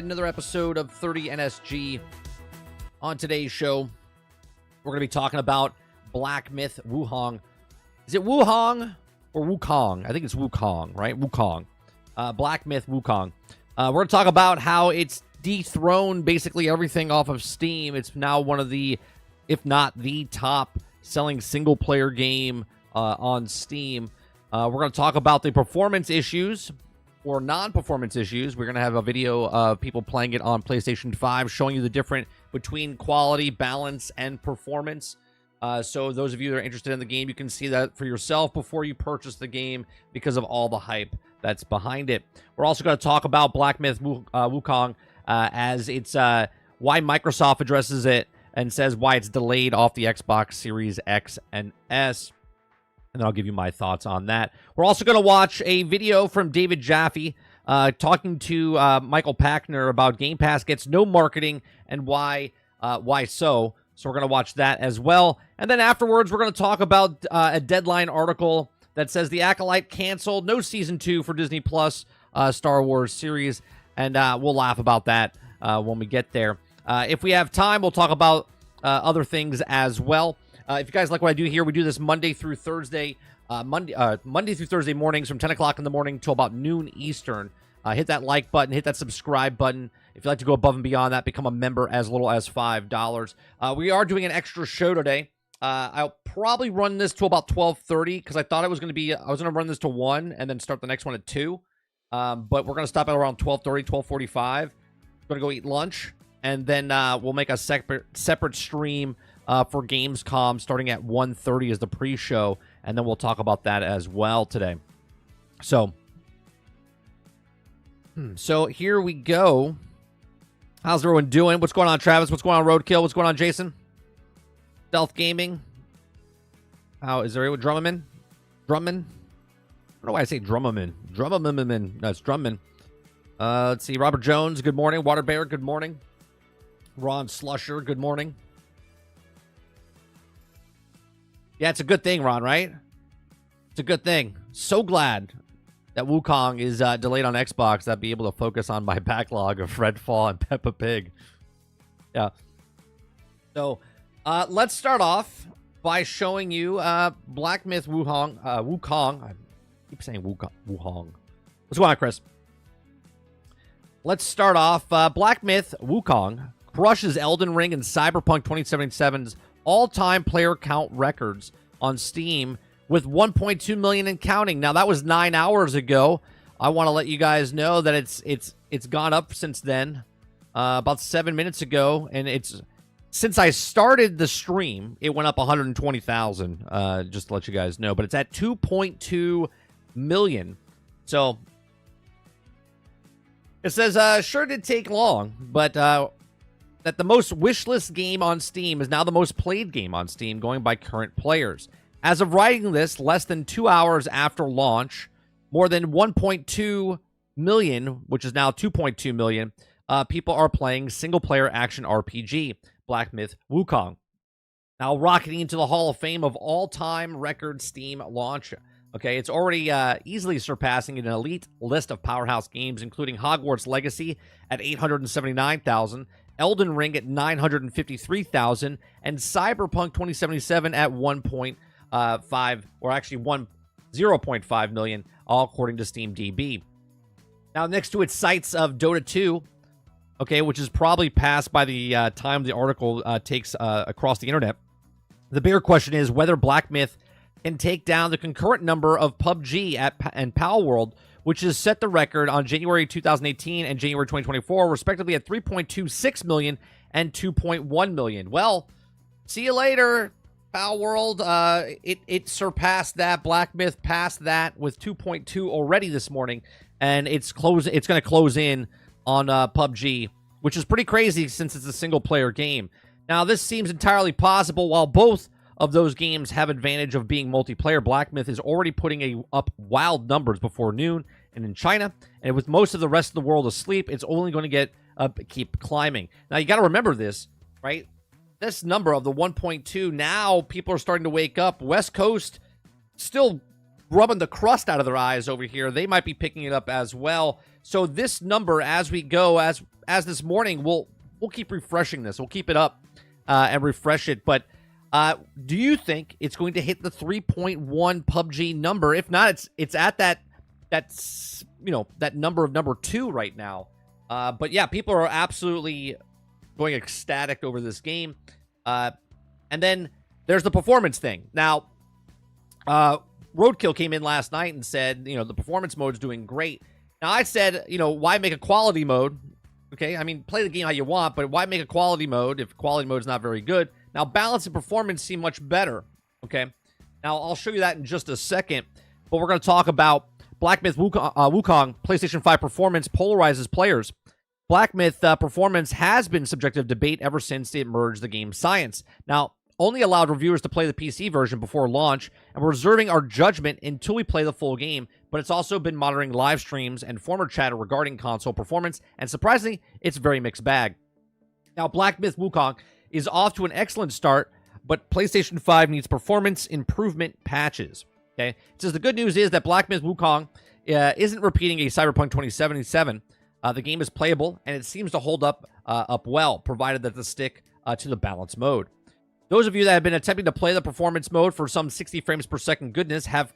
Another episode of 30 NSG. On today's show, we're going to be talking about Black Myth Wukong. Is it Wukong or Wukong? I think it's Wukong, right? Wukong. Black Myth Wukong. We're going to talk about how it's dethroned basically everything off of Steam. It's now one of the, if not the top selling single-player game on Steam. We're going to talk about the performance issues or non-performance issues. We're going to have a video of people playing it on PlayStation 5, showing you the difference between quality, balance, and performance. So those of you that are interested in the game, you can see that for yourself before you purchase the game because of all the hype that's behind it. We're also going to talk about Black Myth Wukong as it's why Microsoft addresses it and says why it's delayed off the Xbox Series X and S. And then I'll give you my thoughts on that. We're also going to watch a video from David Jaffe talking to Michael Packner about Gamepass gets no marketing and why so. So we're going to watch that as well. And then afterwards, we're going to talk about a Deadline article that says the Acolyte canceled, no Season 2 for Disney Plus Star Wars series. And we'll laugh about that when we get there. If we have time, we'll talk about other things as well. If you guys like what I do here, we do this Monday through Thursday, Monday through Thursday mornings from 10 o'clock in the morning till about noon Eastern. Hit that like button, hit that subscribe button. If you'd like to go above and beyond that, become a member as little as $5. We are doing an extra show today. I'll probably run this to about 12:30 because I thought it was going to be, I was going to run this to 1 and then start the next one at 2. But we're going to stop at around 12:30, 12:45. Going to go eat lunch, and then we'll make a separate stream for Gamescom starting at 1:30 as the pre-show, and then we'll talk about that as well today. So here we go. How's everyone doing? What's going on, Travis? What's going on, Roadkill? What's going on, Jason? Stealth Gaming. How is there anyone? Drummerman? I don't know why I say Drummerman. No, it's Drumman. Let's see. Robert Jones, good morning. Water Bear, good morning. Ron Slusher, good morning. Yeah, it's a good thing, Ron, right? It's a good thing. So glad that Wukong is delayed on Xbox. I'd be able to focus on my backlog of Redfall and Peppa Pig. Yeah. So, let's start off by showing you Black Myth Wukong. I keep saying Wukong. What's going on, Chris? Let's start off. Black Myth Wukong crushes Elden Ring and Cyberpunk 2077's all-time player count records on Steam with 1.2 million and counting. Now, that was 9 hours ago. I want to let you guys know that it's gone up since then, about 7 minutes ago, and it's since I started the stream, it went up 120,000. Just to let you guys know, but it's at 2.2 million. So it says sure did take long, but that the most wishlist game on Steam is now the most played game on Steam, going by current players. As of writing this, less than 2 hours after launch, more than 1.2 million, which is now 2.2 million, people are playing single-player action RPG, Black Myth Wukong. Now rocketing into the Hall of Fame of all-time record Steam launch. Okay, it's already easily surpassing an elite list of powerhouse games, including Hogwarts Legacy at 879,000, Elden Ring at 953,000, and Cyberpunk 2077 at 1.5, or actually 0.5 million, all according to SteamDB. Now, next to its sights of Dota 2, okay, which is probably passed by the time the article takes across the internet, the bigger question is whether Black Myth can take down the concurrent number of PUBG and Palworld, which has set the record on January 2018 and January 2024, respectively at 3.26 million and 2.1 million. Well, see you later, Palworld. It surpassed that. Black Myth passed that with 2.2 already this morning, and it's going to close in on PUBG, which is pretty crazy since it's a single-player game. Now, this seems entirely possible. While both of those games have advantage of being multiplayer, Black Myth is already putting up wild numbers before noon and in China, and with most of the rest of the world asleep, it's only going to keep climbing. Now, you got to remember this, right? This number of the 1.2, now people are starting to wake up. West Coast still rubbing the crust out of their eyes over here. They might be picking it up as well. So this number, as we go, as this morning, we'll keep refreshing this. We'll keep it up and refresh it. But do you think it's going to hit the 3.1 PUBG number? If not, it's at that's that number of number 2 right now. But yeah, people are absolutely going ecstatic over this game. And then there's the performance thing. Now, Roadkill came in last night and said, the performance mode's doing great. Now, I said, why make a quality mode? Okay, I mean, play the game how you want, but why make a quality mode if quality mode is not very good? Now, balance and performance seem much better, okay? Now, I'll show you that in just a second, but we're going to talk about Black Myth Wukong PlayStation 5 performance polarizes players. Black Myth performance has been subject to debate ever since it merged the game science. Now, only allowed reviewers to play the PC version before launch, and we're reserving our judgment until we play the full game, but it's also been monitoring live streams and former chatter regarding console performance, and surprisingly, it's a very mixed bag. Now, Black Myth Wukong is off to an excellent start, but PlayStation 5 needs performance improvement patches. Okay, it says the good news is that Black Myth Wukong isn't repeating a Cyberpunk 2077. The game is playable, and it seems to hold up well, provided that the stick to the balance mode. Those of you that have been attempting to play the performance mode for some 60 frames per second goodness have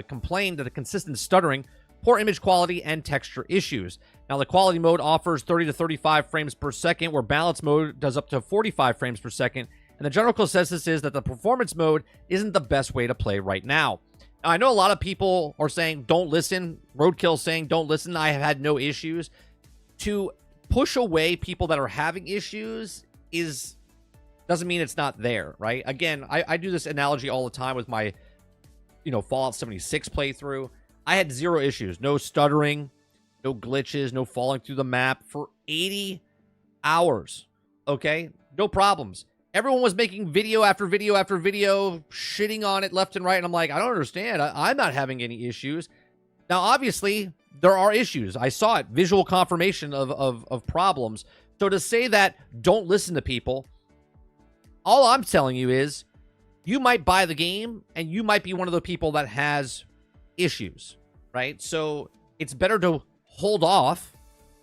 complained of the consistent stuttering, poor image quality, and texture issues. Now, the quality mode offers 30 to 35 frames per second, where balance mode does up to 45 frames per second, and the general consensus is that the performance mode isn't the best way to play right now. Now, I know a lot of people are saying, don't listen. Roadkill saying, don't listen. I have had no issues. To push away people that are having issues doesn't mean it's not there, right? Again, I do this analogy all the time with my, Fallout 76 playthrough. I had 0 issues, no stuttering, no glitches, no falling through the map for 80 hours, okay? No problems. Everyone was making video after video after video, shitting on it left and right, and I'm like, I don't understand. I'm not having any issues. Now, obviously, there are issues. I saw it, visual confirmation of problems. So to say that don't listen to people, all I'm telling you is you might buy the game and you might be one of the people that has issues, right? So it's better to hold off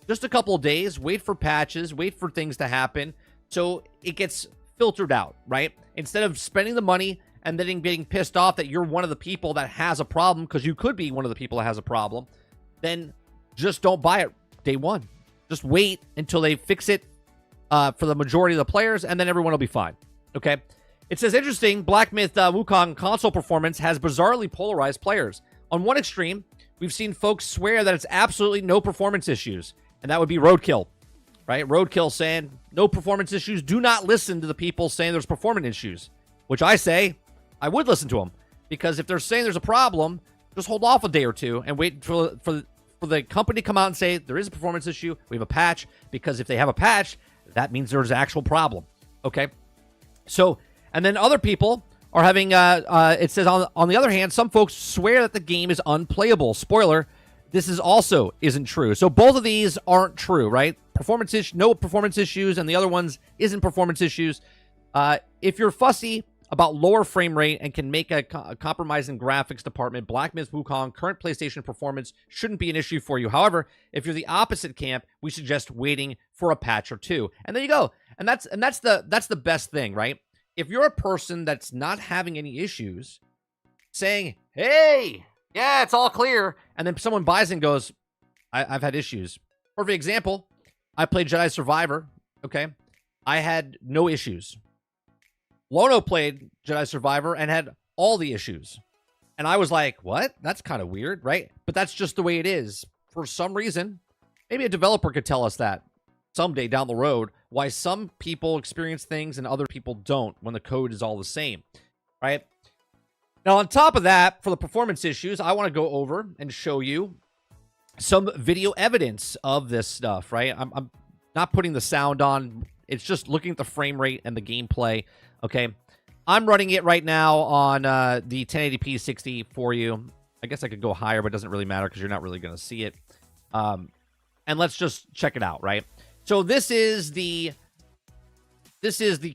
just a couple of days, wait for patches, wait for things to happen so it gets filtered out, right? Instead of spending the money and then getting pissed off that you're one of the people that has a problem, because you could be one of the people that has a problem, then just don't buy it day one. Just wait until they fix it for the majority of the players, and then everyone will be fine. Okay, it says, interesting, Black Myth Wukong console performance has bizarrely polarized players. On one extreme, we've seen folks swear that it's absolutely no performance issues, and that would be Roadkill, right? Roadkill saying no performance issues. Do not listen to the people saying there's performance issues, which I say I would listen to them, because if they're saying there's a problem, just hold off a day or two and wait for the company to come out and say there is a performance issue, we have a patch, because if they have a patch, that means there's an actual problem, okay? So, and then other people are having, it says, on the other hand, some folks swear that the game is unplayable. Spoiler, this is also isn't true. So both of these aren't true, right? No performance issues, and the other ones isn't performance issues. If you're fussy about lower frame rate and can make a compromise in graphics department, Black Myth Wukong current PlayStation performance shouldn't be an issue for you. However, if you're the opposite camp, we suggest waiting for a patch or two. And there you go. And that's the best thing, right? If you're a person that's not having any issues, saying, hey, yeah, it's all clear, and then someone buys and goes, I've had issues. Perfect example, I played Jedi Survivor, okay? I had no issues. Lono played Jedi Survivor and had all the issues. And I was like, what? That's kind of weird, right? But that's just the way it is. For some reason, maybe a developer could tell us that someday down the road, why some people experience things and other people don't when the code is all the same, right? Now, on top of that, for the performance issues, I want to go over and show you some video evidence of this stuff, right? I'm not putting the sound on. It's just looking at the frame rate and the gameplay, okay? I'm running it right now on the 1080p 60 for you. I guess I could go higher, but it doesn't really matter because you're not really going to see it. And let's just check it out, right? So this is the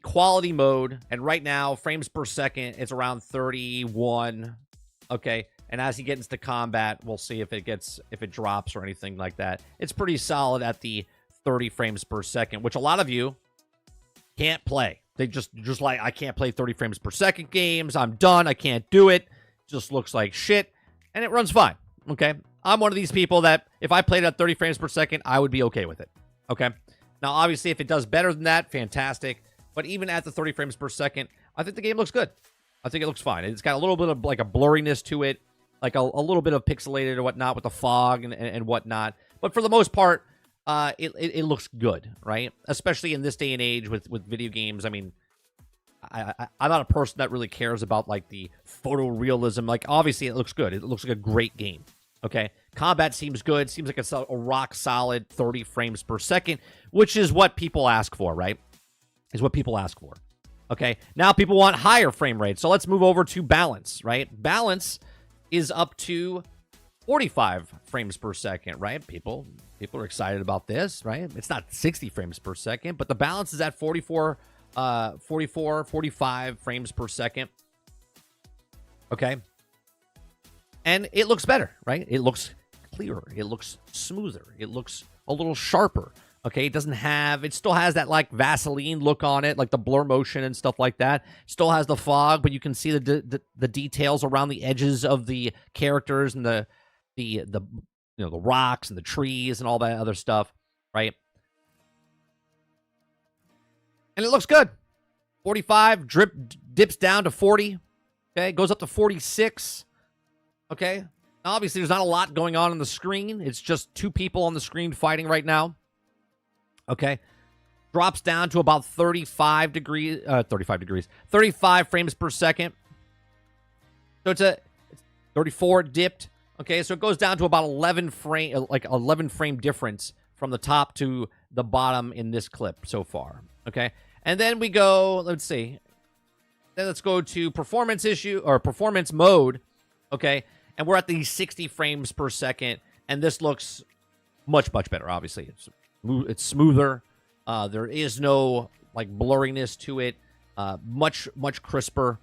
quality mode, and right now, frames per second, it's around 31, okay? And as he gets into combat, we'll see if it drops or anything like that. It's pretty solid at the 30 frames per second, which a lot of you can't play. They just like, I can't play 30 frames per second games. I'm done. I can't do it. Just looks like shit. And it runs fine. Okay. I'm one of these people that if I played at 30 frames per second, I would be okay with it. Okay. Now, obviously, if it does better than that, fantastic. But even at the 30 frames per second, I think the game looks good. I think it looks fine. It's got a little bit of like a blurriness to it, like a little bit of pixelated or whatnot with the fog and whatnot. But for the most part, it looks good, right? Especially in this day and age with video games. I mean, I'm not a person that really cares about like the photorealism. Like, obviously, it looks good. It looks like a great game. Okay, combat seems good. Seems like it's a rock solid 30 frames per second, which is what people ask for, right? Is what people ask for. Okay, now people want higher frame rates. So let's move over to balance, right? Balance is up to 45 frames per second, right? People are excited about this, right? It's not 60 frames per second, but the balance is at 44, 45 frames per second. Okay. And it looks better, right? It looks clearer. It looks smoother. It looks a little sharper. Okay, it still has that like Vaseline look on it, like the blur motion and stuff like that. Still has the fog, but you can see the details around the edges of the characters and the rocks and the trees and all that other stuff, right? And it looks good. 45 dips down to 40. Okay, goes up to 46. Okay, now, obviously there's not a lot going on the screen. It's just two people on the screen fighting right now. Okay, drops down to about 35 frames per second. So it's 34 dipped. Okay, so it goes down to about 11 frame difference from the top to the bottom in this clip so far. Okay, and then we go. Let's see. Then let's go to performance mode. Okay, and we're at the 60 frames per second, and this looks much better. Obviously, it's smoother. There is no like blurriness to it. Much crisper,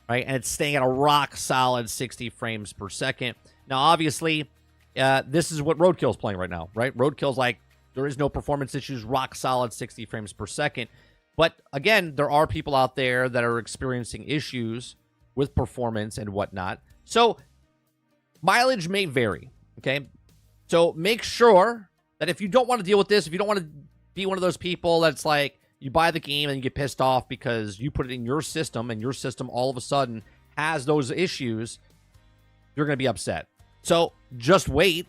right? And it's staying at a rock solid 60 frames per second. Now, obviously, this is what Roadkill's playing right now, right? Roadkill's like, there is no performance issues, rock solid 60 frames per second. But again, there are people out there that are experiencing issues with performance and whatnot. So mileage may vary, okay? So make sure that if you don't want to deal with this, if you don't want to be one of those people that's like, you buy the game and you get pissed off because you put it in your system and your system all of a sudden has those issues, you're going to be upset. So just wait,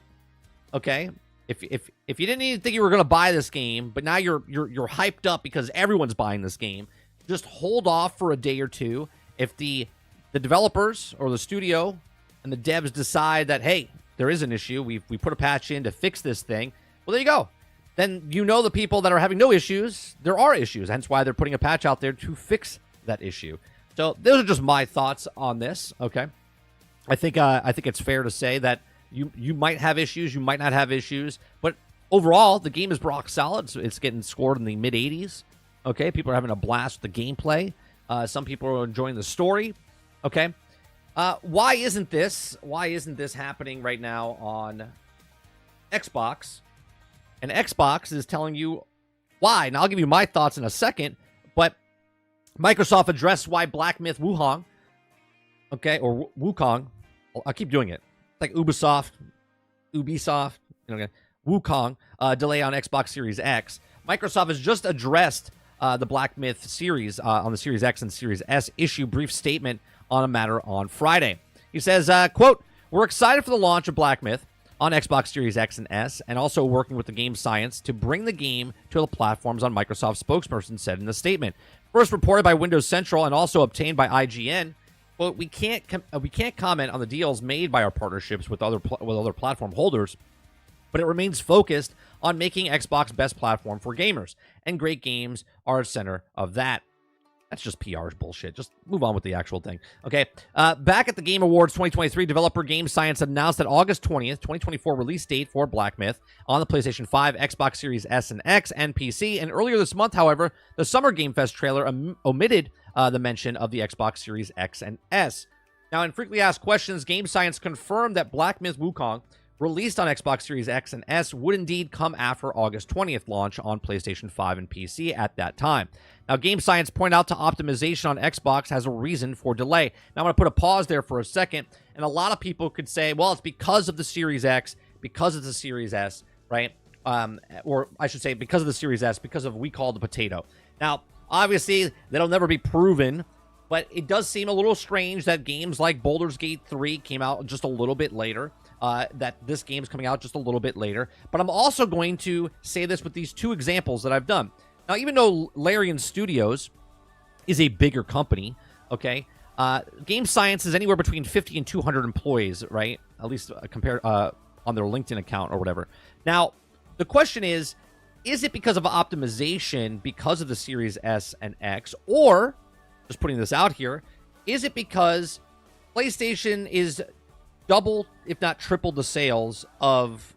okay? If you didn't even think you were going to buy this game, but now you're hyped up because everyone's buying this game, just hold off for a day or two. If the developers or the studio and the devs decide that, hey, there is an issue, we put a patch in to fix this thing, well, there you go. Then you know the people that are having no issues, there are issues, hence why they're putting a patch out there to fix that issue. So those are just my thoughts on this, okay? I think it's fair to say that you might have issues, you might not have issues, but overall, the game is rock solid. So it's getting scored in the mid-80s, okay? People are having a blast with the gameplay. Some people are enjoying the story, okay? Why isn't this happening right now on Xbox? And Xbox is telling you why. Now, I'll give you my thoughts in a second, but Microsoft addressed why Black Myth Wukong, okay, or Wukong, I'll keep doing it. It's like Ubisoft, Wukong, delay on Xbox Series X. Microsoft has just addressed the Black Myth series on the Series X and Series S, issue brief statement on a matter on Friday. He says, quote, "We're excited for the launch of Black Myth on Xbox Series X and S, and also working with the game science to bring the game to the platforms on Microsoft spokesperson said in the statement. First reported by Windows Central and also obtained by IGN. But we can't comment on the deals made by our partnerships with other platform holders, but it remains focused on making Xbox best platform for gamers, and great games are at center of that." That's just PR bullshit. Just move on with the actual thing. Okay. Back at the Game Awards 2023, developer Game Science announced that August 20th, 2024 release date for Black Myth on the PlayStation 5, Xbox Series S and X, and PC. And earlier this month, however, the Summer Game Fest trailer omitted the mention of the Xbox Series X and S. Now, in frequently asked questions, Game Science confirmed that Black Myth Wukong, released on Xbox Series X and S, would indeed come after August 20th launch on PlayStation 5 and PC at that time. Now, Game Science pointed out to optimization on Xbox has a reason for delay. Now, I'm going to put a pause there for a second, and a lot of people could say, well, it's because of the Series X, because it's the Series S, right? Or I should say because of the Series S, because of what we call the potato. Now, obviously, that'll never be proven, but it does seem a little strange that games like Baldur's Gate 3 came out just a little bit later, that this game's coming out just a little bit later. But I'm also going to say this with these two examples that I've done. Now, even though Larian Studios is a bigger company, okay, Game Science is anywhere between 50 and 200 employees, right? At least compared on their LinkedIn account or whatever. Now, the question is it because of optimization because of the Series S and X, or, just putting this out here, is it because PlayStation is double, if not triple, the sales of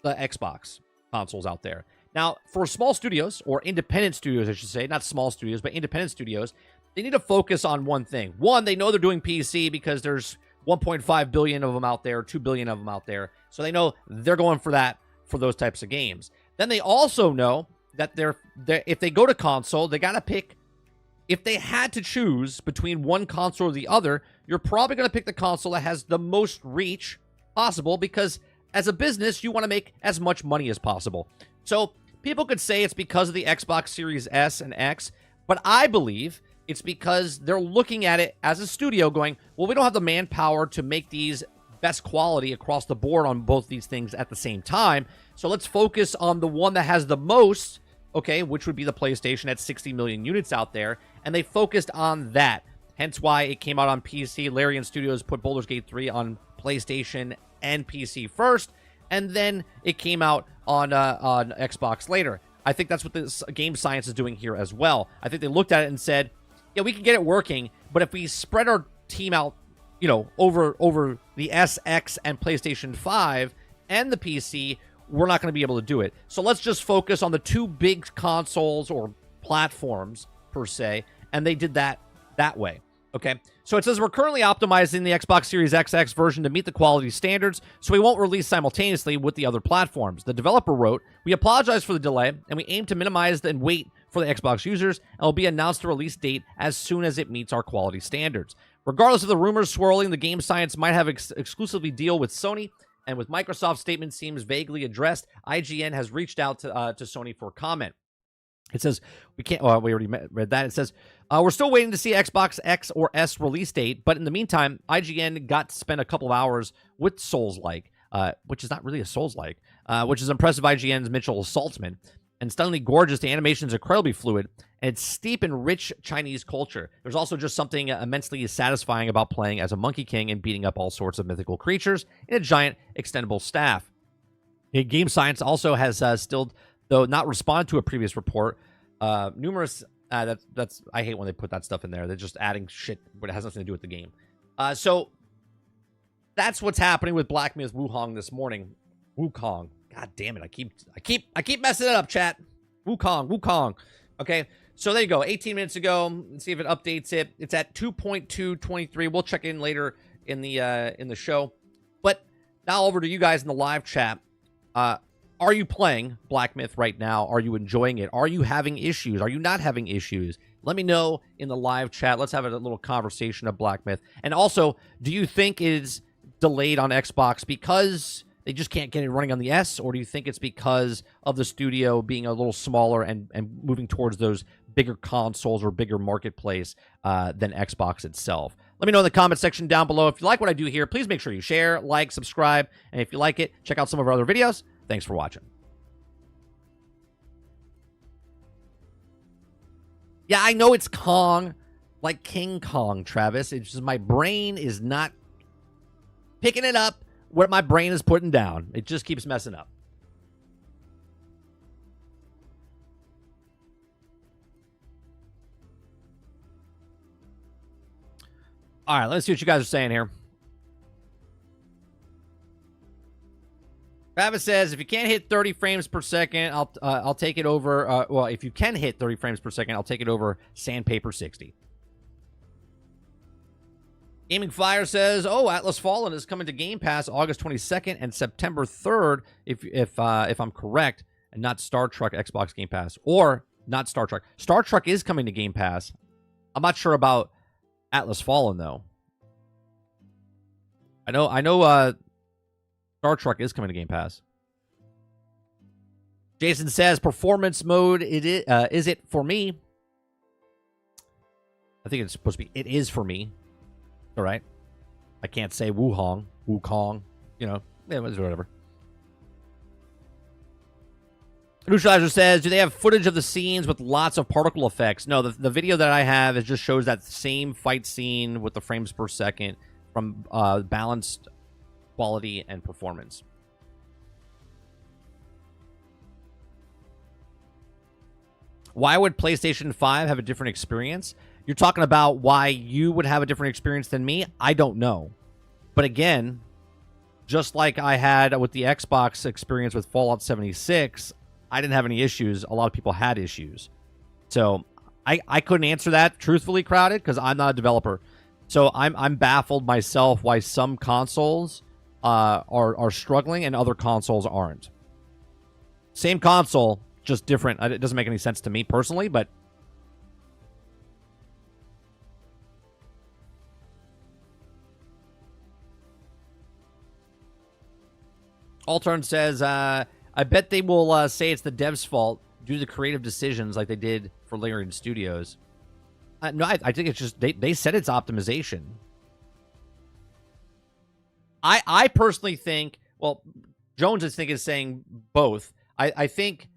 the Xbox consoles out there? Now, for small studios, or independent studios, I should say, not small studios, but independent studios, they need to focus on one thing. One, they know they're doing PC because there's 1.5 billion of them out there, 2 billion of them out there. So they know they're going for that for those types of games. Then they also know that if they go to console, they got to pick. If they had to choose between one console or the other, you're probably going to pick the console that has the most reach possible, because as a business, you want to make as much money as possible. So people could say it's because of the Xbox Series S and X, but I believe it's because they're looking at it as a studio going, well, we don't have the manpower to make these best quality across the board on both these things at the same time. So let's focus on the one that has the most, okay, which would be the PlayStation at 60 million units out there. And they focused on that. Hence why it came out on PC. Larian Studios put Baldur's Gate 3 on PlayStation and PC first, and then it came out on Xbox later. I think that's what this Game Science is doing here as well. I think they looked at it and said, yeah, we can get it working, but if we spread our team out, you know, over the SX and PlayStation 5 and the PC, we're not going to be able to do it. So let's just focus on the two big consoles or platforms, per se, and they did that way. Okay, so it says we're currently optimizing the Xbox Series XX version to meet the quality standards, so we won't release simultaneously with the other platforms. The developer wrote, we apologize for the delay, and we aim to minimize and wait for the Xbox users, and will be announced the release date as soon as it meets our quality standards. Regardless of the rumors swirling, the Game Science might have exclusively deal with Sony, and with Microsoft's statement seems vaguely addressed, IGN has reached out to Sony for comment. It says, we can't, well, we already read that. It says, we're still waiting to see Xbox X or S release date, but in the meantime, IGN got to spend a couple of hours with Souls-like, which is not really a Souls-like, which is impressive. IGN's Mitchell Saltzman. And stunningly gorgeous, the animation is incredibly fluid, and it's steep in rich Chinese culture. There's also just something immensely satisfying about playing as a Monkey King and beating up all sorts of mythical creatures in a giant extendable staff. Game Science also has still, though not responded to a previous report, numerous, that's I hate when they put that stuff in there. They're just adding shit, but it has nothing to do with the game. So that's what's happening with Black Myth Wukong this morning. Wukong. God damn it. I keep messing it up, chat. Wukong. Okay. So there you go. 18 minutes ago. Let's see if it updates it. It's at 2.223. We'll check in later in the show. But now over to you guys in the live chat. Are you playing Black Myth right now? Are you enjoying it? Are you having issues? Are you not having issues? Let me know in the live chat. Let's have a little conversation of Black Myth. And also, do you think it is delayed on Xbox because they just can't get it running on the S? Or do you think it's because of the studio being a little smaller and moving towards those bigger consoles or bigger marketplace than Xbox itself? Let me know in the comment section down below. If you like what I do here, please make sure you share, like, subscribe. And if you like it, check out some of our other videos. Thanks for watching. Yeah, I know it's Kong, like King Kong, Travis. It's just my brain is not picking it up what my brain is putting down. It just keeps messing up. All right, let's see what you guys are saying here. Travis says, if you can't hit 30 frames per second, I'll take it over. Well, if you can hit 30 frames per second, I'll take it over Sandpaper 60. Gaming Fire says, "Oh, Atlas Fallen is coming to Game Pass August 22nd and September 3rd, if I'm correct, and not Star Trek Xbox Game Pass, or not Star Trek. Star Trek is coming to Game Pass. I'm not sure about Atlas Fallen though. I know. Star Trek is coming to Game Pass." Jason says, "Performance mode. Is it for me? I think it's supposed to be. It is for me." All right. I can't say Wukong, you know, whatever. Neutralizer says, "Do they have footage of the scenes with lots of particle effects?" No, the video that I have, it just shows that same fight scene with the frames per second from balanced quality and performance. Why would PlayStation 5 have a different experience? You're talking about why you would have a different experience than me? I don't know. But again, just like I had with the Xbox experience with Fallout 76, I didn't have any issues. A lot of people had issues. So I couldn't answer that truthfully, Crowded, because I'm not a developer. So I'm baffled myself why some consoles are struggling and other consoles aren't. Same console, just different. It doesn't make any sense to me personally, but Altern says, "I bet they will say it's the devs' fault due to the creative decisions like they did for Larian Studios." No, I think it's just they said it's optimization. I personally think, well, Jones is saying both. I think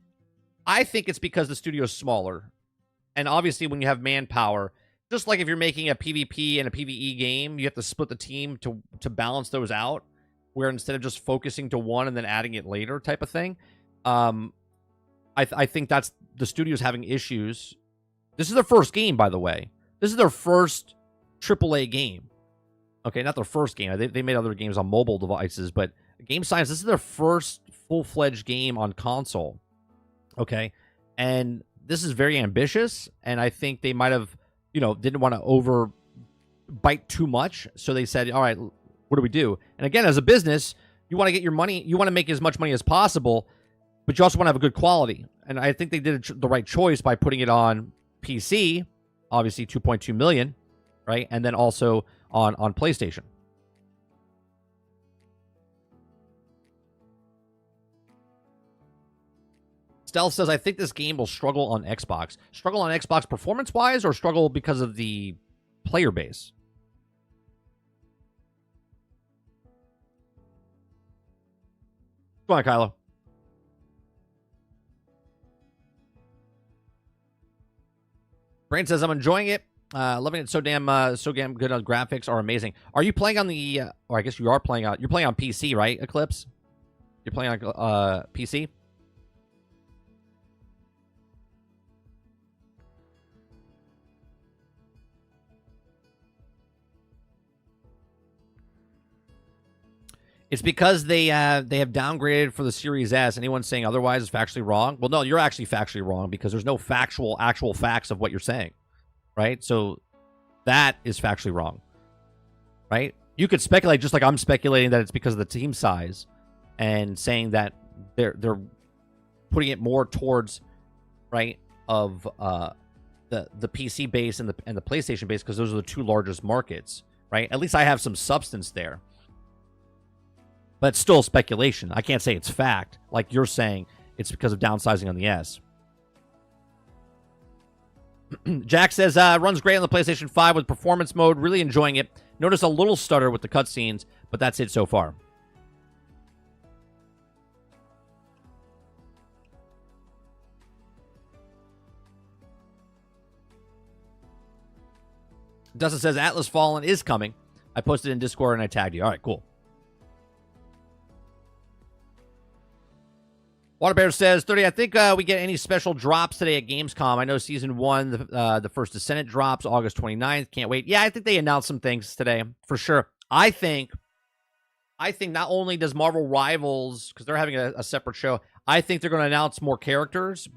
it's because the studio's smaller, and obviously when you have manpower, just like if you're making a PvP and a PvE game, you have to split the team to balance those out. Where instead of just focusing to one and then adding it later type of thing. I think that's the studio's having issues. This is their first game, by the way. This is their first AAA game. Okay, not their first game. They made other games on mobile devices, but Game Science, this is their first full-fledged game on console. Okay? And this is very ambitious, and I think they might have, didn't want to overbite too much, so they said, all right, what do we do? And again, as a business, you want to get your money, you want to make as much money as possible, but you also want to have a good quality. And I think they did the right choice by putting it on PC, obviously 2.2 million, right? And then also on PlayStation. Stealth says, "I think this game will struggle on Xbox." Struggle on Xbox performance-wise, or struggle because of the player base? Go on, Kylo. Brain says, "I'm enjoying it. Loving it. So damn good. Graphics are amazing." Are you playing on the? Or I guess you are playing on. You're playing on PC, right? Eclipse. You're playing on PC. It's because they have downgraded for the Series S. Anyone saying otherwise is factually wrong. Well, no, you're actually factually wrong because there's no actual facts of what you're saying, right? So that is factually wrong, right? You could speculate just like I'm speculating that it's because of the team size, and saying that they're putting it more towards, right, of the PC base and the PlayStation base, because those are the two largest markets, right? At least I have some substance there. But it's still speculation. I can't say it's fact. Like you're saying, it's because of downsizing on the S. Jack says, "Runs great on the PlayStation 5 with performance mode. Really enjoying it. Notice a little stutter with the cutscenes, but that's it so far." Dustin says, "Atlas Fallen is coming. I posted in Discord and I tagged you." All right, cool. Waterbear says, 30, "I think we get any special drops today at Gamescom. I know Season 1, the first Descendant drops August 29th. Can't wait." Yeah, I think they announced some things today, for sure. I think not only does Marvel Rivals, because they're having a separate show, I think they're going to announce more characters,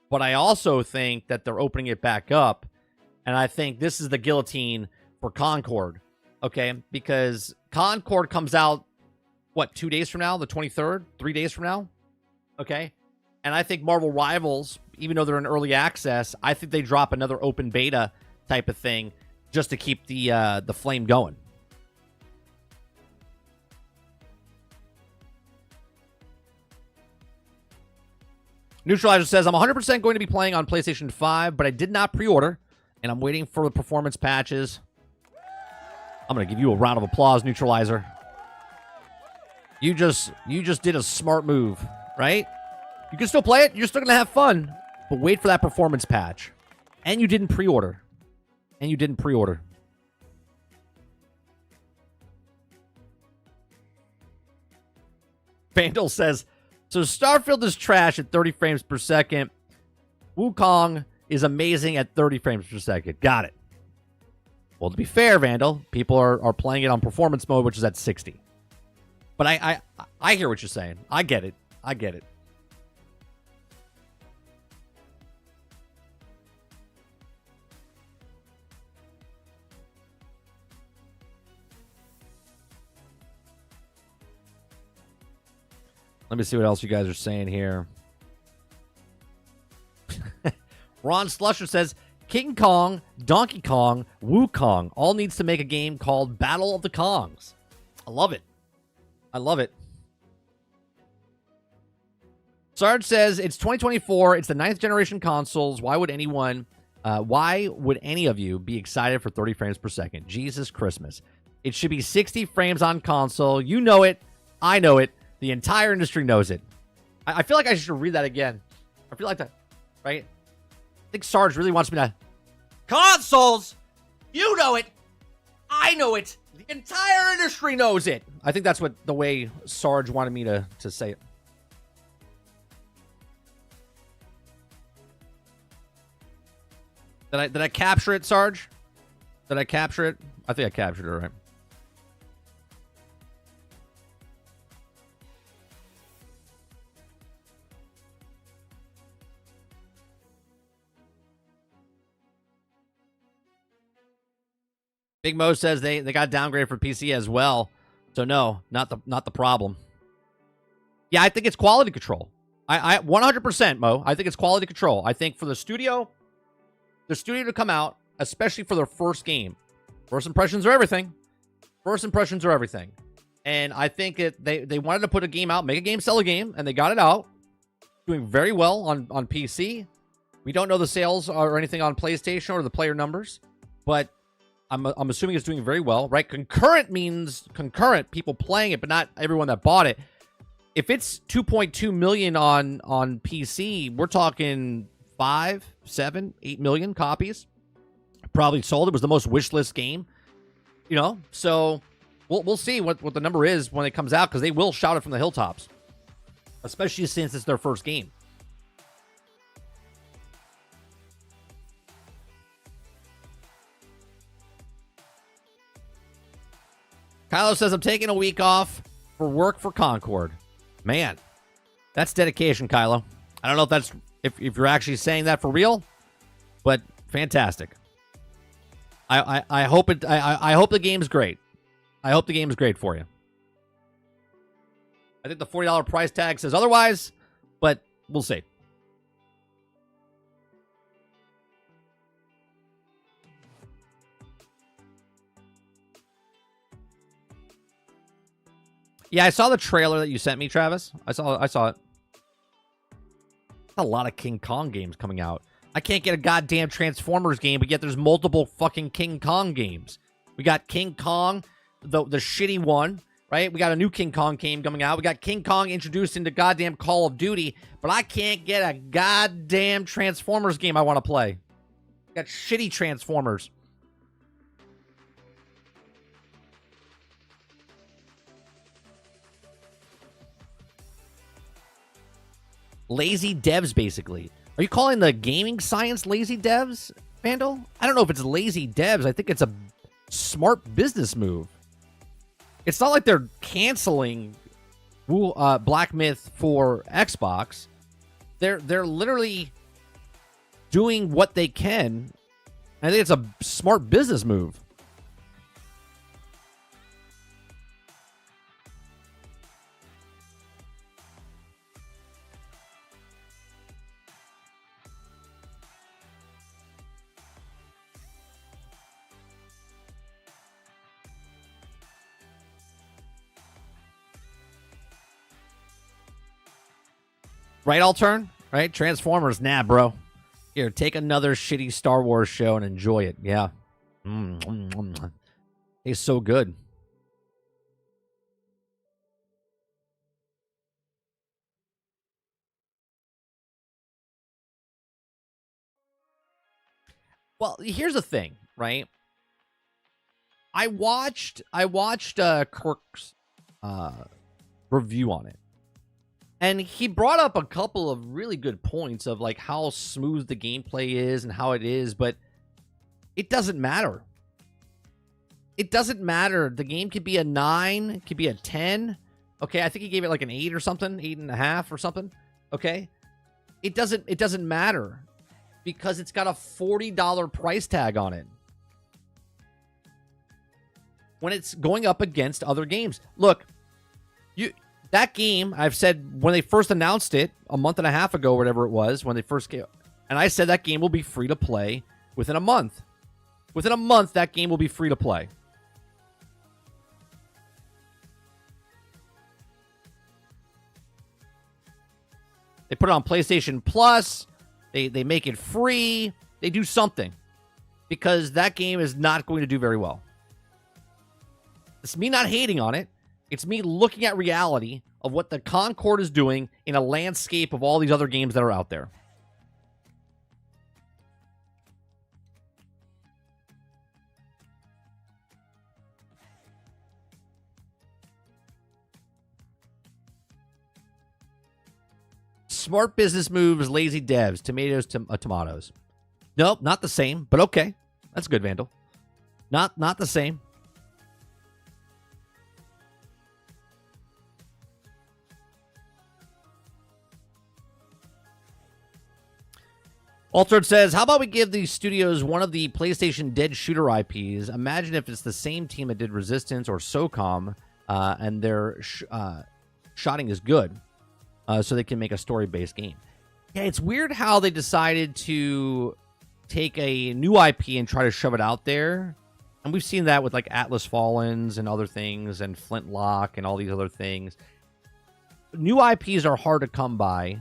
but I also think that they're opening it back up, and I think this is the guillotine for Concord. Okay, because Concord comes out, what, 2 days from now? The 23rd? 3 days from now? Okay. And I think Marvel Rivals, even though they're in early access, I think they drop another open beta type of thing just to keep the flame going. Neutralizer says, I'm 100% going to be playing on PlayStation 5, but I did not pre-order, and I'm waiting for the performance patches. I'm going to give you a round of applause, Neutralizer. You just did a smart move, right? You can still play it. You're still going to have fun, but wait for that performance patch. And you didn't pre-order. Vandal says, so Starfield is trash at 30 frames per second. Wukong is amazing at 30 frames per second. Got it. Well, to be fair, Vandal, people are playing it on performance mode, which is at 60. But I hear what you're saying. I get it. Let me see what else you guys are saying here. Ron Slusher says, King Kong, Donkey Kong, Wukong all needs to make a game called Battle of the Kongs. I love it. Sarge says, it's 2024. It's the 9th generation consoles. Why would any of you be excited for 30 frames per second? Jesus Christmas. It should be 60 frames on console. You know it. I know it. The entire industry knows it. I feel like I should read that again. I feel like that, right? I think Sarge really wants me to... Consoles! You know it! I know it! The entire industry knows it! I think that's what the way Sarge wanted me to say it. Did I capture it, Sarge? Did I capture it? I think I captured it, right? Big Mo says they got downgraded for PC as well. So no, not the problem. Yeah, I think it's quality control. I 100%, Mo. I think it's quality control. I think for the studio to come out, especially for their first game, first impressions are everything. And I think they wanted to put a game out, make a game, sell a game, and they got it out. Doing very well on PC. We don't know the sales or anything on PlayStation or the player numbers, but I'm assuming it's doing very well, right? Concurrent means concurrent, people playing it, but not everyone that bought it. If it's 2.2 million on PC, we're talking 5, 7, 8 million copies probably sold. It was the most wish list game, so we'll see what the number is when it comes out, because they will shout it from the hilltops, especially since it's their first game. Kylo says, I'm taking a week off for work for Concord. Man, that's dedication, Kylo. I don't know if that's if you're actually saying that for real, but fantastic. I hope I hope the game's great. I hope the game's great for you. I think the $40 price tag says otherwise, but we'll see. Yeah, I saw the trailer that you sent me, Travis. I saw it. A lot of King Kong games coming out. I can't get a goddamn Transformers game, but yet there's multiple fucking King Kong games. We got King Kong, the shitty one, right? We got a new King Kong game coming out. We got King Kong introduced into goddamn Call of Duty, but I can't get a goddamn Transformers game I want to play. Got shitty Transformers. Lazy devs, basically. Are you calling the gaming science lazy devs, Vandal? I don't know if it's lazy devs. I think it's a smart business move. It's not like they're canceling Black Myth for Xbox. They're literally doing what they can. I think it's a smart business move. Right, Altern? Right? Transformers, nah, bro. Here, take another shitty Star Wars show and enjoy it. Yeah. Tastes so good. Well, here's the thing, right? I watched Kirk's review on it. And he brought up a couple of really good points of like how smooth the gameplay is and how it is, but it doesn't matter. It doesn't matter. The game could be a 9, it could be a 10. Okay, I think he gave it like an 8 or something, 8.5 or something. Okay. It doesn't matter because it's got a $40 price tag on it. When it's going up against other games. Look, that game, I've said when they first announced it a month and a half ago, whatever it was, when they first came, and I said that game will be free to play within a month. Within a month, that game will be free to play. They put it on PlayStation Plus. They make it free. They do something because that game is not going to do very well. It's me not hating on it. It's me looking at reality of what the Concord is doing in a landscape of all these other games that are out there. Smart business moves, lazy devs, tomatoes, tomatoes. Nope, not the same, but okay. That's good, Vandal. Not the same. Altered says, how about we give these studios one of the PlayStation dead shooter IPs? Imagine if it's the same team that did Resistance or SOCOM, and their shotting is good, so they can make a story-based game. Yeah, it's weird how they decided to take a new IP and try to shove it out there. And we've seen that with like Atlas Fallens and other things and Flintlock and all these other things. New IPs are hard to come by.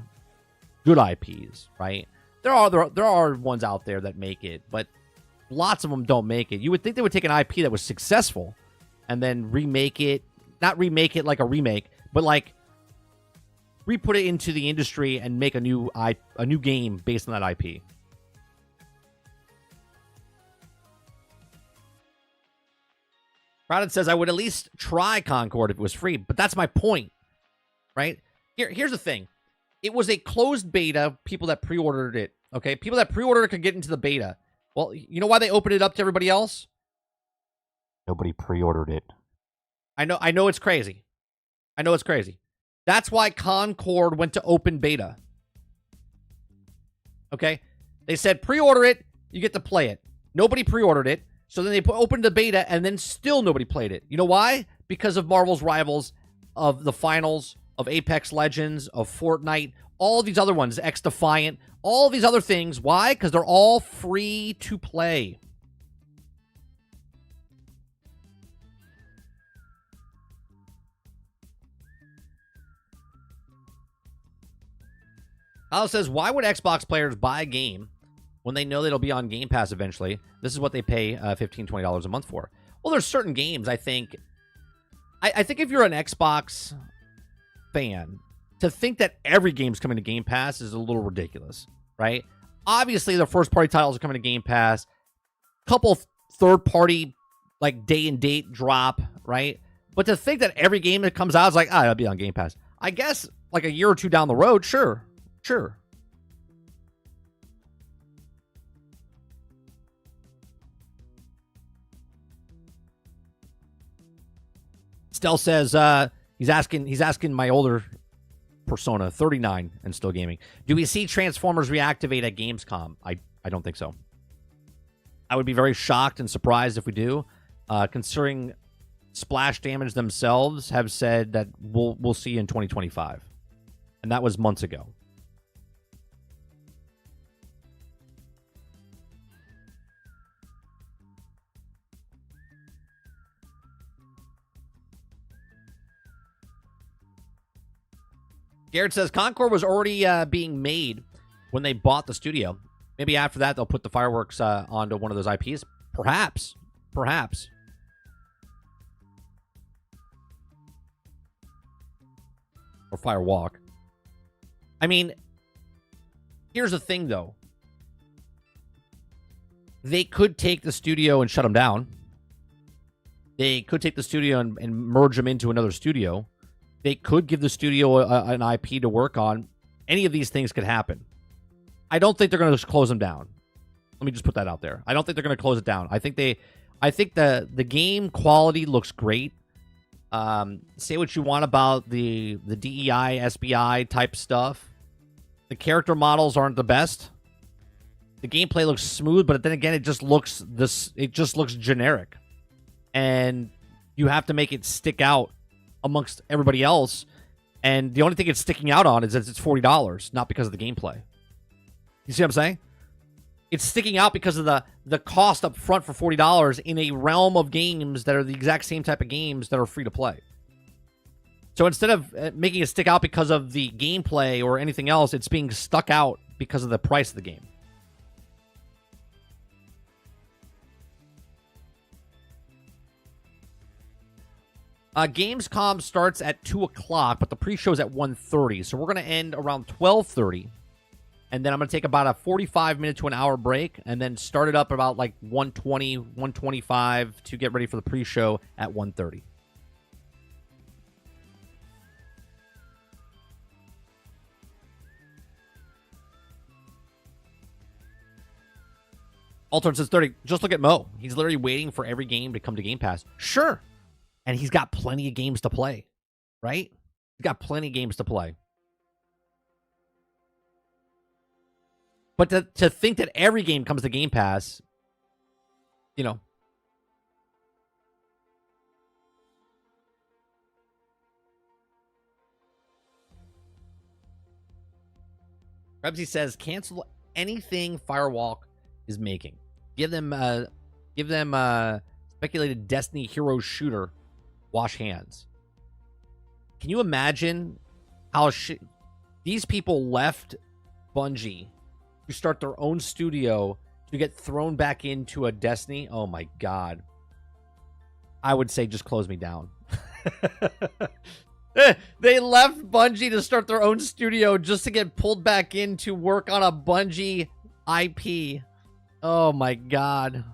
Good IPs, right? There are ones out there that make it, but lots of them don't make it. You would think they would take an IP that was successful and then remake it, not remake it like a remake, but like re-put it into the industry and make a new game based on that IP. Crowded says, I would at least try Concord if it was free, but that's my point, right? Here's the thing. It was a closed beta, people that pre-ordered it, okay? People that pre-ordered it could get into the beta. Well, you know why they opened it up to everybody else? Nobody pre-ordered it. I know it's crazy. I know it's crazy. That's why Concord went to open beta. Okay? They said pre-order it, you get to play it. Nobody pre-ordered it, so then they opened the beta, and then still nobody played it. You know why? Because of Marvel's Rivals, of the finals, of Apex Legends, of Fortnite, all these other ones, X-Defiant, all these other things. Why? Because they're all free to play. Kyle says, why would Xbox players buy a game when they know that it'll be on Game Pass eventually? This is what they pay $15, $20 a month for. Well, there's certain games, I think. I think if you're an Xbox fan, to think that every game's coming to Game Pass is a little ridiculous, right? Obviously, the first-party titles are coming to Game Pass. Couple third-party, like, day and date drop, right? But to think that every game that comes out is like, it'll be on Game Pass. I guess, like, a year or two down the road, sure. Stel says, he's asking my older persona, 39 and still gaming. Do we see Transformers reactivate at Gamescom? I don't think so. I would be very shocked and surprised if we do, considering Splash Damage themselves have said that we'll see in 2025, and that was months ago. Garrett says Concord was already being made when they bought the studio. Maybe after that they'll put the fireworks onto one of those IPs. Perhaps. Perhaps. Or Firewalk. I mean, here's the thing, though. They could take the studio and shut them down. They could take the studio and merge them into another studio. They could give the studio an IP to work on. Any of these things could happen. I don't think they're going to close them down. Let me just put that out there. I don't think they're going to close it down. I think the game quality looks great. Say what you want about the DEI, SBI type stuff. The character models aren't the best. The gameplay looks smooth, but then again, it just looks generic. And you have to make it stick out amongst everybody else. And the only thing it's sticking out on is that it's $40, not because of the gameplay. You see what I'm saying? It's sticking out because of the cost up front for $40 in a realm of games that are the exact same type of games that are free to play. So instead of making it stick out because of the gameplay or anything else, it's being stuck out because of the price of the game. Gamescom starts at 2 o'clock, but the pre-show's at 1:30. So we're going to end around 12:30. And then I'm going to take about a 45-minute to an hour break and then start it up about like 1:20, 1:25 to get ready for the pre-show at 1:30. Altern says 30. Just look at Mo. He's literally waiting for every game to come to Game Pass. Sure. And he's got plenty of games to play, right? He's got plenty of games to play. But to think that every game comes to Game Pass, you know. Rebsy says cancel anything Firewalk is making. Give them speculated Destiny hero shooter. Wash hands. Can you imagine how these people left Bungie to start their own studio to get thrown back into a Destiny? Oh my God. I would say just close me down. They left Bungie to start their own studio just to get pulled back in to work on a Bungie IP. Oh my God.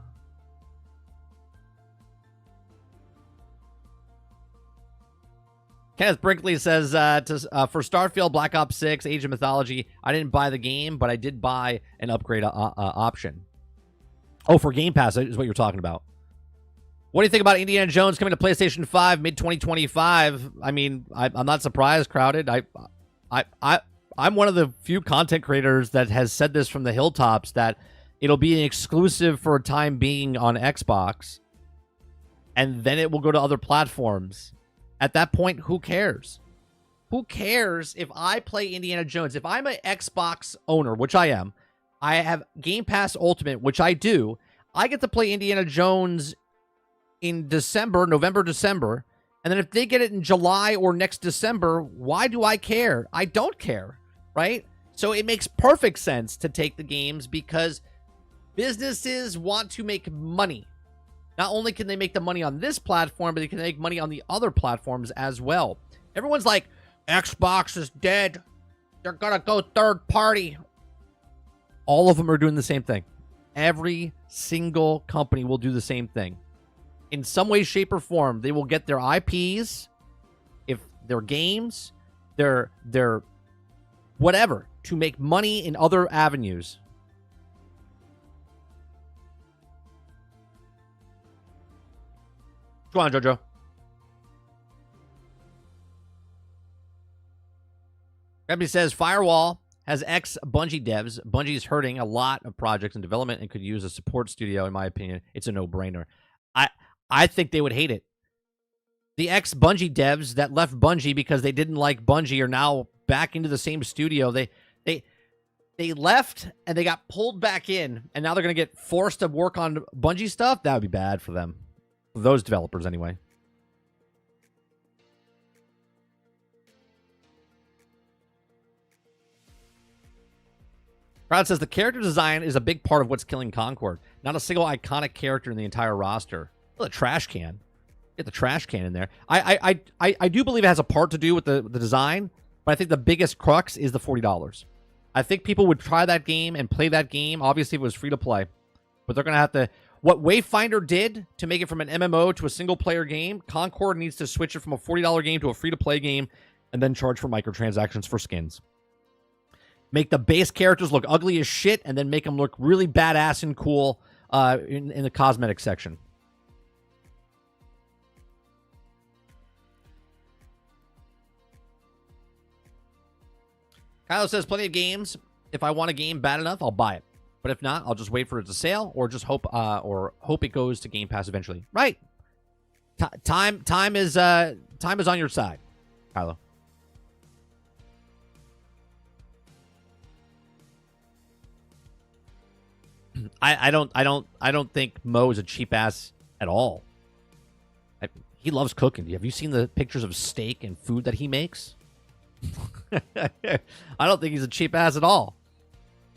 Kenneth Brinkley says, for Starfield, Black Ops 6, Age of Mythology, I didn't buy the game, but I did buy an upgrade option. Oh, for Game Pass is what you're talking about. What do you think about Indiana Jones coming to PlayStation 5 mid-2025? I mean, I'm not surprised, Crowded. I'm one of the few content creators that has said this from the hilltops, that it'll be an exclusive for a time being on Xbox, and then it will go to other platforms. At that point, who cares? Who cares if I play Indiana Jones? If I'm an Xbox owner, which I am, I have Game Pass Ultimate, which I do, I get to play Indiana Jones in December, November, December, and then if they get it in July or next December, why do I care? I don't care, right? So it makes perfect sense to take the games because businesses want to make money. Not only can they make the money on this platform, but they can make money on the other platforms as well. Everyone's like, Xbox is dead. They're going to go third party. All of them are doing the same thing. Every single company will do the same thing. In some way, shape, or form, they will get their IPs, if their games, their whatever, to make money in other avenues. Go on, Jojo. Gabby says, Firewall has ex-Bungie devs. Bungie is hurting a lot of projects in development and could use a support studio, in my opinion. It's a no-brainer. I think they would hate it. The ex-Bungie devs that left Bungie because they didn't like Bungie are now back into the same studio. They left and they got pulled back in, and now they're going to get forced to work on Bungie stuff. That would be bad for them. Those developers, anyway. Crowd says the character design is a big part of what's killing Concord. Not a single iconic character in the entire roster. Well, the trash can. Get the trash can in there. I do believe it has a part to do with the design, but I think the biggest crux is the $40. I think people would try that game and play that game, obviously if it was free to play. But they're going to have to... What Wayfinder did to make it from an MMO to a single-player game, Concord needs to switch it from a $40 game to a free-to-play game and then charge for microtransactions for skins. Make the base characters look ugly as shit and then make them look really badass and cool in the cosmetic section. Kylo says, plenty of games. If I want a game bad enough, I'll buy it. But if not, I'll just wait for it to sale or just hope it goes to Game Pass eventually. Right. Time is on your side, Kylo. I don't think Mo is a cheap ass at all. He loves cooking. Have you seen the pictures of steak and food that he makes? I don't think he's a cheap ass at all.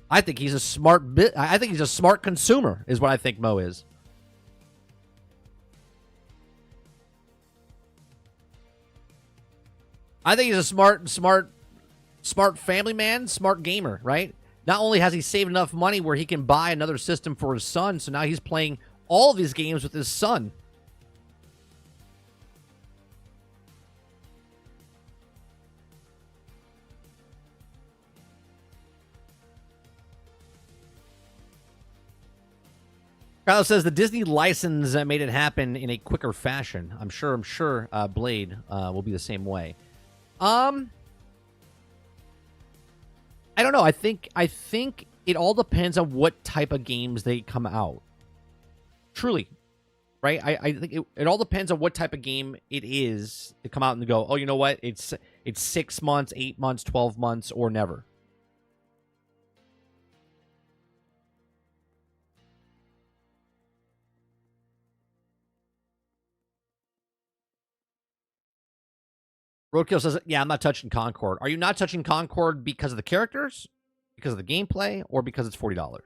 I think he's a smart I think he's a smart consumer is what I think Mo is. I think he's a smart family man, smart gamer, right? Not only has he saved enough money where he can buy another system for his son, so now he's playing all of these games with his son. Carlos says the Disney license made it happen in a quicker fashion. I'm sure Blade will be the same way. I don't know. I think it all depends on what type of games they come out. Truly, right? I think it all depends on what type of game it is to come out and go, oh, you know what? It's 6 months, 8 months, 12 months, or never. Roadkill says, yeah, I'm not touching Concord. Are you not touching Concord because of the characters, because of the gameplay, or because it's $40?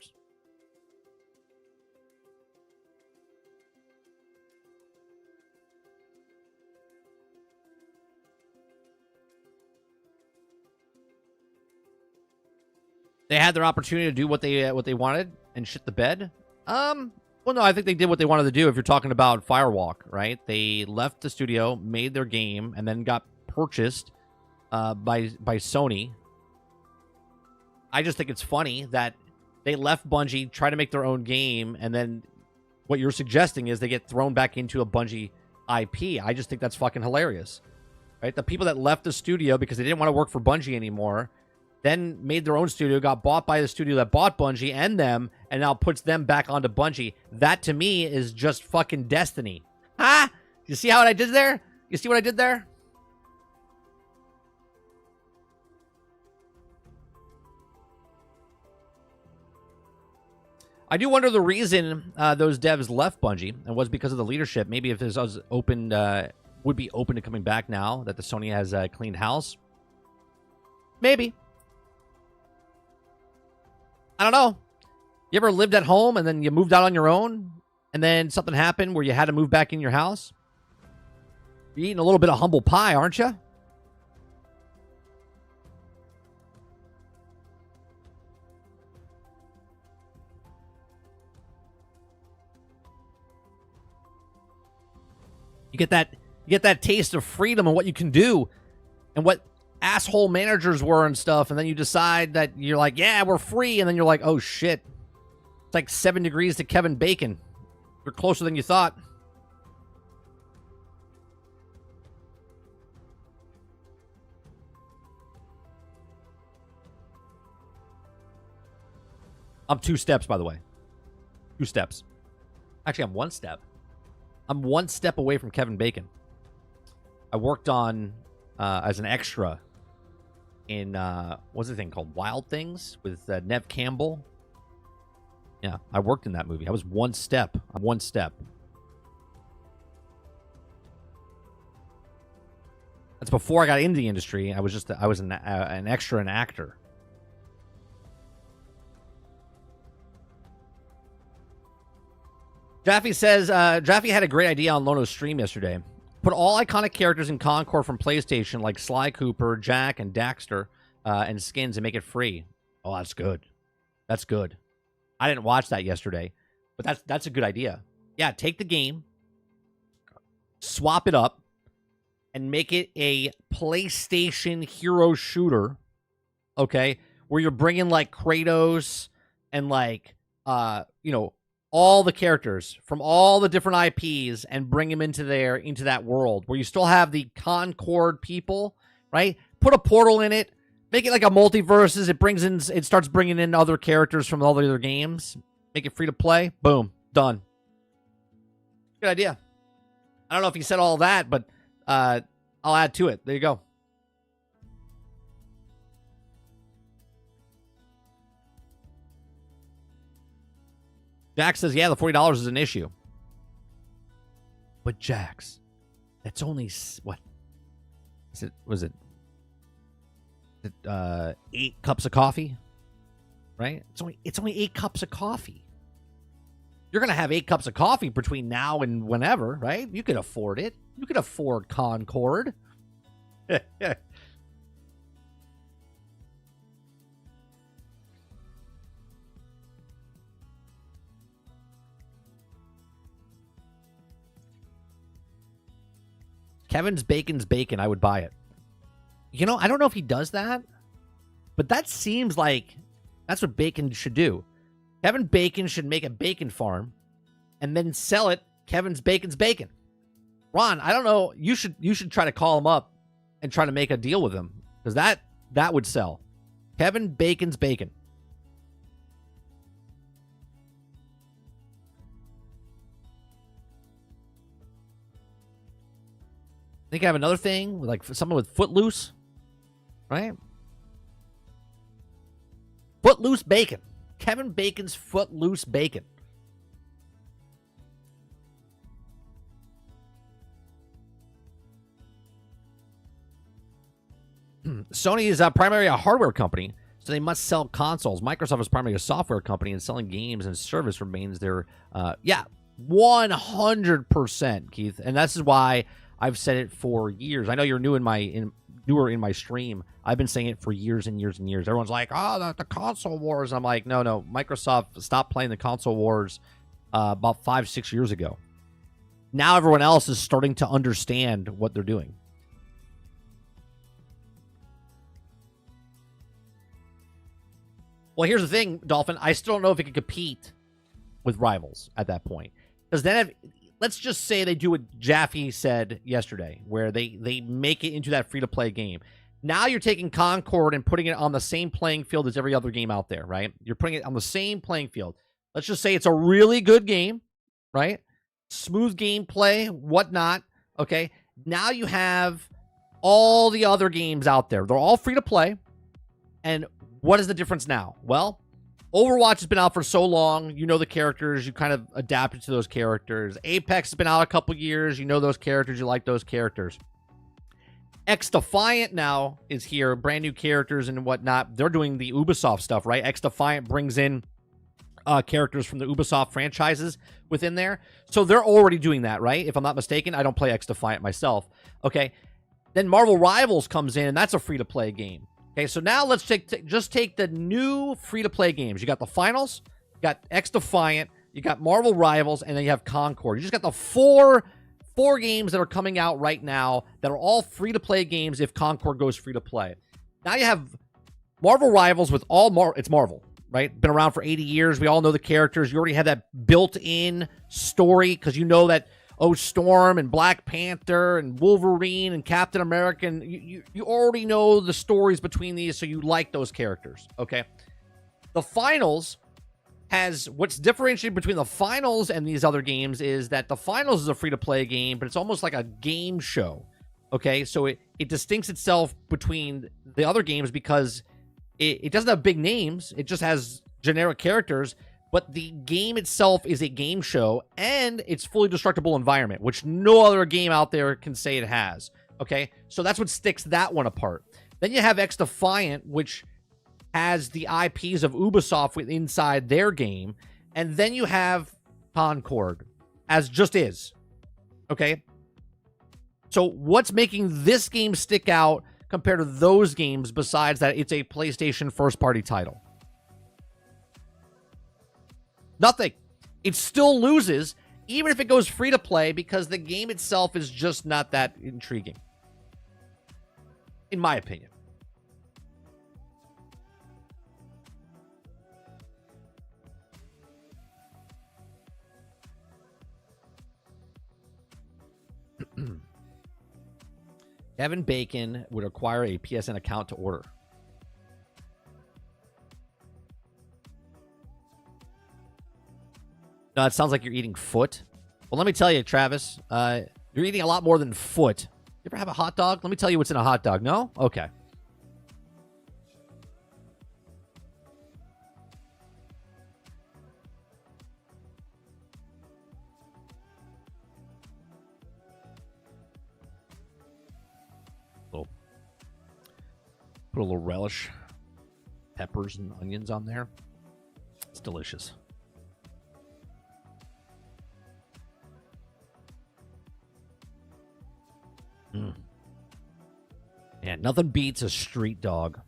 They had their opportunity to do what they wanted and shit the bed. Well, no, I think they did what they wanted to do. If you're talking about Firewalk, right? They left the studio, made their game, and then got purchased by Sony. I just think it's funny that they left Bungie, try to make their own game, and then what you're suggesting is they get thrown back into a Bungie IP. I just think that's fucking hilarious, right? The people that left the studio because they didn't want to work for Bungie anymore, then made their own studio, got bought by the studio that bought Bungie and them, and now puts them back onto Bungie. That, to me, is just fucking destiny. Ha! You see how I did there? You see what I did there? I do wonder the reason those devs left Bungie, and was because of the leadership. Maybe if this was open, would be open to coming back now that the Sony has cleaned house. Maybe. I don't know. You ever lived at home and then you moved out on your own, and then something happened where you had to move back in your house? You're eating a little bit of humble pie, aren't you? You get that taste of freedom and what you can do and what asshole managers were and stuff, and then you decide that you're like, yeah, we're free, and then you're like, oh shit. It's like 7 degrees to Kevin Bacon. You're closer than you thought. I'm 2 steps, by the way. 2 steps. Actually, I'm 1 step. I'm 1 step away from Kevin Bacon. I worked on as an extra in what's the thing called, Wild Things, with Nev Campbell. Yeah, I worked in that movie. I was 1 step. I'm 1 step. That's before I got into the industry. I was an extra and actor. Jaffe says, Jaffe had a great idea on Lono's stream yesterday. Put all iconic characters in Concord from PlayStation, like Sly Cooper, Jack, and Daxter, and skins, and make it free. Oh, that's good. That's good. I didn't watch that yesterday, but that's a good idea. Yeah, take the game, swap it up, and make it a PlayStation hero shooter, okay, where you're bringing, like, Kratos and, like, all the characters from all the different IPs and bring them into that world where you still have the Concord people, right? Put a portal in it, make it like a multiverses. It starts bringing in other characters from all the other games. Make it free to play. Boom, done. Good idea. I don't know if he said all that, but I'll add to it. There you go. Jax says, yeah, the $40 is an issue. But Jax, that's only, what? Was it 8 cups of coffee? Right? It's only 8 cups of coffee. You're going to have 8 cups of coffee between now and whenever, right? You could afford it. You could afford Concord. Kevin's Bacon's Bacon, I would buy it. You know, I don't know if he does that, but that seems like that's what Bacon should do. Kevin Bacon should make a bacon farm and then sell it Kevin's Bacon's Bacon. Ron, I don't know. You should try to call him up and try to make a deal with him, because that would sell. Kevin Bacon's Bacon. I think I have another thing with, like, someone with Footloose, right? Footloose Bacon. Kevin Bacon's Footloose Bacon. Sony is primarily a hardware company, so they must sell consoles. Microsoft is primarily a software company, and selling games and service remains their, 100%, Keith. And this is why I've said it for years. I know you're newer in my stream. I've been saying it for years and years and years. Everyone's like, oh, the console wars. I'm like, no. Microsoft stopped playing the console wars about 5-6 years ago. Now everyone else is starting to understand what they're doing. Well, here's the thing, Dolphin. I still don't know if it can compete with rivals at that point. Because then let's just say they do what Jaffe said yesterday, where they make it into that free-to-play game. Now you're taking Concord and putting it on the same playing field as every other game out there, right? You're putting it on the same playing field. Let's just say it's a really good game, right? Smooth gameplay, whatnot, okay? Now you have all the other games out there. They're all free-to-play. And what is the difference now? Well, Overwatch has been out for so long. You know the characters. You kind of adapted to those characters. Apex has been out a couple years. You know those characters. You like those characters. X-Defiant now is here. Brand new characters and whatnot. They're doing the Ubisoft stuff, right? X-Defiant brings in characters from the Ubisoft franchises within there. So they're already doing that, right? If I'm not mistaken. I don't play X-Defiant myself. Okay. Then Marvel Rivals comes in, and that's a free-to-play game. Okay, so now let's just take the new free-to-play games. You got the Finals, you got X-Defiant, you got Marvel Rivals, and then you have Concord. You just got the four games that are coming out right now that are all free-to-play games if Concord goes free-to-play. Now you have Marvel Rivals with it's Marvel, right? Been around for 80 years. We all know the characters. You already have that built-in story because you know that Storm and Black Panther and Wolverine and Captain America. And you already know the stories between these, so you like those characters, okay? The Finals has... What's differentiated between the Finals and these other games is that the Finals is a free-to-play game, but it's almost like a game show, okay? So it distincts itself between the other games because it doesn't have big names. It just has generic characters. But the game itself is a game show, and it's fully destructible environment, which no other game out there can say it has. Okay? So that's what sticks that one apart. Then you have X-Defiant, which has the IPs of Ubisoft inside their game. And then you have Concord, as just is. Okay? So what's making this game stick out compared to those games besides that it's a PlayStation first-party title? Nothing. It still loses, even if it goes free to play, because the game itself is just not that intriguing. In my opinion. Kevin Bacon would acquire a PSN account to order. No, it sounds like you're eating foot. Well, let me tell you, Travis, you're eating a lot more than foot. You ever have a hot dog? Let me tell you what's in a hot dog. No? Okay. Put a little relish, peppers and onions on there. It's delicious. Yeah, nothing beats a street dog.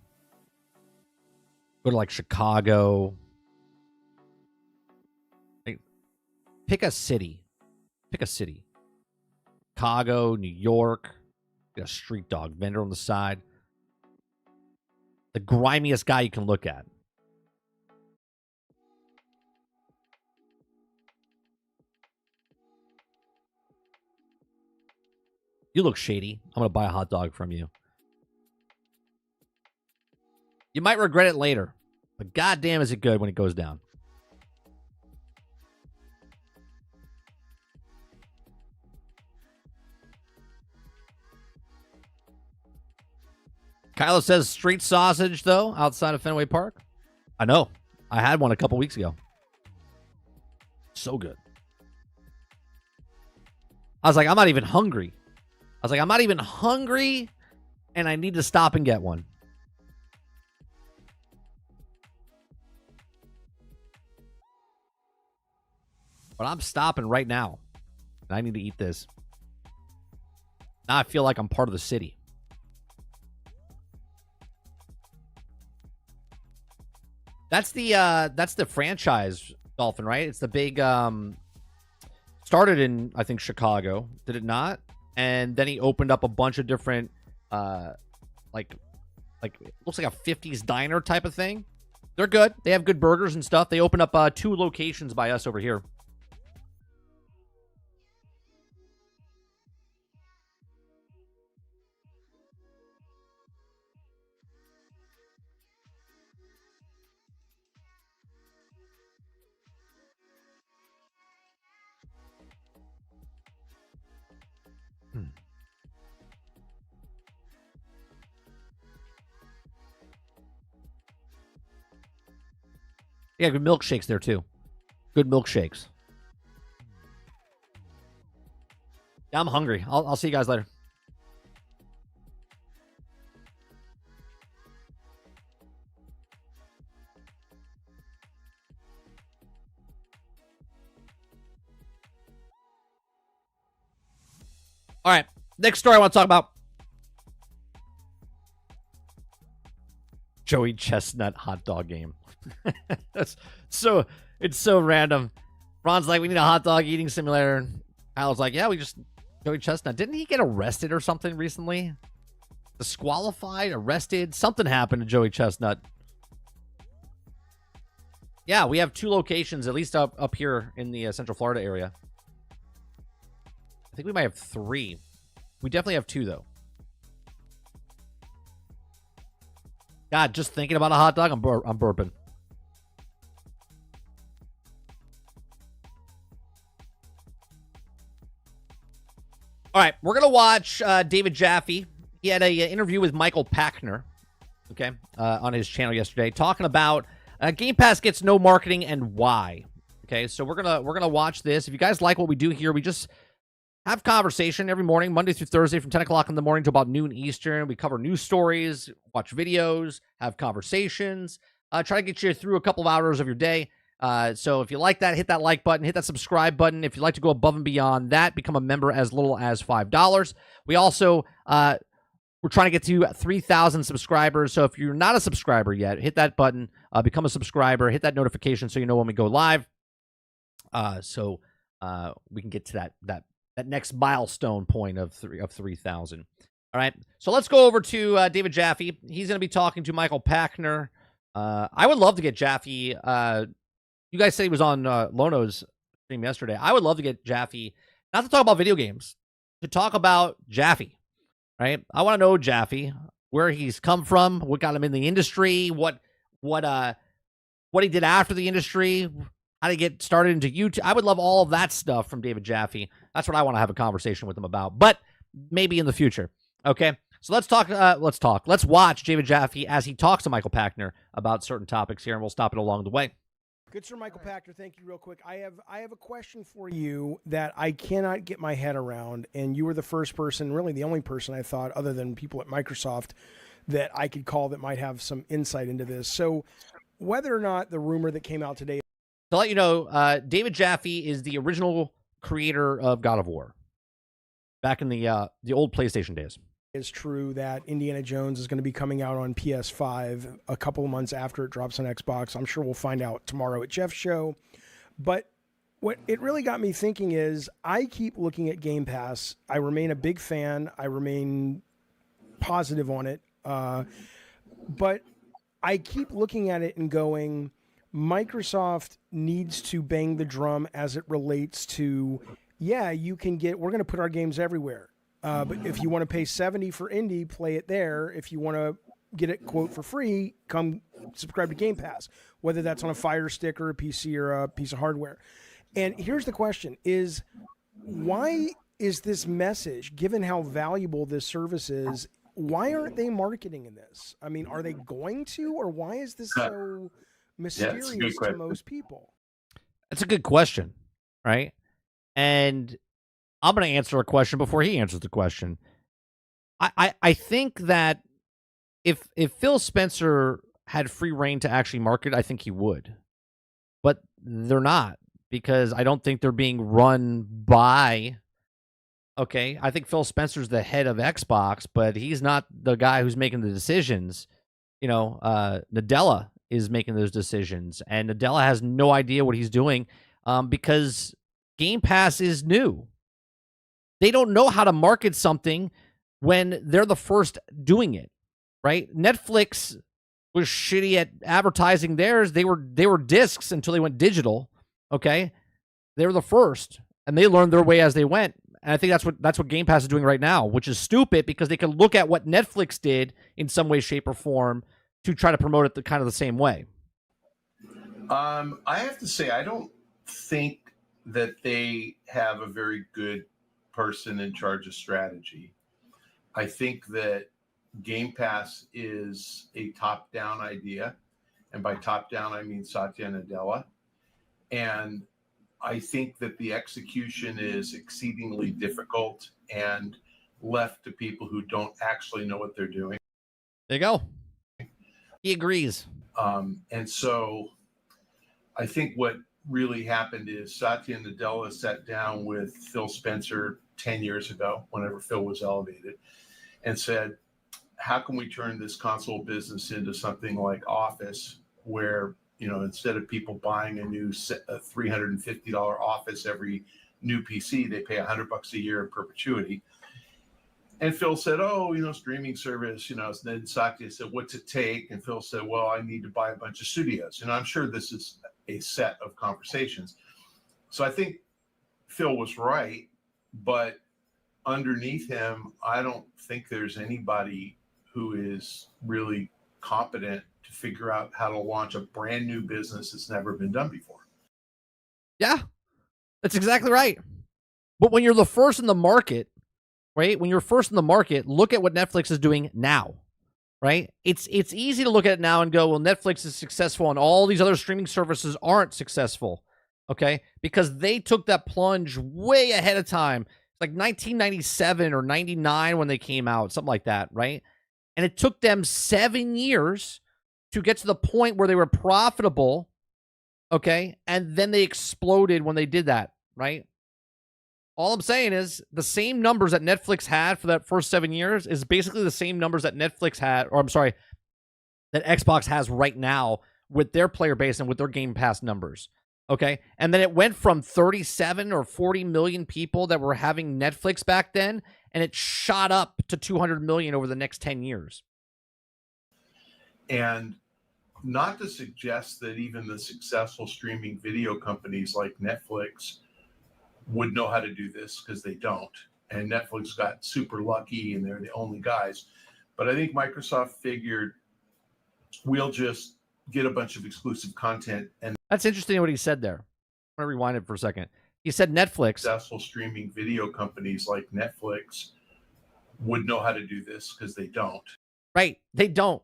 Go to like Chicago. Like, pick a city. Pick a city. Chicago, New York. Get a street dog vendor on the side. The grimiest guy you can look at. You look shady. I'm going to buy a hot dog from you. You might regret it later, but goddamn is it good when it goes down. Kylo says street sausage, though, outside of Fenway Park. I know. I had one a couple weeks ago. So good. I was like, I'm not even hungry. And I need to stop and get one. But I'm stopping right now. And I need to eat this. Now I feel like I'm part of the city. That's the franchise Dolphin, right? It's the big started in, I think, Chicago, did it not? And then he opened up a bunch of different like it looks like a 50s diner type of thing. They're good. They have good burgers and stuff. They opened up 2 locations by us over here. Yeah, good milkshakes there, too. Good milkshakes. Yeah, I'm hungry. I'll see you guys later. All right. Next story I want to talk about. Joey Chestnut hot dog game. It's so random. Ron's like, we need a hot dog eating simulator. Kyle's like, yeah, Joey Chestnut. Didn't he get arrested or something recently? Disqualified, arrested, something happened to Joey Chestnut. Yeah, we have 2 locations, at least up here in the Central Florida area. I think we might have 3. We definitely have 2, though. God, just thinking about a hot dog, I'm burping. All right, we're going to watch David Jaffe. He had an interview with Michael Packner, okay, on his channel yesterday, talking about Game Pass gets no marketing and why. Okay, so we're gonna watch this. If you guys like what we do here, we just have conversation every morning, Monday through Thursday from 10 o'clock in the morning to about noon Eastern. We cover news stories, watch videos, have conversations, try to get you through a couple of hours of your day. So if you like that, hit that like button, hit that subscribe button. If you'd like to go above and beyond that, become a member as little as $5. We also, we're trying to get to 3,000 subscribers. So if you're not a subscriber yet, hit that button, become a subscriber, hit that notification so you know when we go live. So we can get to that next milestone point of 3,000. All right. So let's go over to David Jaffe. He's going to be talking to Michael Packner. I would love to get Jaffe. You guys said he was on Lono's stream yesterday. I would love to get Jaffe, not to talk about video games, to talk about Jaffe, right? I want to know Jaffe, where he's come from, what got him in the industry, what he did after the industry, how to get started into YouTube. I would love all of that stuff from David Jaffe. That's what I want to have a conversation with him about, but maybe in the future. Okay, so let's talk. Let's watch David Jaffe as he talks to Michael Packner about certain topics here, and we'll stop it along the way. Good sir, Michael Packner. Thank you real quick. I have a question for you that I cannot get my head around, and you were the first person, really the only person I thought, other than people at Microsoft, that I could call that might have some insight into this. So whether or not the rumor that came out today... To let you know, David Jaffe is the original creator of God of War back in the old PlayStation days. Is true that Indiana Jones is going to be coming out on PS5 a couple of months after it drops on Xbox. I'm sure we'll find out tomorrow at Jeff's show. But what it really got me thinking is I keep looking at Game Pass. I remain a big fan. I remain positive on it. But I keep looking at it and going, Microsoft needs to bang the drum as it relates to, yeah, we're going to put our games everywhere. But if you want to pay $70 for indie, play it there. If you want to get it, quote, for free, come subscribe to Game Pass, whether that's on a Fire Stick or a PC or a piece of hardware. And here's the question is, why is this message, given how valuable this service is, why aren't they marketing in this? I mean, are they going to, or why is this so mysterious to most people? That's a good question, right? And I'm going to answer a question before he answers the question. I think that if Phil Spencer had free reign to actually market, I think he would. But they're not, because I don't think they're being run by... Okay, I think Phil Spencer's the head of Xbox, but he's not the guy who's making the decisions. You know, Nadella is making those decisions, and Nadella has no idea what he's doing because Game Pass is new. They don't know how to market something when they're the first doing it, right? Netflix was shitty at advertising theirs. They were discs until they went digital, okay? They were the first, and they learned their way as they went. And I think that's what Game Pass is doing right now, which is stupid because they can look at what Netflix did in some way, shape, or form to try to promote it kind of the same way. I have to say, I don't think that they have a very good person in charge of strategy. I think that Game Pass is a top-down idea, and by top-down I mean Satya Nadella, and I think that the execution is exceedingly difficult and left to people who don't actually know what they're doing. There you go. He agrees. And so I think what really happened is Satya Nadella sat down with Phil Spencer 10 years ago, whenever Phil was elevated, and said, how can we turn this console business into something like Office, where, you know, instead of people buying a new $350 Office every new PC, they pay $100 a year in perpetuity. And Phil said, oh, you know, streaming service, you know. And then Satya said, what's it take? And Phil said, well, I need to buy a bunch of studios. And I'm sure this is a set of conversations. So I think Phil was right, but underneath him, I don't think there's anybody who is really competent to figure out how to launch a brand new business that's never been done before. Yeah, that's exactly right. But when you're the first in the market, right? When you're first in the market, look at what Netflix is doing now, right? It's easy to look at it now and go, well, Netflix is successful and all these other streaming services aren't successful, okay? Because they took that plunge way ahead of time. It's like 1997 or 99 when they came out, something like that, right? And it took them 7 years to get to the point where they were profitable, Okay. And then they exploded when they did that, right? All I'm saying is the same numbers that Netflix had for that first 7 years is basically the same numbers that Netflix had, or I'm sorry, that Xbox has right now with their player base and with their Game Pass numbers. Okay. And then it went from 37 or 40 million people that were having Netflix back then, and it shot up to 200 million over the next 10 years. And not to suggest that even the successful streaming video companies like Netflix would know how to do this, because they don't. And Netflix got super lucky and they're the only guys. But I think Microsoft figured we'll just get a bunch of exclusive content. And that's interesting what he said there. I'm going to rewind it for a second. He said Netflix. Successful streaming video companies like Netflix would know how to do this, because they don't. Right. They don't.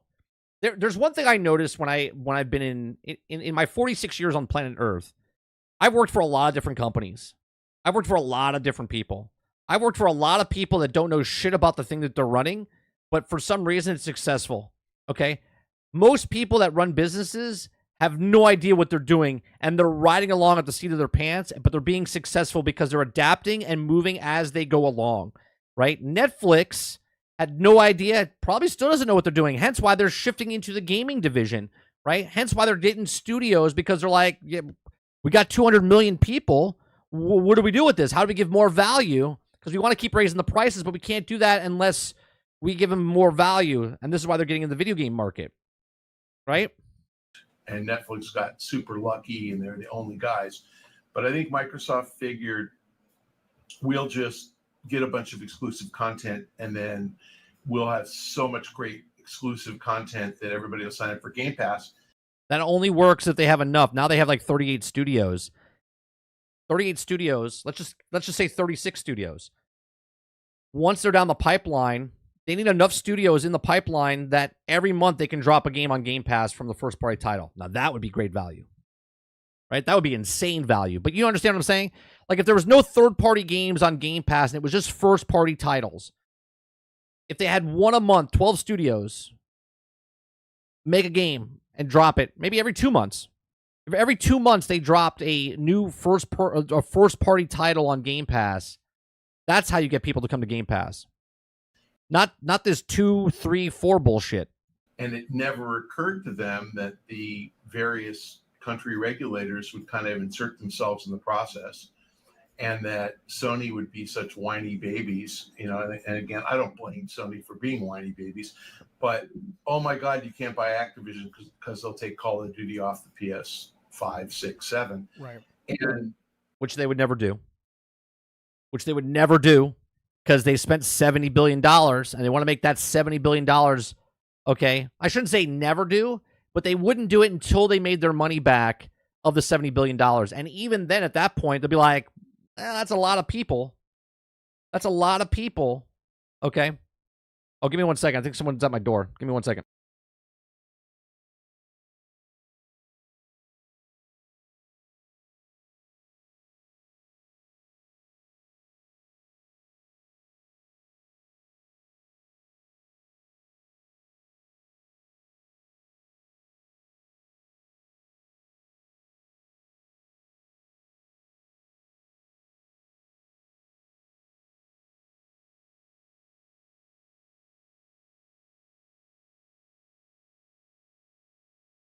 There's one thing I noticed when I've been in my 46 years on planet Earth. I've worked for a lot of different companies. I've worked for a lot of different people. I've worked for a lot of people that don't know shit about the thing that they're running, but for some reason it's successful. Okay? Most people that run businesses have no idea what they're doing, and they're riding along at the seat of their pants, but they're being successful because they're adapting and moving as they go along, right? Netflix had no idea, probably still doesn't know what they're doing, hence why they're shifting into the gaming division, right? Hence why they're getting studios, because they're like, yeah, we got 200 million people. What do we do with this? How do we give more value? Because we want to keep raising the prices, but we can't do that unless we give them more value, and this is why they're getting in the video game market, right? And Netflix got super lucky and they're the only guys. But I think Microsoft figured we'll just get a bunch of exclusive content, and then we'll have so much great exclusive content that everybody will sign up for Game Pass. That only works if they have enough. Now they have like 38 studios. 38 studios. Let's just say 36 studios. Once they're down the pipeline, they need enough studios in the pipeline that every month they can drop a game on Game Pass from the first party title. Now that would be great value, right? That would be insane value. But you understand what I'm saying? Like if there was no third party games on Game Pass and it was just first party titles, if they had one a month, 12 studios, make a game and drop it maybe every 2 months. If every 2 months they dropped a new first party title on Game Pass, that's how you get people to come to Game Pass. Not this 2, 3, 4 bullshit. And it never occurred to them that the various country regulators would kind of insert themselves in the process, and that Sony would be such whiny babies, you know. And again, I don't blame Sony for being whiny babies, but oh my God, you can't buy Activision because they'll take Call of Duty off the PS5, 6, 7. Right. And which they would never do. Because they spent $70 billion and they want to make that $70 billion, okay? I shouldn't say never do, but they wouldn't do it until they made their money back of the $70 billion. And even then, at that point, they'll be like, that's a lot of people. That's a lot of people, okay? Oh, give me 1 second. I think someone's at my door. Give me 1 second.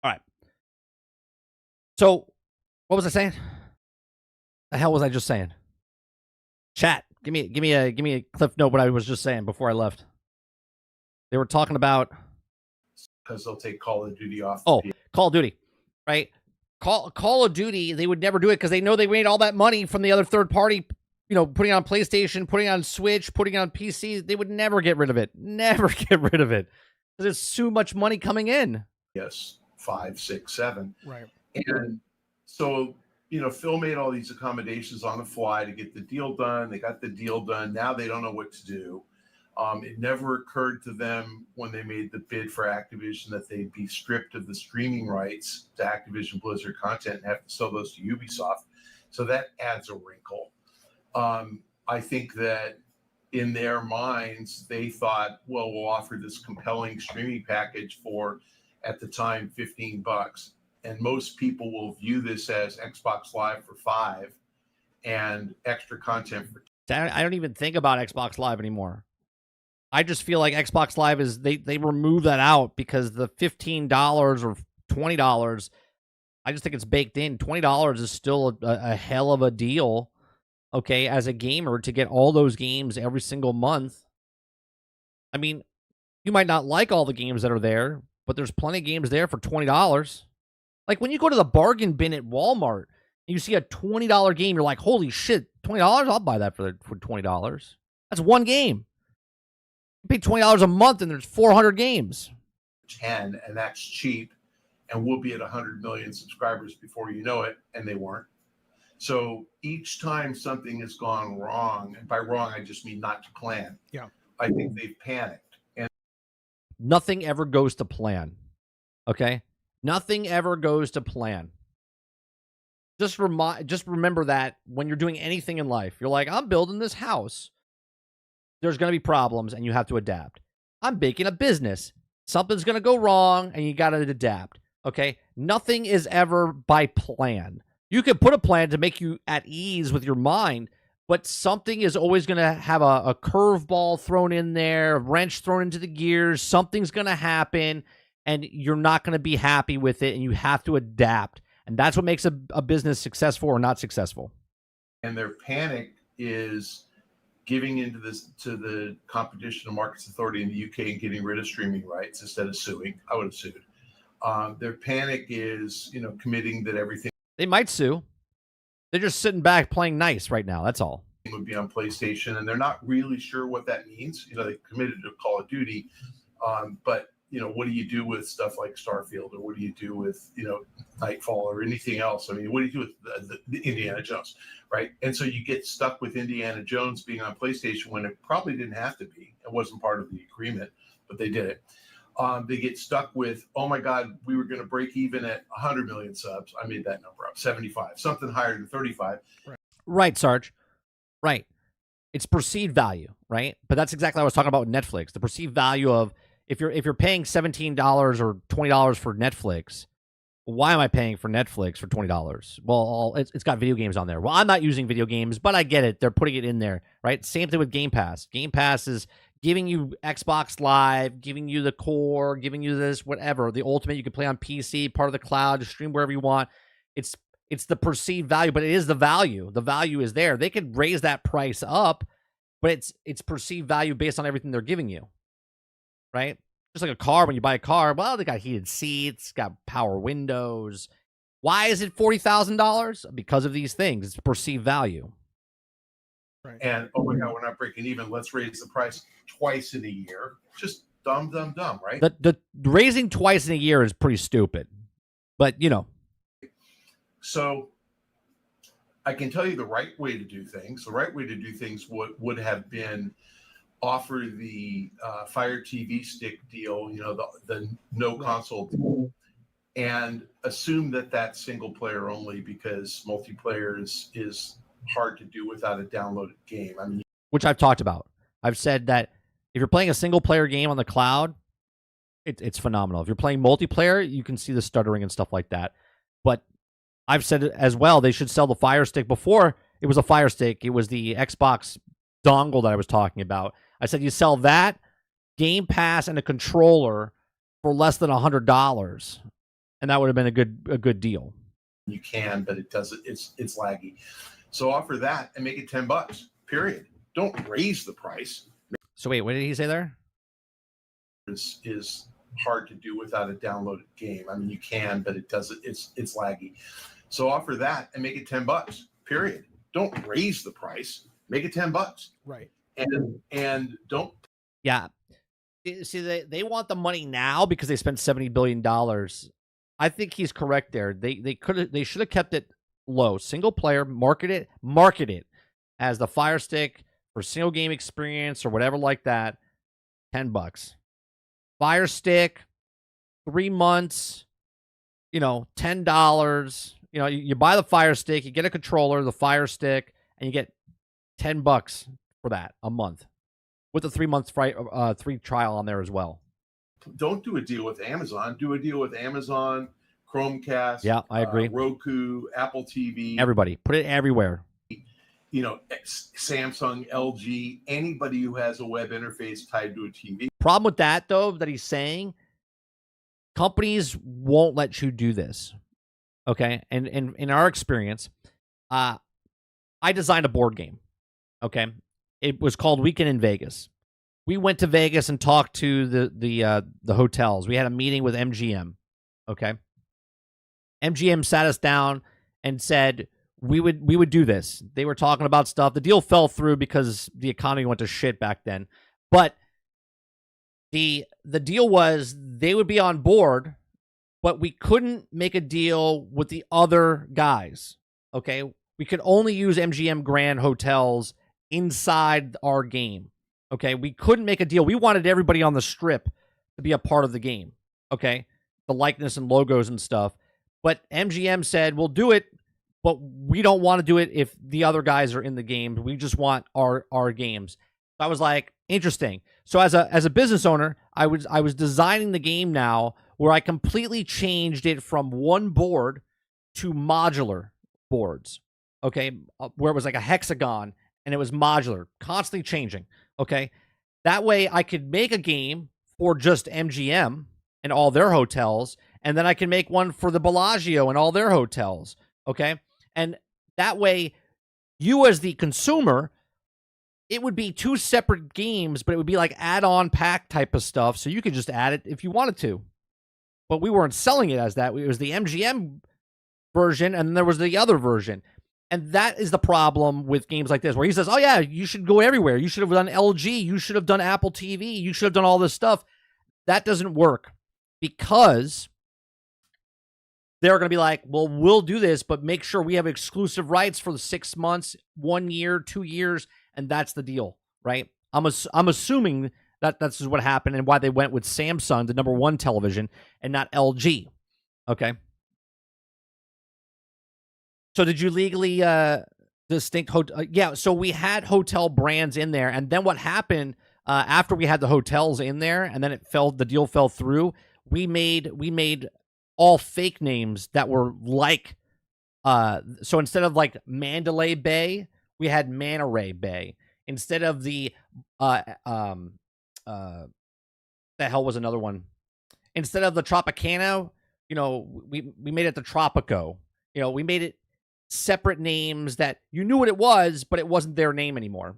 All right. So, what was I saying? The hell was I just saying? Chat, give me a cliff note what I was just saying before I left. They were talking about because they'll take Call of Duty off. Oh, Call of Duty, right? Call of Duty, they would never do it because they know they made all that money from the other third party, you know, putting it on PlayStation, putting it on Switch, putting it on PC. They would never get rid of it. Never get rid of it. Because there's so much money coming in. Yes, 5, 6, 7. Right. And so, you know, Phil made all these accommodations on the fly to get the deal done. They got the deal done. Now they don't know what to do. It never occurred to them when they made the bid for Activision that they'd be stripped of the streaming rights to Activision Blizzard content and have to sell those to Ubisoft. So that adds a wrinkle. I think that in their minds, they thought, well, we'll offer this compelling streaming package for, at the time, $15. And most people will view this as Xbox Live for $5 and extra content for. I don't even think about Xbox Live anymore. I just feel like Xbox Live is they remove that out because the $15 or $20, I just think it's baked in. $20 is still a hell of a deal, okay, as a gamer to get all those games every single month. I mean, you might not like all the games that are there, but there's plenty of games there for $20. Like when you go to the bargain bin at Walmart and you see a $20 game, you're like, holy shit, $20? I'll buy that for $20. That's one game. You pay $20 a month and there's 400 games. 10, and that's cheap. And we'll be at 100 million subscribers before you know it, and they weren't. So each time something has gone wrong, and by wrong, I just mean not to plan. Yeah. I think they've panicked. And nothing ever goes to plan. Okay? Nothing ever goes to plan. Just remember that when you're doing anything in life. You're like, I'm building this house. There's going to be problems, and you have to adapt. I'm making a business. Something's going to go wrong, and you got to adapt. Okay? Nothing is ever by plan. You could put a plan to make you at ease with your mind, but something is always going to have a curveball thrown in there, a wrench thrown into the gears. Something's going to happen, and you're not going to be happy with it, and you have to adapt. And that's what makes a business successful or not successful. And their panic is giving into this to the Competition and Markets Authority in the UK and getting rid of streaming rights instead of suing. I would have sued. Their panic is, committing that everything they might sue. They're just sitting back playing nice right now. That's all. Would be on PlayStation, and they're not really sure what that means. They committed to Call of Duty, but what do you do with stuff like Starfield, or what do you do with Nightfall or anything else? I mean, what do you do with the Indiana Jones, right? And so you get stuck with Indiana Jones being on PlayStation when it probably didn't have to be. It wasn't part of the agreement, but they did it. They get stuck with, oh my God, we were going to break even at 100 million subs. I made that number up, 75, something higher than 35. Right, Sarge. Right. It's perceived value, right? But that's exactly what I was talking about with Netflix. The perceived value of if you're paying $17 or $20 for Netflix, why am I paying for Netflix for $20? Well, it's got video games on there. Well, I'm not using video games, but I get it. They're putting it in there, right? Same thing with Game Pass. Game Pass is giving you Xbox Live, giving you the core, giving you this, whatever. The ultimate, you can play on PC, part of the cloud, just stream wherever you want. It's the perceived value, but it is the value. The value is there. They could raise that price up, but it's perceived value based on everything they're giving you, right? Just like a car, when you buy a car, well, they got heated seats, got power windows. Why is it $40,000? Because of these things. It's perceived value. Right. And, oh my God, we're not breaking even. Let's raise the price twice in a year. Just dumb, right? The raising twice in a year is pretty stupid. But, So I can tell you the right way to do things. The right way to do things would have been offer the Fire TV Stick deal, the no console deal, and assume that that's single player only, because multiplayer is hard to do without a downloaded game. I mean, which I've talked about. I've said that if you're playing a single player game on the cloud, it's phenomenal. If you're playing multiplayer, you can see the stuttering and stuff like that. But I've said it as well, they should sell the Fire Stick. Before it was a Fire Stick, it was the Xbox dongle that I was talking about. I said you sell that, Game Pass, and a controller for less than $100, and that would have been a good deal. You can, but it doesn't. It's laggy. So offer that and make it $10. Period. Don't raise the price. So wait, what did he say there? Is hard to do without a downloaded game. I mean, you can, but it doesn't. It's laggy. So offer that and make it $10. Period. Don't raise the price. Make it $10. Right. And don't. Yeah. See, they want the money now because they spent $70 billion. I think he's correct there. They should have kept it low. Single player, market it as the Fire Stick for single game experience or whatever like that. $10. Fire Stick, 3 months, $10. You buy the Fire Stick, you get a controller, the Fire Stick, and you get $10 for that a month with a 3 month free trial on there as well. Don't do a deal with Amazon. Do a deal with Amazon, Chromecast. Yeah, I agree. Roku, Apple TV. Everybody, put it everywhere. Samsung, LG, anybody who has a web interface tied to a TV. Problem with that, though, that he's saying, companies won't let you do this. Okay, and in our experience, I designed a board game. Okay, it was called Weekend in Vegas. We went to Vegas and talked to the hotels. We had a meeting with MGM. Okay, MGM sat us down and said we would do this. They were talking about stuff. The deal fell through because the economy went to shit back then. But the deal was they would be on board, but we couldn't make a deal with the other guys. Okay, we could only use MGM Grand hotels inside our game. Okay, we couldn't make a deal. We wanted everybody on the strip to be a part of the game. Okay, the likeness and logos and stuff. But MGM said, we'll do it, but we don't want to do it if the other guys are in the game. We just want our games. I was like, interesting. So as a business owner, I was designing the game now where I completely changed it from one board to modular boards. Okay, where it was like a hexagon and it was modular, constantly changing. Okay, that way I could make a game for just MGM and all their hotels, and then I can make one for the Bellagio and all their hotels. Okay, and that way, you as the consumer, it would be two separate games, but it would be like add-on pack type of stuff, so you could just add it if you wanted to. But we weren't selling it as that. It was the MGM version, and then there was the other version. And that is the problem with games like this, where he says, oh, yeah, you should go everywhere. You should have done LG. You should have done Apple TV. You should have done all this stuff. That doesn't work because they're going to be like, well, we'll do this, but make sure we have exclusive rights for the 6 months, 1 year, 2 years, and that's the deal, right? I'm assuming that that's what happened and why they went with Samsung, the #1 television, and not LG. Okay. So did you legally distinct yeah, so we had hotel brands in there, and then what happened after we had the hotels in there, and then the deal fell through. We made all fake names that were like so instead of like Mandalay Bay, we had Manta Bay. Instead of the the hell was another one? Instead of the Tropicana, we made it the Tropico. We made it separate names that you knew what it was, but it wasn't their name anymore.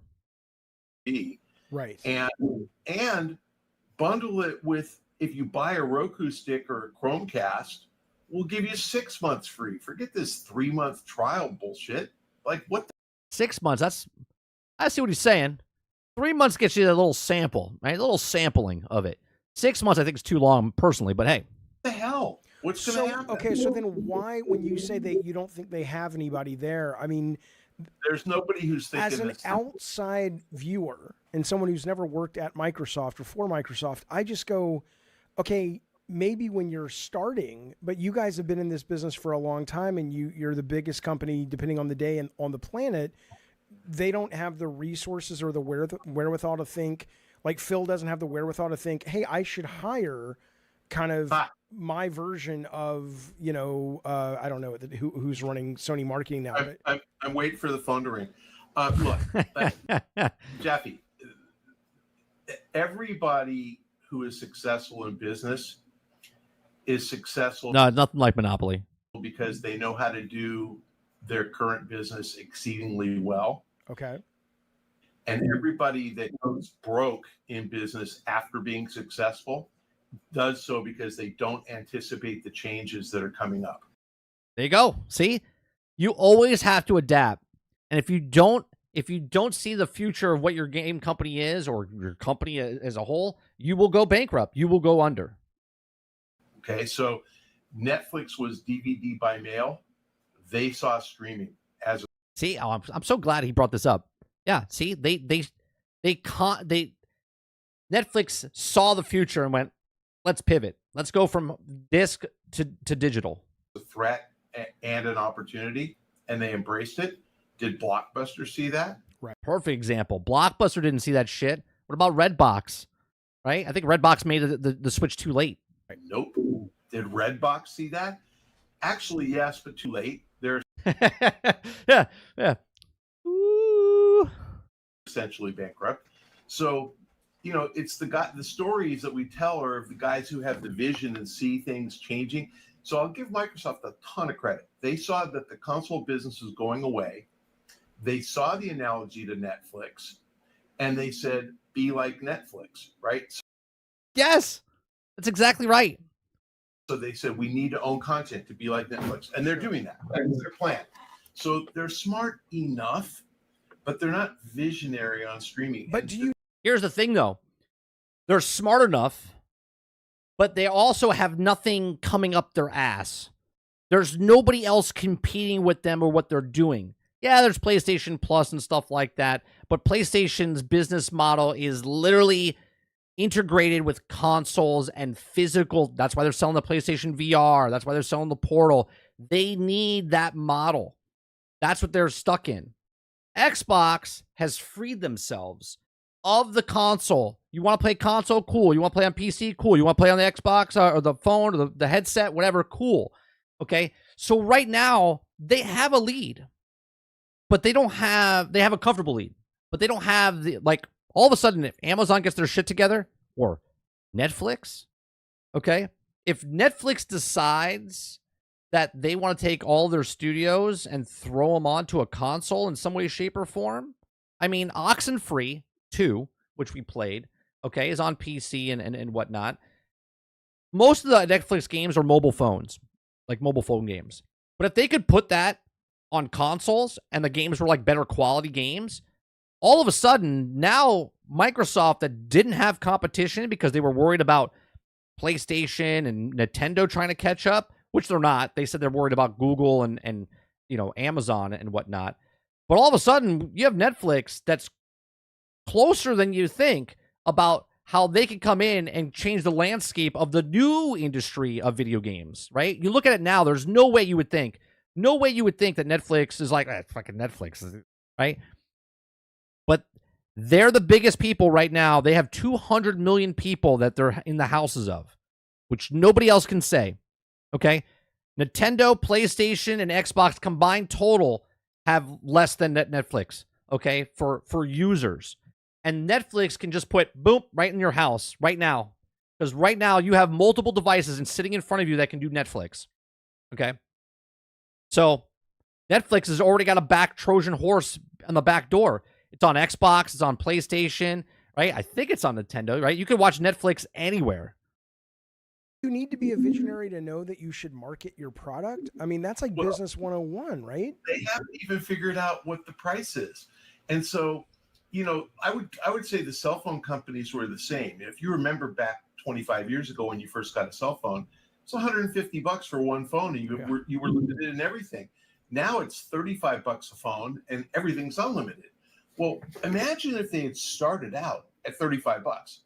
Right. And bundle it with, if you buy a Roku stick or a Chromecast, we'll give you 6 months free. Forget this 3-month trial bullshit. Like, what? 6 months. I see what he's saying. 3 months gets you a little sample, right? A little sampling of it. 6 months, I think, is too long personally, but hey. What the hell? What's going to happen? Okay, so then why, when you say that you don't think they have anybody there, I mean, there's nobody who's thinking as an outside viewer and someone who's never worked at Microsoft or for Microsoft, I just go, okay, maybe when you're starting, but you guys have been in this business for a long time and you're the biggest company, depending on the day and on the planet, they don't have the resources or the wherewithal to think, like Phil doesn't have the wherewithal to think, hey, I should hire kind of my version of, I don't know who's running Sony marketing now. I'm waiting for the phone to ring. Look, Jeffy, everybody who is successful in business is successful. No, nothing like Monopoly. Because they know how to do their current business exceedingly well. Okay. And everybody that goes broke in business after being successful does so because they don't anticipate the changes that are coming up. There you go. See, you always have to adapt. And if you don't see the future of what your game company is or your company as a whole, you will go bankrupt. You will go under. Okay. So Netflix was DVD by mail. They saw streaming as a... See, I'm so glad he brought this up. Yeah. See, Netflix saw the future and went, let's pivot. Let's go from disc to digital. A threat and an opportunity, and they embraced it. Did Blockbuster see that? Right. Perfect example. Blockbuster didn't see that shit. What about Redbox? Right? I think Redbox made the switch too late. Nope. Did Redbox see that? Actually, yes, but too late. They're Yeah, yeah. Ooh. essentially bankrupt. So, it's the stories that we tell are of the guys who have the vision and see things changing. So I'll give Microsoft a ton of credit. They saw that the console business was going away. They saw the analogy to Netflix, and they said, be like Netflix, right? Yes, that's exactly right. So they said, we need to own content to be like Netflix. And they're doing that. That's their plan. So they're smart enough, but they're not visionary on streaming. But Here's the thing, though. They're smart enough, but they also have nothing coming up their ass. There's nobody else competing with them or what they're doing. Yeah, there's PlayStation Plus and stuff like that, but PlayStation's business model is literally integrated with consoles and physical. That's why they're selling the PlayStation VR. That's why they're selling the Portal. They need that model. That's what they're stuck in. Xbox has freed themselves of the console. You want to play console? Cool. You want to play on PC? Cool. You want to play on the Xbox or the phone or the headset? Whatever. Cool. Okay. So right now they have a lead, but they have a comfortable lead, but they don't have the, like, all of a sudden, if Amazon gets their shit together or Netflix, okay, if Netflix decides that they want to take all their studios and throw them onto a console in some way, shape, or form, I mean, Oxenfree 2, which we played, okay, is on PC and whatnot. Most of the Netflix games are mobile phones, like mobile phone games. But if they could put that on consoles and the games were like better quality games, all of a sudden, now Microsoft, that didn't have competition because they were worried about PlayStation and Nintendo trying to catch up, which they're not. They said they're worried about Google and Amazon and whatnot. But all of a sudden, you have Netflix that's closer than you think about how they can come in and change the landscape of the new industry of video games, right? You look at it now, there's no way you would think that Netflix is like, fucking Netflix, right? But they're the biggest people right now. They have 200 million people that they're in the houses of, which nobody else can say, okay? Nintendo, PlayStation, and Xbox combined total have less than Netflix, okay, for users. And Netflix can just put, boom, right in your house right now. Because right now you have multiple devices and sitting in front of you that can do Netflix, okay? So Netflix has already got a back Trojan horse on the back door. It's on Xbox, it's on PlayStation, right? I think it's on Nintendo, right? You can watch Netflix anywhere. You need to be a visionary to know that you should market your product. I mean, that's like business 101, right? They haven't even figured out what the price is. And so, I would say the cell phone companies were the same. If you remember back 25 years ago when you first got a cell phone, it's $150 for one phone, and you were limited in everything. Now it's $35 a phone, and everything's unlimited. Well, imagine if they had started out at $35,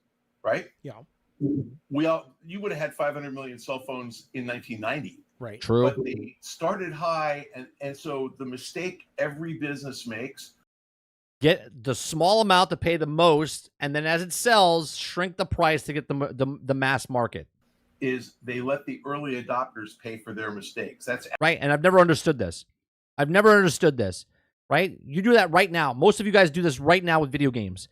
right? Yeah. You would have had 500 million cell phones in 1990. Right. True. But they started high, and so the mistake every business makes, get the small amount to pay the most, and then as it sells, shrink the price to get the mass market. Is they let the early adopters pay for their mistakes. That's right. And I've never understood this. Right? You do that right now. Most of you guys do this right now with video games.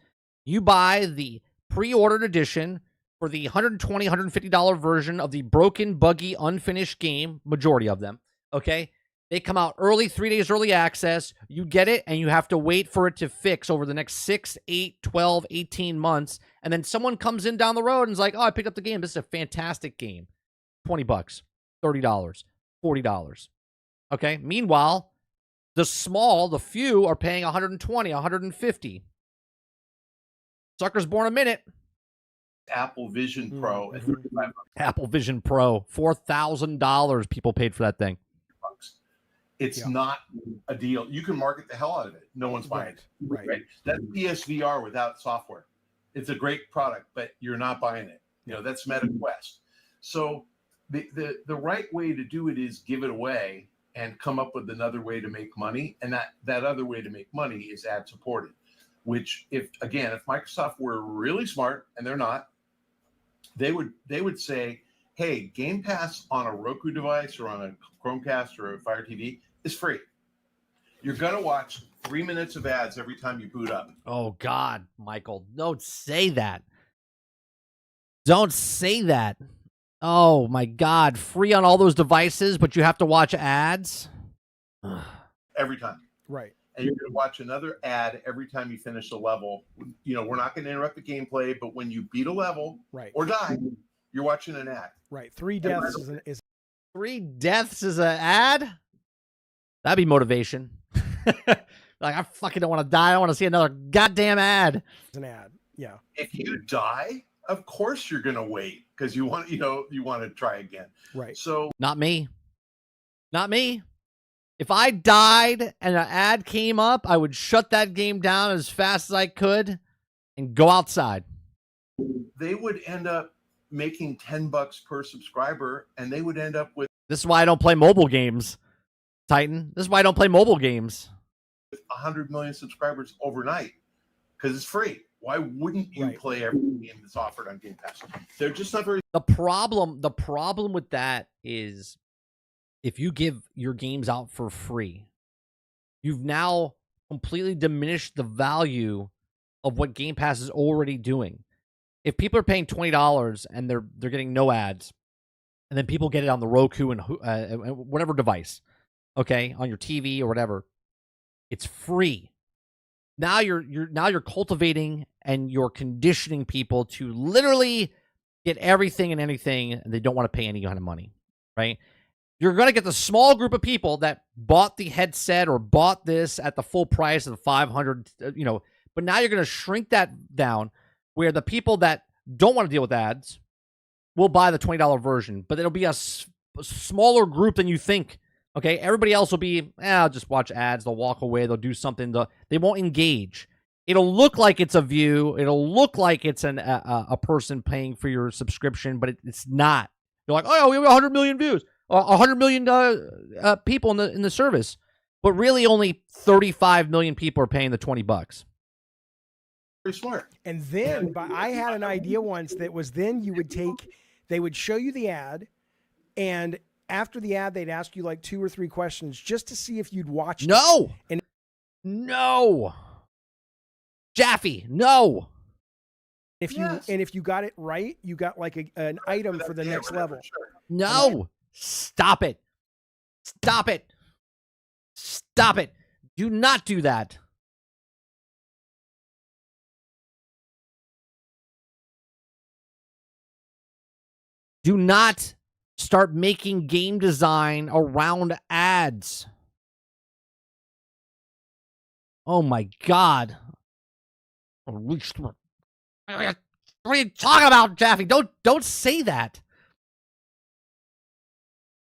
You buy the pre-ordered edition for the $120, $150 version of the broken, buggy, unfinished game, majority of them, okay? They come out early, 3 days early access. You get it, and you have to wait for it to fix over the next 6, 8, 12, 18 months. And then someone comes in down the road and is like, oh, I picked up the game. This is a fantastic game. $20, $30, $40. Okay? Meanwhile, the few are paying $120, $150. Sucker's born a minute. Apple Vision Pro at $35. Apple Vision Pro, $4,000 people paid for that thing. It's not a deal. You can market the hell out of it. No one's buying it. Right. That's PSVR without software. It's a great product, but you're not buying it. That's MetaQuest. So the right way to do it is give it away and come up with another way to make money. And that other way to make money is ad supported, which if Microsoft were really smart, and they're not, they would say, hey, Game Pass on a Roku device or on a Chromecast or a Fire TV is free. You're going to watch 3 minutes of ads every time you boot up. Oh, God, Michael, don't say that. Don't say that. Oh, my God. Free on all those devices, but you have to watch ads? Every time. Right. And you're going to watch another ad every time you finish a level. You know, we're not going to interrupt the gameplay, but when you beat a level or die, you're watching an ad. Right. 3 deaths is 3 deaths is an ad? That'd be motivation. Like, I fucking don't want to die. I want to see another goddamn ad. an ad. Yeah. If you die, of course you're going to wait because you want to try again. Right. So Not me. Not me. If I died and an ad came up, I would shut that game down as fast as I could and go outside. they would end up making $10 per subscriber, and they would end up with This is why I don't play mobile games, Titan. This is why I don't play mobile games. 100 million subscribers overnight because it's free. Why wouldn't you play every game that's offered on Game Pass? They're just not very. The problem with that is if you give your games out for free, you've now completely diminished the value of what Game Pass is already doing. If people are paying $20 and they're getting no ads, and then people get it on the Roku and whatever device, okay, on your TV or whatever, it's free. Now you're cultivating and you're conditioning people to literally get everything and anything, and they don't want to pay any kind of money, right? You're going to get the small group of people that bought the headset or bought this at the full price of the $500, but now you're going to shrink that down where the people that don't want to deal with ads will buy the $20 version, but it'll be a smaller group than you think. Okay, everybody else will be, I'll just watch ads. They'll walk away. They'll do something. They won't engage. It'll look like it's a view. It'll look like it's a person paying for your subscription, but it's not. You're like, oh, we have 100 million views, 100 million people in the service, but really only 35 million people are paying the $20. Very smart. And then, but I had an idea once that was then they would show you the ad, and after the ad, they'd ask you like 2 or 3 questions just to see if you'd watched it. No. Jaffe, no. If you got it right, you got like an item for the next level. Sure. No. Stop it. Stop it. Stop it. Do not do that. Do not start making game design around ads. Oh my God. What are you talking about, Jaffe? Don't say that.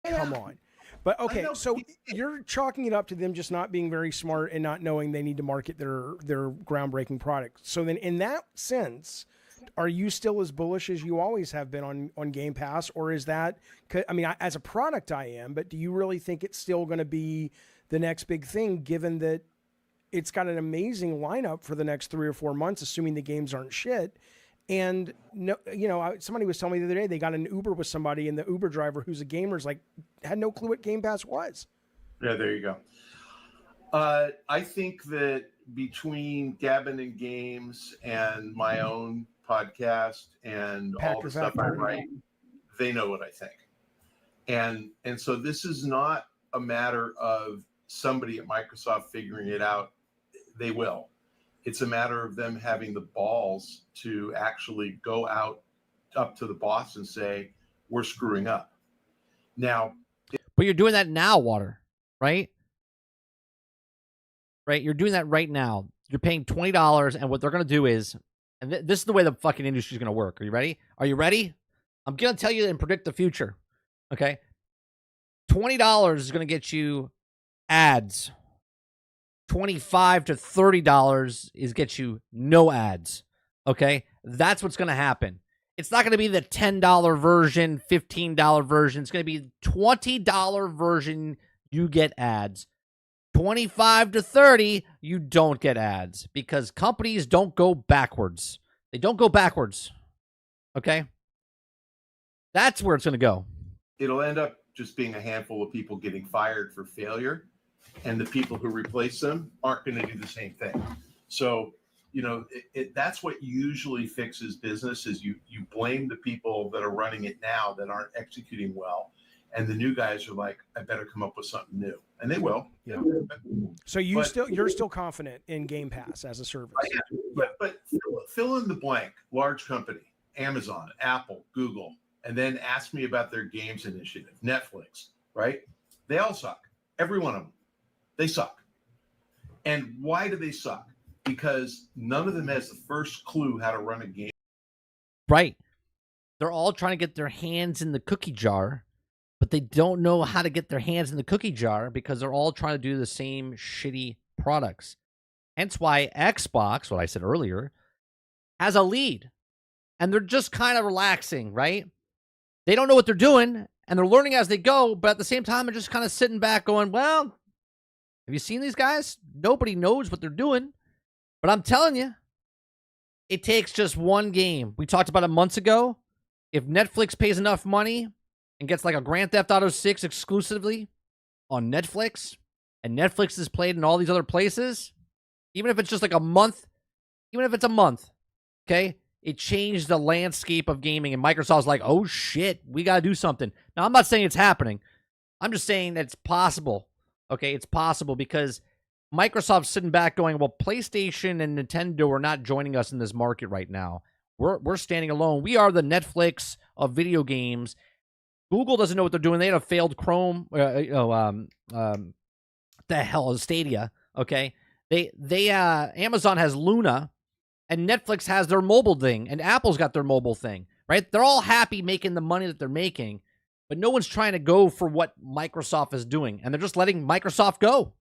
Come on. But okay, so you're chalking it up to them just not being very smart and not knowing they need to market their groundbreaking product. So then in that sense, are you still as bullish as you always have been on Game Pass? Or is that, I mean, as a product I am, but do you really think it's still going to be the next big thing, given that it's got an amazing lineup for the next 3 or 4 months, assuming the games aren't shit? And no, somebody was telling me the other day they got an Uber with somebody, and the Uber driver, who's a gamer, had no clue what Game Pass was. Yeah, there you go. I think that between Gabbin and Games and my own podcast and all the stuff I write, they know what I think. And so this is not a matter of somebody at Microsoft figuring it out. They will. It's a matter of them having the balls to actually go out up to the boss and say, we're screwing up. Now, but you're doing that now, Water, right? Right? You're doing that right now. You're paying $20, and what they're going to do is, and this is the way the fucking industry is going to work. Are you ready? Are you ready? I'm going to tell you and predict the future. Okay? $20 is going to get you ads. $25 to $30 is get you no ads. Okay? That's what's going to happen. It's not going to be the $10 version, $15 version. It's going to be $20 version, you get ads. 25 to 30, you don't get ads because companies don't go backwards. They don't go backwards. Okay? That's where it's going to go. It'll end up just being a handful of people getting fired for failure, and the people who replace them aren't going to do the same thing. So, that's what usually fixes business is you blame the people that are running it now that aren't executing well. And the new guys are like, I better come up with something new. And they will. Yeah. So you're still confident in Game Pass as a service. But fill in the blank, large company, Amazon, Apple, Google, and then ask me about their games initiative, Netflix, right? They all suck. Every one of them. They suck. And why do they suck? Because none of them has the first clue how to run a game. Right. They're all trying to get their hands in the cookie jar, but they don't know how to get their hands in the cookie jar because they're all trying to do the same shitty products. Hence why Xbox, what I said earlier, has a lead. And they're just kind of relaxing, right? They don't know what they're doing, and they're learning as they go, but at the same time, they're just kind of sitting back going, well, have you seen these guys? Nobody knows what they're doing. But I'm telling you, it takes just one game. We talked about it months ago. If Netflix pays enough money and gets like a Grand Theft Auto 6 exclusively on Netflix, and Netflix is played in all these other places, even if it's just like a month, okay, it changed the landscape of gaming, and Microsoft's like, oh shit, we got to do something. Now, I'm not saying it's happening. I'm just saying that it's possible. Okay, it's possible because Microsoft's sitting back going, well, PlayStation and Nintendo are not joining us in this market right now. We're standing alone. We are the Netflix of video games. Google doesn't know what they're doing. They had a failed Chrome. The hell is Stadia? Okay, Amazon has Luna, and Netflix has their mobile thing, and Apple's got their mobile thing. Right? They're all happy making the money that they're making, but no one's trying to go for what Microsoft is doing, and they're just letting Microsoft go.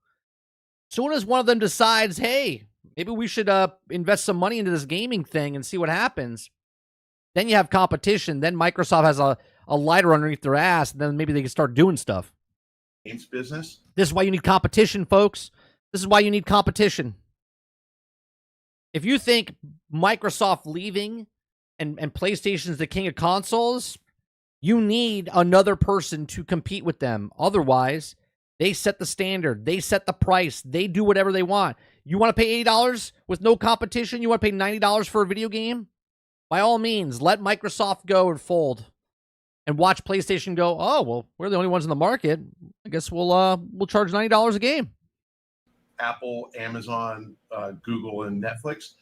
Soon as one of them decides, hey, maybe we should invest some money into this gaming thing and see what happens, then you have competition. Then Microsoft has a lighter underneath their ass, and then maybe they can start doing stuff. Games business. This is why you need competition, folks. This is why you need competition. If you think Microsoft leaving and PlayStation's the king of consoles, you need another person to compete with them. Otherwise, they set the standard. They set the price. They do whatever they want. You want to pay $80 with no competition? You want to pay $90 for a video game? By all means, let Microsoft go and fold. And watch PlayStation go, oh, well, we're the only ones in the market. I guess we'll charge $90 a game. Apple, Amazon, Google, and Netflix.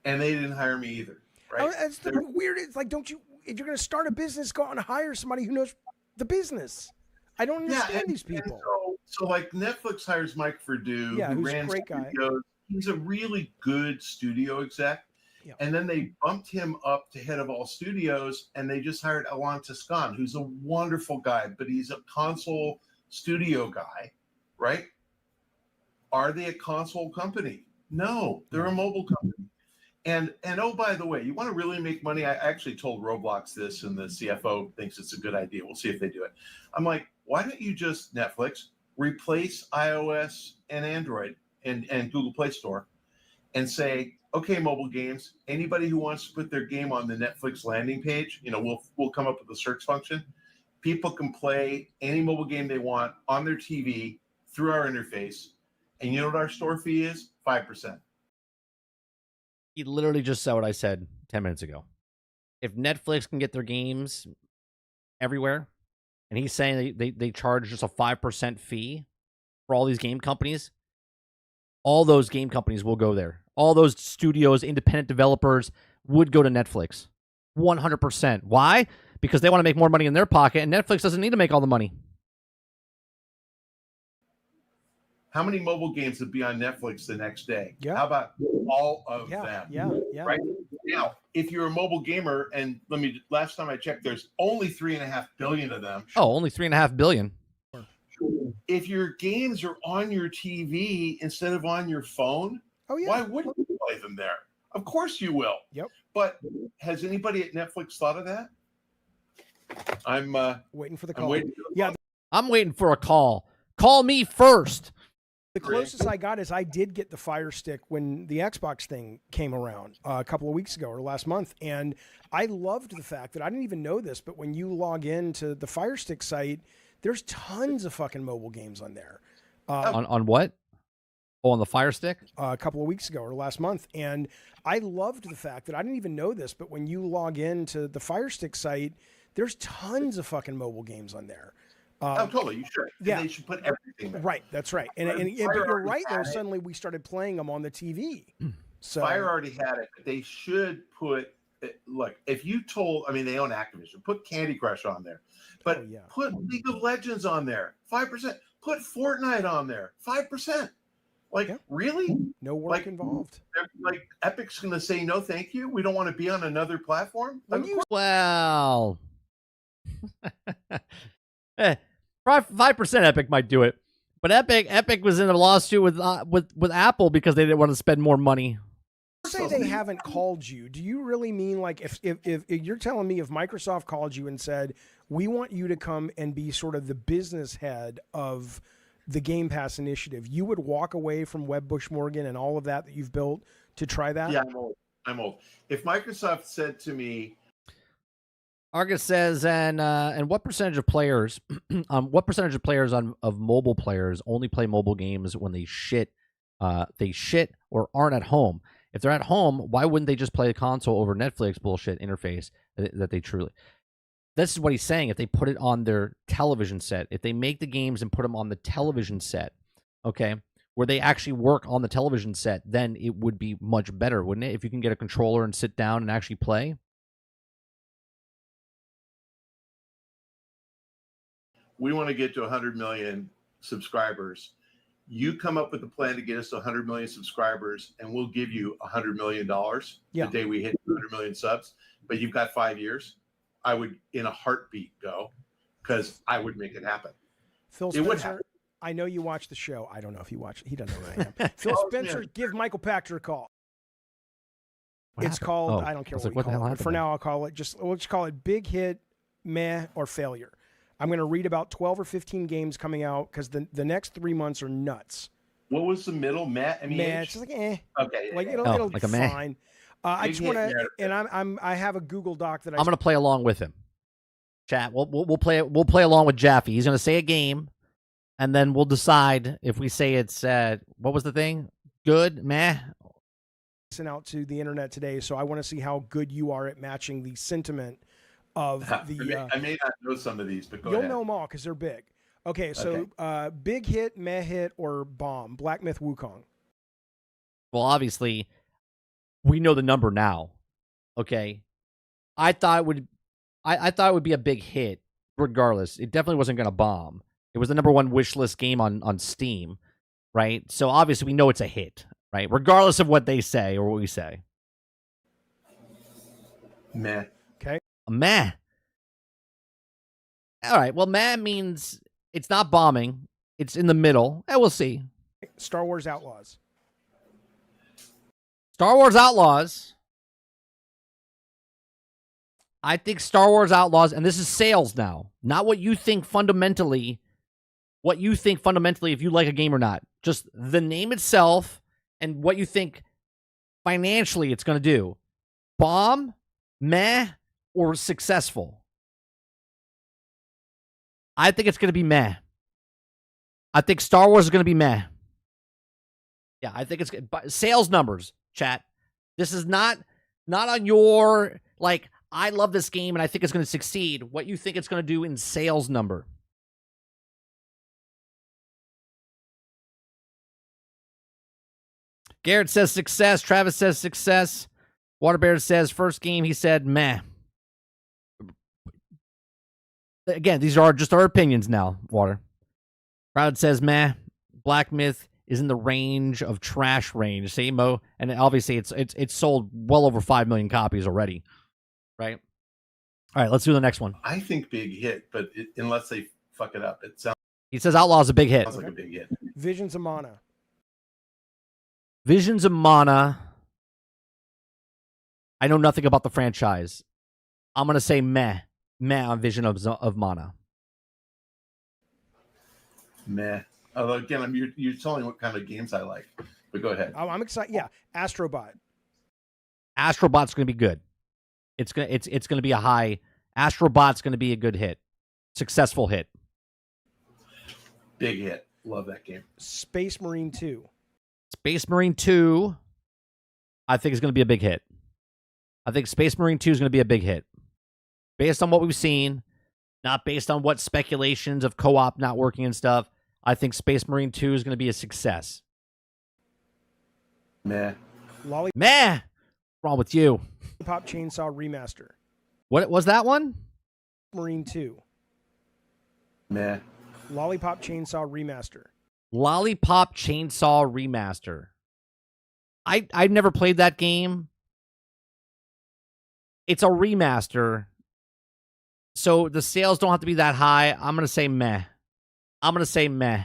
And they didn't hire me either, right? It's weird. It's like, don't you, if you're going to start a business, go out and hire somebody who knows the business. I don't understand these people. So like Netflix hires Mike Perdue, who who's ran a great guy. studios. He's a really good studio exec. Yeah. And then they bumped him up to head of all studios, and they just hired Alain Toscan, who's a wonderful guy, but he's a console studio guy, right? Are they a console company? No, they're a mobile company. And oh, by the way, you want to really make money? I actually told Roblox this, and the CFO thinks it's a good idea. We'll see if they do it. I'm like, why don't you just, Netflix, replace iOS and Android and Google Play Store and say, okay, mobile games, anybody who wants to put their game on the Netflix landing page, we'll come up with a search function. People can play any mobile game they want on their TV through our interface. And you know what our store fee is? 5%. He literally just said what I said 10 minutes ago. If Netflix can get their games everywhere, and he's saying they charge just a 5% fee for all these game companies, all those game companies will go there. All those studios, independent developers would go to Netflix. 100%. Why? Because they want to make more money in their pocket, and Netflix doesn't need to make all the money. How many mobile games would be on Netflix the next day? Yeah. How about all of them? Yeah. Right now, if you're a mobile gamer, and last time I checked, there's only 3.5 billion of them. Oh, only 3.5 billion. If your games are on your TV instead of on your phone, why wouldn't you play them there? Of course you will. Yep. But has anybody at Netflix thought of that? I'm waiting for the call. I'm waiting for a call. Call me first. The closest I got is I did get the Fire Stick when the Xbox thing came around a couple of weeks ago or last month. And I loved the fact that I didn't even know this, but when you log into the Fire Stick site, there's tons of fucking mobile games on there. On what? Oh, on the Fire Stick? A couple of weeks ago or last month. And I loved the fact that I didn't even know this, but when you log into the Fire Stick site, there's tons of fucking mobile games on there. Totally. You should. Yeah. They should put everything there. Right. That's right. But you're right, though. Suddenly we started playing them on the TV. So Fire already had it. But they should put, look, if you told, I mean, they own Activision, put Candy Crush on there, but put League of Legends on there, 5%. Put Fortnite on there, 5%. Like, really? No work involved. Like, Epic's going to say, no, thank you. We don't want to be on another platform. Well, 5% Epic might do it, but Epic was in a lawsuit with Apple because they didn't want to spend more money. Say they haven't called you. Do you really mean like if you're telling me if Microsoft called you and said we want you to come and be sort of the business head of the Game Pass initiative, you would walk away from Webb Bush Morgan and all of that you've built to try that? Yeah, I'm old. If Microsoft said to me, Argus says, and what percentage of players, of mobile players only play mobile games when they shit or aren't at home? If they're at home, why wouldn't they just play the console over Netflix bullshit interface that they truly? This is what he's saying. If they put it on their television set, if they make the games and put them on the television set, okay, where they actually work on the television set, then it would be much better, wouldn't it? If you can get a controller and sit down and actually play. we want to get to 100 million subscribers. You come up with a plan to get us to 100 million subscribers, and we'll give you $100 million the day we hit 100 million subs. But you've got 5 years. I would, in a heartbeat, go, because I would make it happen. Phil Spencer, I know you watch the show. I don't know if you watch it. He doesn't know who I am. Phil Spencer, give Michael Pachter a call. It's called, I don't care what we call it. For now, I'll call it, we'll just call it Big Hit, Meh, or Failure. I'm going to read about 12 or 15 games coming out because the next 3 months are nuts. What was the middle? Meh? Meh. It's just like, eh. Okay. Like, it'll like be a meh. fine. I just want to, and I have a Google Doc that I'm going to play along with him. Chat. We'll play along with Jaffe. He's going to say a game, and then we'll decide if we say it's what was the thing? Good, meh. Sent out to the internet today, so I want to see how good you are at matching the sentiment of the. I may not know some of these, but go you'll ahead. know them all because they're big. Okay, so Big Hit, Meh Hit, or Bomb? Black Myth Wukong. Well, obviously, we know the number now. Okay, I thought it would be a big hit. Regardless, it definitely wasn't going to bomb. It was the #1 wish list game on Steam, right? So obviously, we know it's a hit, right? Regardless of what they say or what we say. Meh. Okay. Meh. All right. Well, meh means it's not bombing. It's in the middle. We'll see. Star Wars Outlaws. Star Wars Outlaws. I think Star Wars Outlaws, and this is sales now, not what you think fundamentally. What you think fundamentally, if you like a game or not, just the name itself and what you think financially it's going to do. Bomb, meh, or successful. I think it's going to be meh. I think Star Wars is going to be meh. Yeah, I think it's sales numbers, chat. This is not on your, like, I love this game and I think it's going to succeed. What you think it's going to do in sales number. Garrett says success. Travis says success. Waterbear says first game, he said meh. Again, these are just our opinions now, Water. Crowd says meh. Black Myth is in the range of trash range. Same Mo, and obviously it's sold well over 5 million copies already. Right? All right, let's do the next one. I think big hit, but unless they fuck it up, it sounds. He says Outlaw is a big hit. Sounds like a big hit. Visions of Mana. Visions of Mana. I know nothing about the franchise. I'm gonna say meh on Vision of Mana. Meh. Although again, you're telling what kind of games I like. But go ahead. I'm excited. Yeah, Astrobot. Astrobot's going to be good. It's going to be a high. Astrobot's going to be a good hit, successful hit. Big hit. Love that game. Space Marine 2. Space Marine 2, I think is going to be a big hit. I think Space Marine 2 is going to be a big hit. Based on what we've seen, not based on what speculations of co-op not working and stuff, I think Space Marine 2 is going to be a success. Meh. Lollipop Meh! What's wrong with you? Chainsaw Remaster. What was that one? Marine 2. Meh. Lollipop Chainsaw Remaster. Lollipop Chainsaw Remaster. I've never played that game. It's a remaster, so the sales don't have to be that high. I'm going to say meh. I'm going to say meh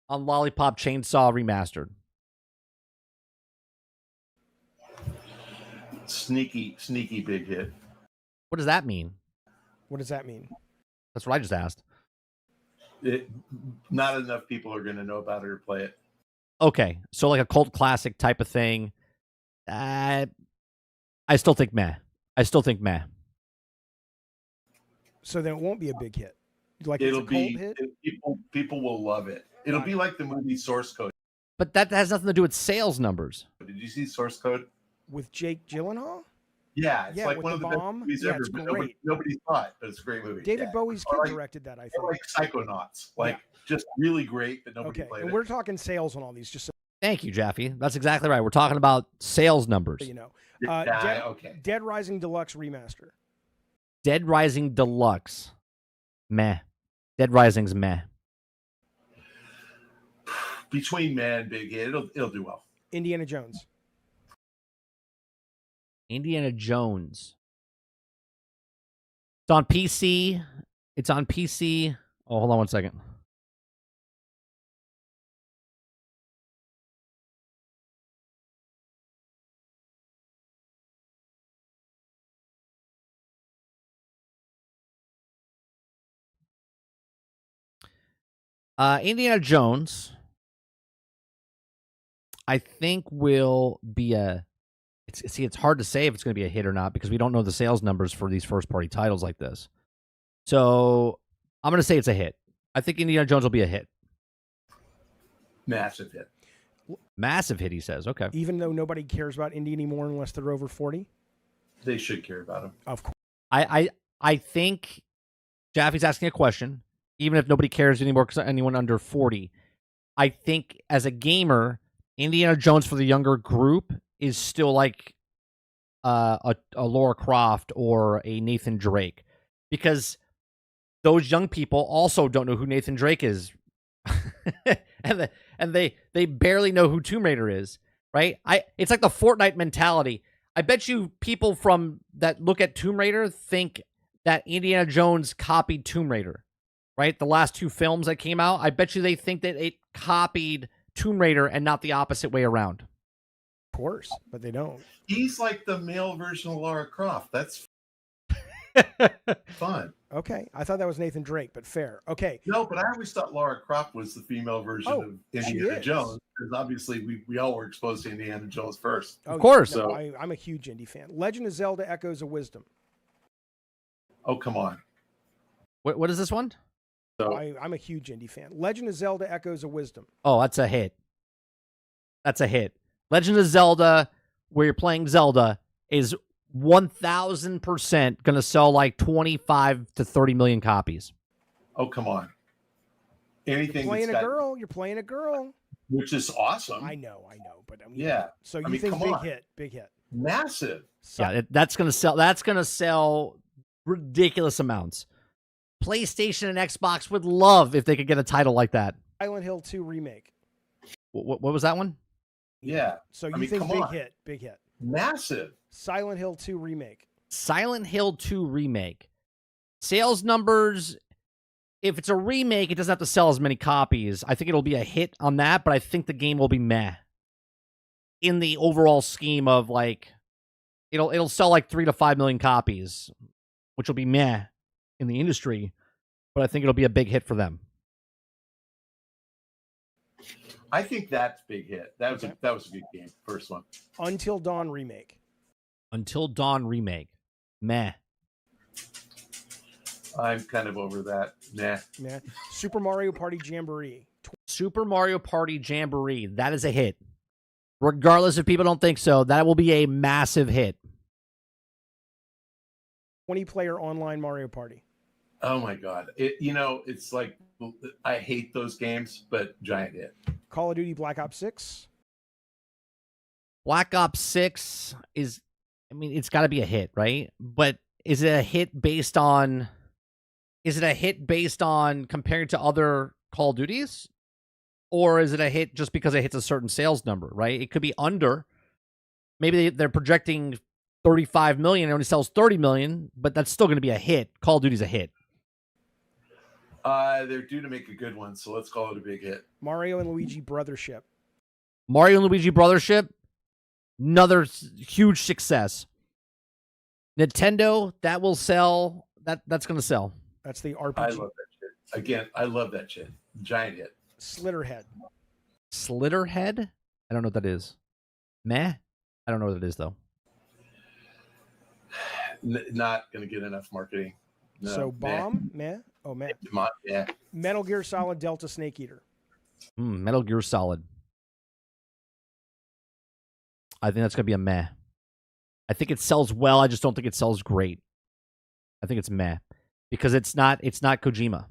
on Lollipop Chainsaw Remastered. Sneaky big hit. What does that mean? What does that mean? That's what I just asked. Not enough people are going to know about it or play it. Okay, so like a cult classic type of thing. I still think meh. So then it won't be a big hit. Like It'll it's a cult be hit? people will love it. It'll be like the movie Source Code. But that has nothing to do with sales numbers. Did you see Source Code? With Jake Gyllenhaal? Yeah, it's Yeah, like with one of the the bomb. best movies Yeah, ever. it's But great. nobody saw it, but it's a great movie. David Yeah. Bowie's Or kid like- directed that, I or think. like Psychonauts, like just really great, but nobody Okay, played and it. we're talking sales on all these, just so Thank you, Jaffe. That's exactly right. We're talking about sales numbers. you know. Yeah, okay. Dead Rising Deluxe Remaster. Dead Rising Deluxe. Meh. Dead Rising's meh. Between man and big hit, it'll do well. Indiana Jones. Indiana Jones. It's on PC. It's on PC. Oh, hold on one second. Indiana Jones, I think will be a. It's hard to say if it's going to be a hit or not because we don't know the sales numbers for these first party titles like this. So I'm going to say it's a hit. I think Indiana Jones will be a hit. Massive hit. Massive hit, he says. Okay. Even though nobody cares about Indy anymore unless they're over 40? They should care about him. Of course. I think Jaffe's asking a question, even if nobody cares anymore because anyone under 40. I think as a gamer, Indiana Jones for the younger group is still like a Lara Croft or a Nathan Drake, because those young people also don't know who Nathan Drake is, and they barely know who Tomb Raider is. Right? It's like the Fortnite mentality. I bet you people from that look at Tomb Raider think that Indiana Jones copied Tomb Raider, right? The last two films that came out, I bet you they think that it copied Tomb Raider and not the opposite way around. Of course, but they don't. He's like the male version of Lara Croft. That's fun. Okay, I thought that was Nathan Drake, but fair. Okay. No, but I always thought Lara Croft was the female version of Indiana Jones, because obviously we all were exposed to Indiana Jones first. Of course. No, I'm a huge indie fan. Legend of Zelda Echoes of Wisdom. Oh, come on. What is this one? So I'm a huge indie fan. Legend of Zelda Echoes of Wisdom. Oh, that's a hit. That's a hit. Legend of Zelda, where you're playing Zelda, is 1,000% going to sell like 25 to 30 million copies. oh, come on. Anything You're playing a girl. which is awesome. I know, but I mean, Yeah. So you I mean, think come big on. hit. Massive. Yeah, that's going to sell. That's going to sell ridiculous amounts. PlayStation and Xbox would love if they could get a title like that. Silent Hill 2 remake. What was that one? Yeah. So you I mean, think come big on. hit. Massive. Silent Hill 2 remake. Silent Hill 2 remake. Sales numbers, if it's a remake, it doesn't have to sell as many copies. I think it'll be a hit on that, but I think the game will be meh. In the overall scheme of like, it'll sell like 3 to 5 million copies, which will be meh in the industry, but I think it'll be a big hit for them. I think that's big hit. That was Okay. that was a good game. First one. Until Dawn remake. Until Dawn remake. Meh. I'm kind of over that. Nah. Yeah. Super Mario Party Jamboree. Super Mario Party Jamboree. That is a hit. Regardless if people don't think so, that will be a massive hit. 20-player online Mario Party. Oh my God. It's like I hate those games, but giant hit. Call of Duty Black Ops 6. Black Ops 6 is, I mean, it's got to be a hit, right? But is it a hit based on compared to other Call of Duties? Or is it a hit just because it hits a certain sales number, right? It could be under. Maybe they're projecting 35 million, it only sells 30 million, but that's still going to be a hit. Call of Duty's a hit. They're due to make a good one, so let's call it a big hit. Mario and Luigi Brothership. Mario and Luigi Brothership, another huge success. Nintendo, that will sell. That's going to sell. That's the RPG. I love that shit. Again, I love that shit. Giant hit. Slitterhead. Slitterhead? I don't know what that is. Meh? I don't know what it is, though. Not going to get enough marketing. No, So Bomb? Meh? Oh, meh. Yeah. Metal Gear Solid Delta Snake Eater. Metal Gear Solid. I think that's going to be a meh. I think it sells well. I just don't think it sells great. I think it's meh. Because it's not Kojima.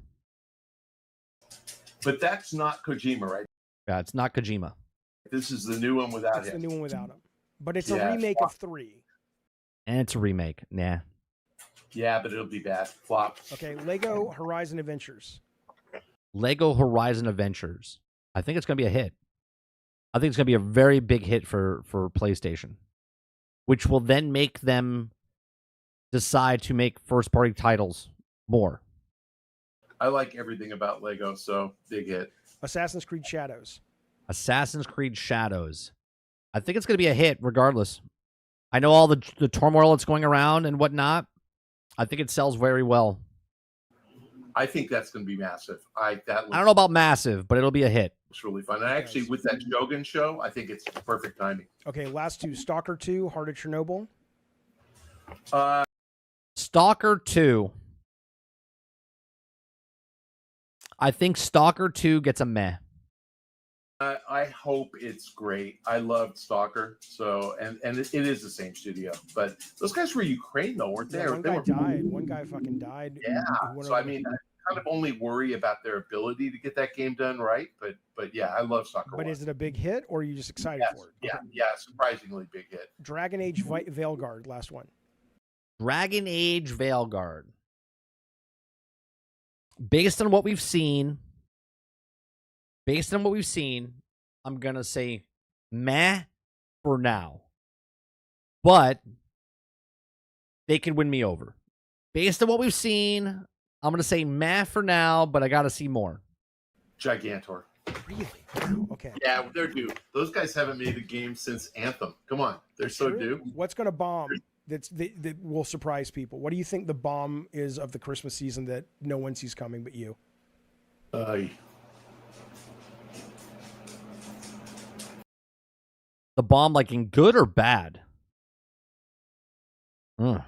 But that's not Kojima, right? Yeah, it's not Kojima. This is the new one without It's him. the new one without him. But it's a Yeah, remake of 3. And it's a remake. Nah. Yeah, but it'll be bad. Flop. Okay, Lego Horizon Adventures. Lego Horizon Adventures. I think it's going to be a hit. I think it's going to be a very big hit for PlayStation, which will then make them decide to make first-party titles more. I like everything about Lego, so big hit. Assassin's Creed Shadows. Assassin's Creed Shadows. I think it's going to be a hit regardless. I know all the turmoil that's going around and whatnot. I think it sells very well. I think that's going to be massive. I don't know about massive, but it'll be a hit. It's really fun. And actually, with that Shogun show, I think it's perfect timing. Okay, last two. Stalker 2, Heart of Chernobyl. Stalker 2. I think Stalker 2 gets a meh. I hope it's great. I loved Stalker, so and it is the same studio, but those guys were Ukraine though, weren't they? Yeah, one guy died. One guy fucking died. Yeah. So I mean, I kind of only worry about their ability to get that game done right, but yeah, I love Stalker. But 1. is it a big hit, or are you just excited for it? Yeah, yeah, surprisingly big hit. Dragon Age Veilguard, last one. Dragon Age Veilguard. Based on what we've seen, I'm going to say meh for now. But they can win me over. Based on what we've seen, I'm going to say meh for now, but I got to see more. Gigantor. Really? Wow. Okay. Yeah, they're due. Those guys haven't made a game since Anthem. Come on. They're so due. What's going to bomb that will surprise people? What do you think the bomb is of the Christmas season that no one sees coming but you? The bomb, like in good or bad? I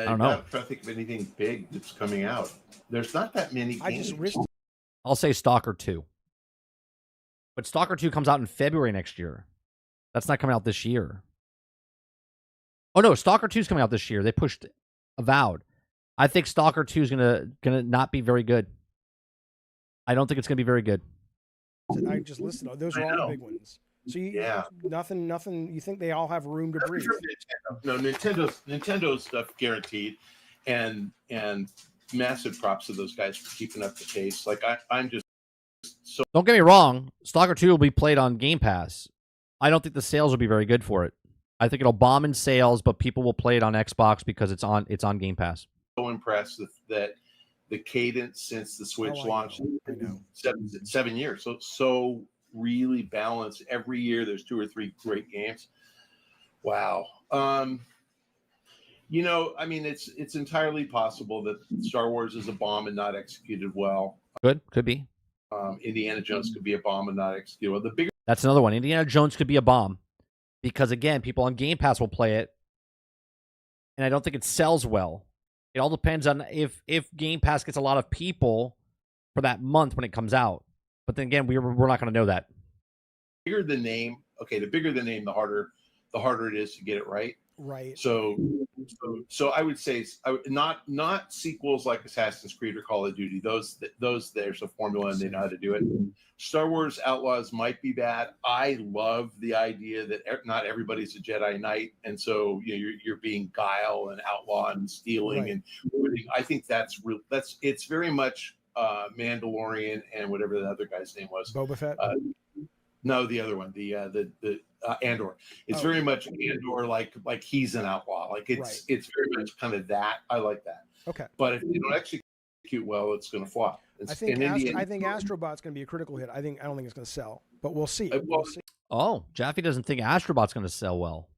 don't know. I'm trying to think of anything big that's coming out. There's not that many games. I'll say Stalker 2. But Stalker 2 comes out in February next year. That's not coming out this year. Oh no, Stalker 2 is coming out this year. They pushed Avowed. I think Stalker 2 is gonna not be very good. I don't think it's gonna be very good. I just listed those are all the big ones. So nothing. You think they all have room to breathe? No, Nintendo's stuff guaranteed, and massive props to those guys for keeping up the pace. Like I'm just so. Don't get me wrong. Stalker 2 will be played on Game Pass. I don't think the sales will be very good for it. I think it'll bomb in sales, but people will play it on Xbox because it's on Game Pass. So impressed that the cadence since the Switch launched, 7 years. So really balanced. Every year there's 2 or 3 great games. Wow. I mean, it's entirely possible that Star Wars is a bomb and not executed well. Could be. Indiana Jones could be a bomb and not execute well. The bigger That's another one. Indiana Jones could be a bomb because, again, people on Game Pass will play it, and I don't think it sells well. It all depends on if Game Pass gets a lot of people for that month when it comes out. But then again, we're not going to know that. bigger the name, okay, the bigger the name, the harder it is to get it right. Right. So I would say not sequels like Assassin's Creed or Call of Duty. Those there's a formula and they know how to do it. Star Wars Outlaws might be bad. I love the idea that not everybody's a Jedi Knight, and so you're being guile and outlaw and stealing Right. and I think that's real. It's very much Mandalorian and whatever the other guy's name was. Boba Fett. No, the other one, the Andor. It's very much Andor, like he's an outlaw. Like it's very much kind of that. I like that. Okay. But if you don't execute well, it's going to flop. I think Astrobot's going to be a critical hit. I don't think it's going to sell, but we'll see. We'll see. Oh, Jaffe doesn't think Astrobot's going to sell well.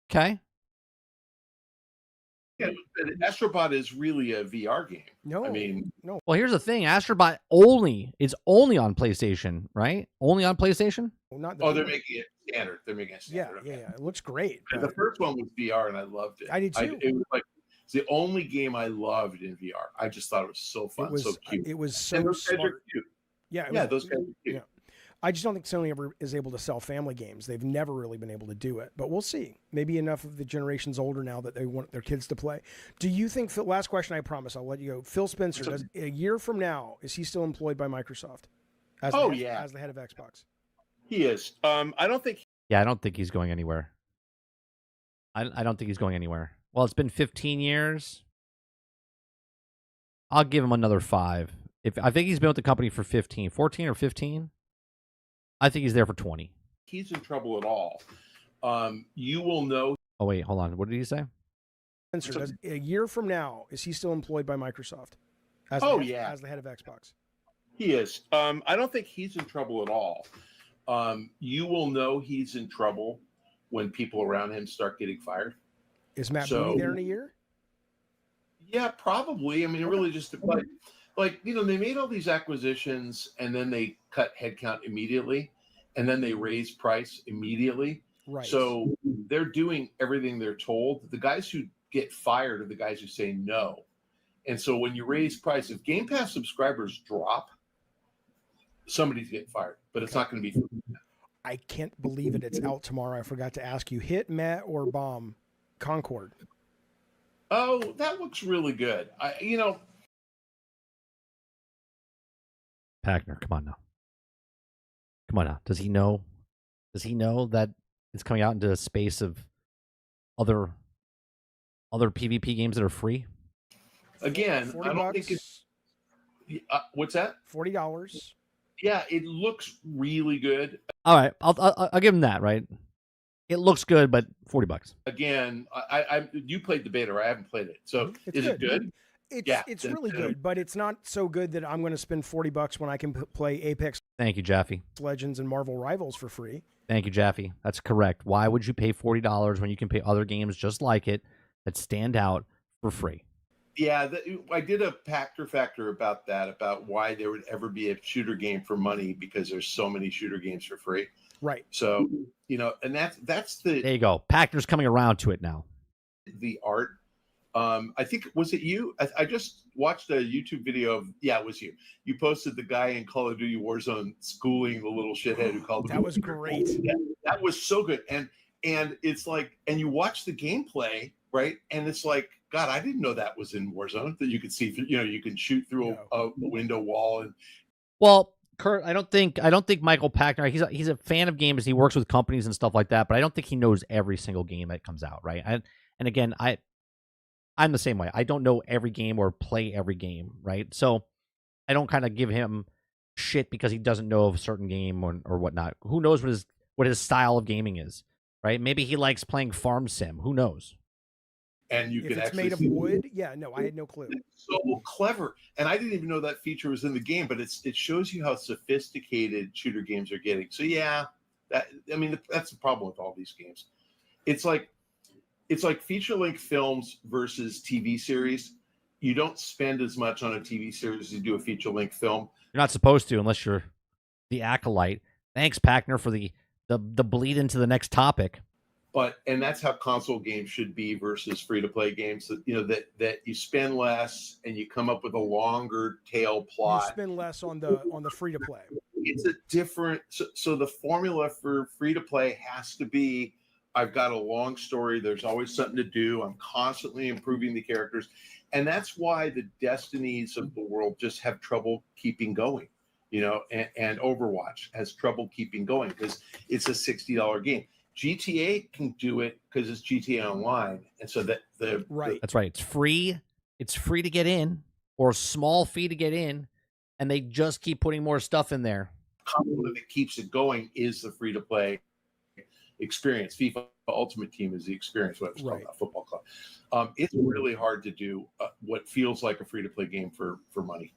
Okay. Yeah, Astrobot is really a VR game. No, I mean, no. Well, here's the thing. Astrobot is only on PlayStation, right? Only on PlayStation? Well, not they're making it standard. They're making it standard. Yeah. It looks great. And the first one was VR, and I loved it. I did too. It was like it's the only game I loved in VR. I just thought it was so fun, so cute. It was so and those smart. guys are cute. Yeah, those guys are cute. Yeah. I just don't think Sony ever is able to sell family games. They've never really been able to do it, but we'll see. Maybe enough of the generation's older now that they want their kids to play. Do you think, last question, I promise, I'll let you go. Phil Spencer, a year from now, is he still employed by Microsoft? As the head of Xbox. He is. I don't think. Yeah, I don't think he's going anywhere. I don't think he's going anywhere. Well, it's been 15 years. I'll give him another 5. I think he's been with the company for 14 or 15. I think he's there for 20. He's in trouble at all. You will know. Oh, wait, hold on. What did he say? Spencer, a year from now, is he still employed by Microsoft? As the head of Xbox. He is. I don't think he's in trouble at all. You will know he's in trouble when people around him start getting fired. Is Matt Booty there in a year? Yeah, probably. I mean, it really just like they made all these acquisitions and then they cut headcount immediately and then they raise price immediately. Right. So they're doing everything they're told. The guys who get fired are the guys who say no. And so when you raise price, if Game Pass subscribers drop, somebody's getting fired, but it's not going to be. I can't believe it. It's out tomorrow. I forgot to ask you. Hit, Matt, or bomb? Concord. Oh, that looks really good. Packner, come on now. Does he know that it's coming out into a space of other PvP games that are free? Again, I don't think it's what's that? $40. Yeah, it looks really good. All right, I'll give him that, right? It looks good, but $40. Again, you played the beta, right? I haven't played it. So is it good? It's really good, but it's not so good that I'm going to spend $40 when I can play Apex. Thank you, Jaffe. Legends and Marvel Rivals for free. Thank you, Jaffe. That's correct. Why would you pay $40 when you can pay other games just like it that stand out for free? Yeah, I did a factor about that, about why there would ever be a shooter game for money because there's so many shooter games for free. Right. So, and that's the... There you go. Packner's coming around to it now. The art. I think, was it you? I just watched a YouTube video of, it was you. You posted the guy in Call of Duty Warzone schooling the little shithead who called him. That was great. That was so good. And it's like, and you watch the gameplay, right? And it's like, God, I didn't know that was in Warzone, that you could see, you can shoot through a window wall. And well, Kurt, I don't think Michael Packner, he's a fan of games. He works with companies and stuff like that, but I don't think he knows every single game that comes out, right? And again, I'm the same way. I don't know every game or play every game, right? So I don't kind of give him shit because he doesn't know of a certain game or whatnot. Who knows what his style of gaming is, right? Maybe he likes playing farm sim. Who knows? And if it's made of wood, I had no clue. It's so clever, and I didn't even know that feature was in the game. But it shows you how sophisticated shooter games are getting. So that's the problem with all these games. It's like feature length films versus TV series. you don't spend as much on a TV series as you do a feature-length film. You're not supposed to unless you're the Acolyte. Thanks, Packner, for the bleed into the next topic. And that's how console games should be versus free-to-play games. That you spend less and you come up with a longer tail plot. You spend less on the free-to-play. It's a different. So the formula for free-to-play has to be: I've got a long story. There's always something to do. I'm constantly improving the characters, and that's why the Destinies of the world just have trouble keeping going. And Overwatch has trouble keeping going because it's a $60 game. GTA can do it because it's GTA Online, and so that's right. It's free. It's free to get in, or a small fee to get in, and they just keep putting more stuff in there. Component that keeps it going is the free to play experience. FIFA Ultimate Team is the experience. What it's called, a football club. It's really hard to do what feels like a free to play game for money.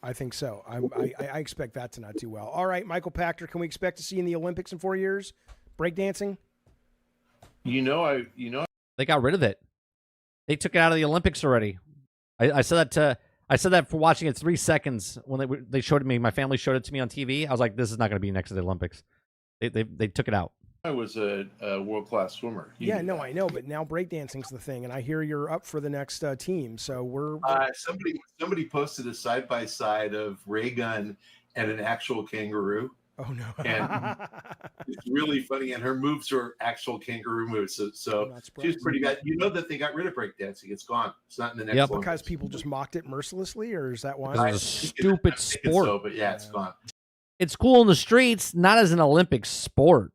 I think so. I expect that to not do well. All right, Michael Pachter, can we expect to see you in the Olympics in 4 years? Breakdancing? They got rid of it. They took it out of the Olympics already. I said that for watching it 3 seconds when they showed it to me. My family showed it to me on TV. I was like, this is not going to be next to the Olympics. They took it out. I was a world-class swimmer. I know, but now breakdancing's the thing, and I hear you're up for the next team. So we're somebody posted a side-by-side of Ray Gunn and an actual kangaroo. Oh no! And it's really funny, and her moves are actual kangaroo moves. So she's pretty bad. You know that they got rid of breakdancing; it's gone. It's not in the next. Yep. Because people just mocked it mercilessly, or is that why? It's a stupid sport. So, but yeah, it's gone. It's cool in the streets, not as an Olympic sport.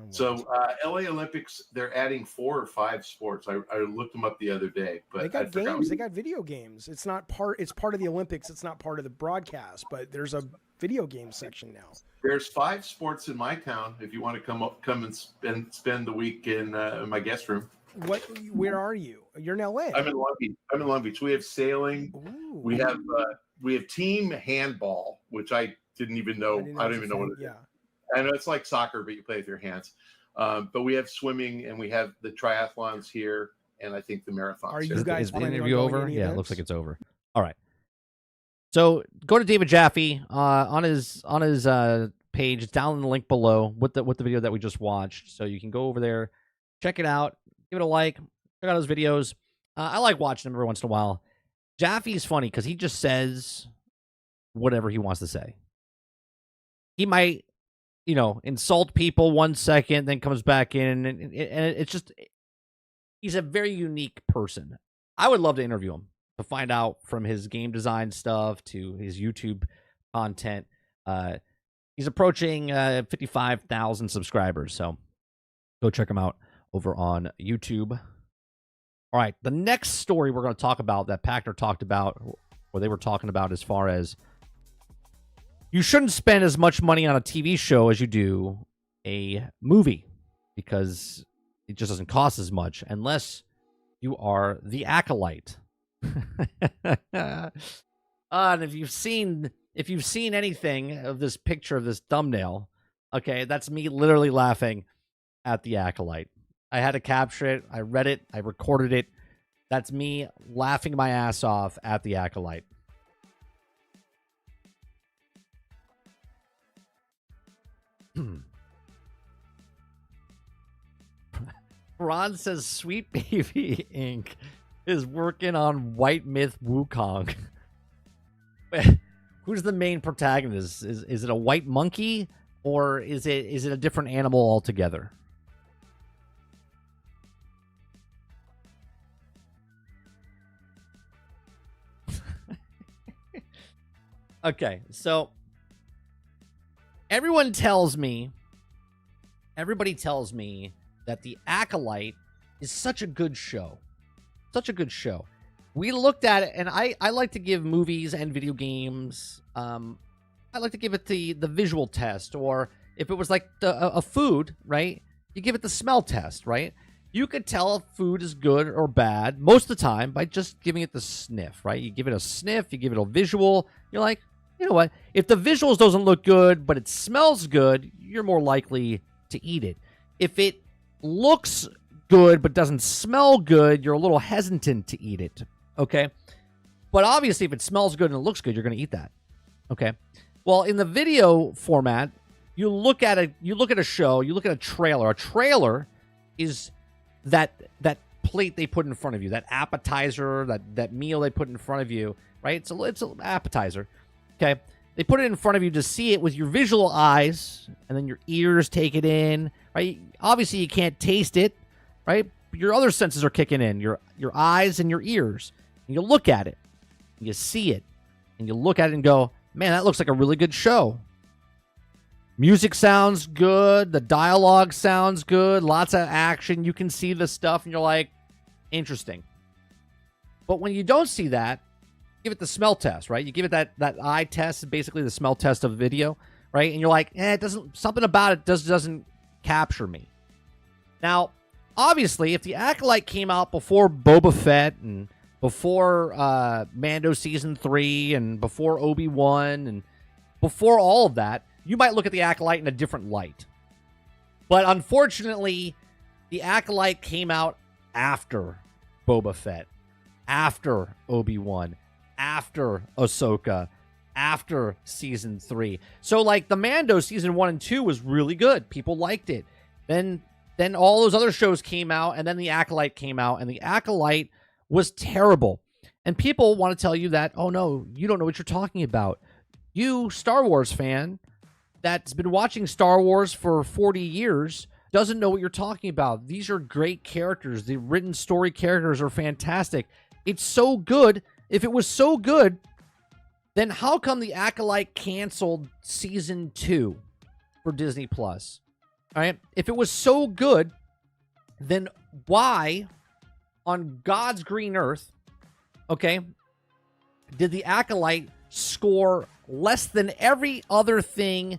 So LA Olympics, they're adding 4 or 5 sports. I looked them up the other day, but they got games. They got video games. It's not part. It's part of the Olympics. It's not part of the broadcast, but there's a video game section now. There's 5 sports in my town. If you want to come and spend the week in my guest room. Where are you? You're in LA. I'm in Long Beach. We have sailing. Ooh. We have team handball, which I didn't even know. I don't even know what it is. Yeah. I know it's like soccer, but you play with your hands. But we have swimming, and we have the triathlons here, and I think the marathons. Are you guys is the planning interview on over? going Yeah, events? it looks like it's over. All right. So go to David Jaffe on his page. It's down in the link below with the video that we just watched. So you can go over there, check it out, give it a like, check out his videos. I like watching him every once in a while. Jaffe's funny because he just says whatever he wants to say. He might, insult people 1 second, then comes back in, and it's just, he's a very unique person. I would love to interview him to find out from his game design stuff to his YouTube content. He's approaching 55,000 subscribers, so go check him out over on YouTube. All right, the next story we're going to talk about that Packner talked about, or they were talking about, as far as you shouldn't spend as much money on a TV show as you do a movie because it just doesn't cost as much unless you are the Acolyte. And if you've seen anything of this picture of this thumbnail, okay, that's me literally laughing at the Acolyte. I had to capture it. I read it. I recorded it. That's me laughing my ass off at the Acolyte. Ron says Sweet Baby Inc. is working on White Myth Wukong. Who's the main protagonist? Is it a white monkey, or is it a different animal altogether? Okay, so everybody tells me that the Acolyte is such a good show. Such a good show. We looked at it, and I like to give movies and video games, I like to give it the visual test, or if it was like a food, right? You give it the smell test, right? You could tell if food is good or bad most of the time by just giving it the sniff, right? You give it a sniff, you give it a visual, you're like, you know what? If the visuals doesn't look good, but it smells good, you're more likely to eat it. If it looks good but doesn't smell good, you're a little hesitant to eat it. Okay? But obviously, if it smells good and it looks good, you're going to eat that. Okay. Well, in the video format, you look at a show, you look at a trailer. A trailer is that plate they put in front of you, that appetizer, that meal they put in front of you, right? It's an appetizer. Okay. They put it in front of you to see it with your visual eyes, and then your ears take it in, right? Obviously, you can't taste it, right? Your other senses are kicking in, your eyes and your ears. And you look at it, and you see it, and you look at it and go, man, that looks like a really good show. Music sounds good. The dialogue sounds good. Lots of action. You can see the stuff, and you're like, interesting. But when you don't see that, give it the smell test, right? You give it that eye test, basically the smell test of video, right? And you're like, it doesn't, something about it doesn't capture me. Now, obviously, if the Acolyte came out before Boba Fett and before Mando Season 3 and before Obi-Wan and before all of that, you might look at the Acolyte in a different light. But unfortunately, the Acolyte came out after Boba Fett, after Obi-Wan, after Ahsoka, after Season 3. So, like, the Mando Season 1 and 2 was really good. People liked it. Then all those other shows came out, and then the Acolyte came out, and the Acolyte was terrible. And people want to tell you that, oh, no, you don't know what you're talking about. You, Star Wars fan, that's been watching Star Wars for 40 years, doesn't know what you're talking about. These are great characters. The written story characters are fantastic. It's so good. If it was so good, then how come the Acolyte canceled Season 2 for Disney Plus? All right? If it was so good, then why, on God's green earth, okay, did the Acolyte score less than every other thing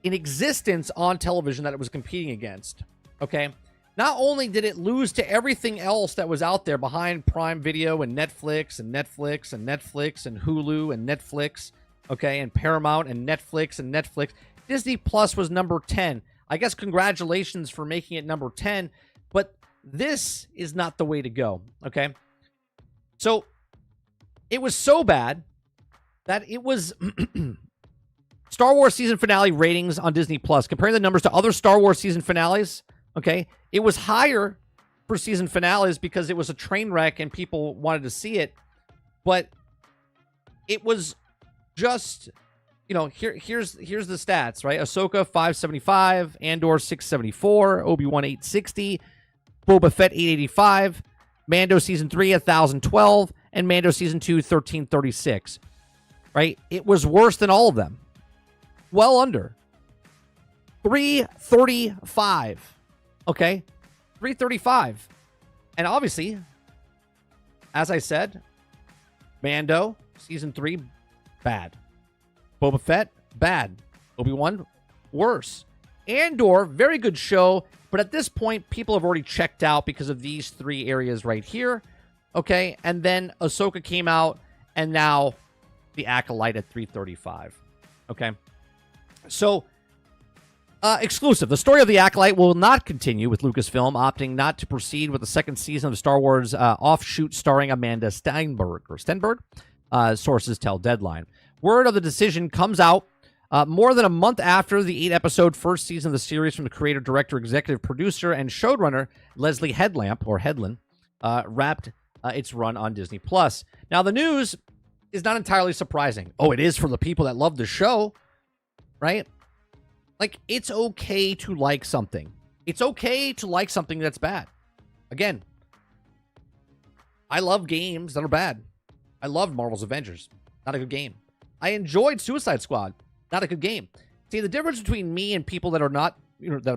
in existence on television that it was competing against? Okay? Not only did it lose to everything else that was out there behind Prime Video and Netflix and Netflix and Netflix and Hulu and Netflix, okay, and Paramount and Netflix, Disney Plus was number 10. I guess congratulations for making it number 10, but this is not the way to go, okay? So it was so bad that it was Star Wars season finale ratings on Disney Plus. Comparing the numbers to other Star Wars season finales, okay, it was higher for season finales because it was a train wreck and people wanted to see it. But it was just, you know, here's the stats, right? Ahsoka 575, Andor 674, Obi-Wan 860, Boba Fett 885, Mando season 3 1012, and Mando season 2 1336. Right? It was worse than all of them. Well under 335. Okay? 335. And obviously, as I said, Mando, Season 3, bad. Boba Fett, bad. Obi-Wan, worse. Andor, very good show, but at this point, people have already checked out because of these three areas right here. Okay? And then Ahsoka came out, and now the Acolyte at 335. Okay? So, exclusive. The story of the Acolyte will not continue, with Lucasfilm opting not to proceed with the second season of Star Wars offshoot starring Amanda Stenberg. Sources tell Deadline. Word of the decision comes out more than a month after the 8-episode first season of the series from the creator, director, executive producer, and showrunner Leslie Headland wrapped its run on Disney Plus. Now, the news is not entirely surprising. Oh, it is for the people that love the show, right? Like, it's okay to like something. It's okay to like something that's bad. Again, I love games that are bad. I loved Marvel's Avengers. Not a good game. I enjoyed Suicide Squad. Not a good game. See, the difference between me and people that are not,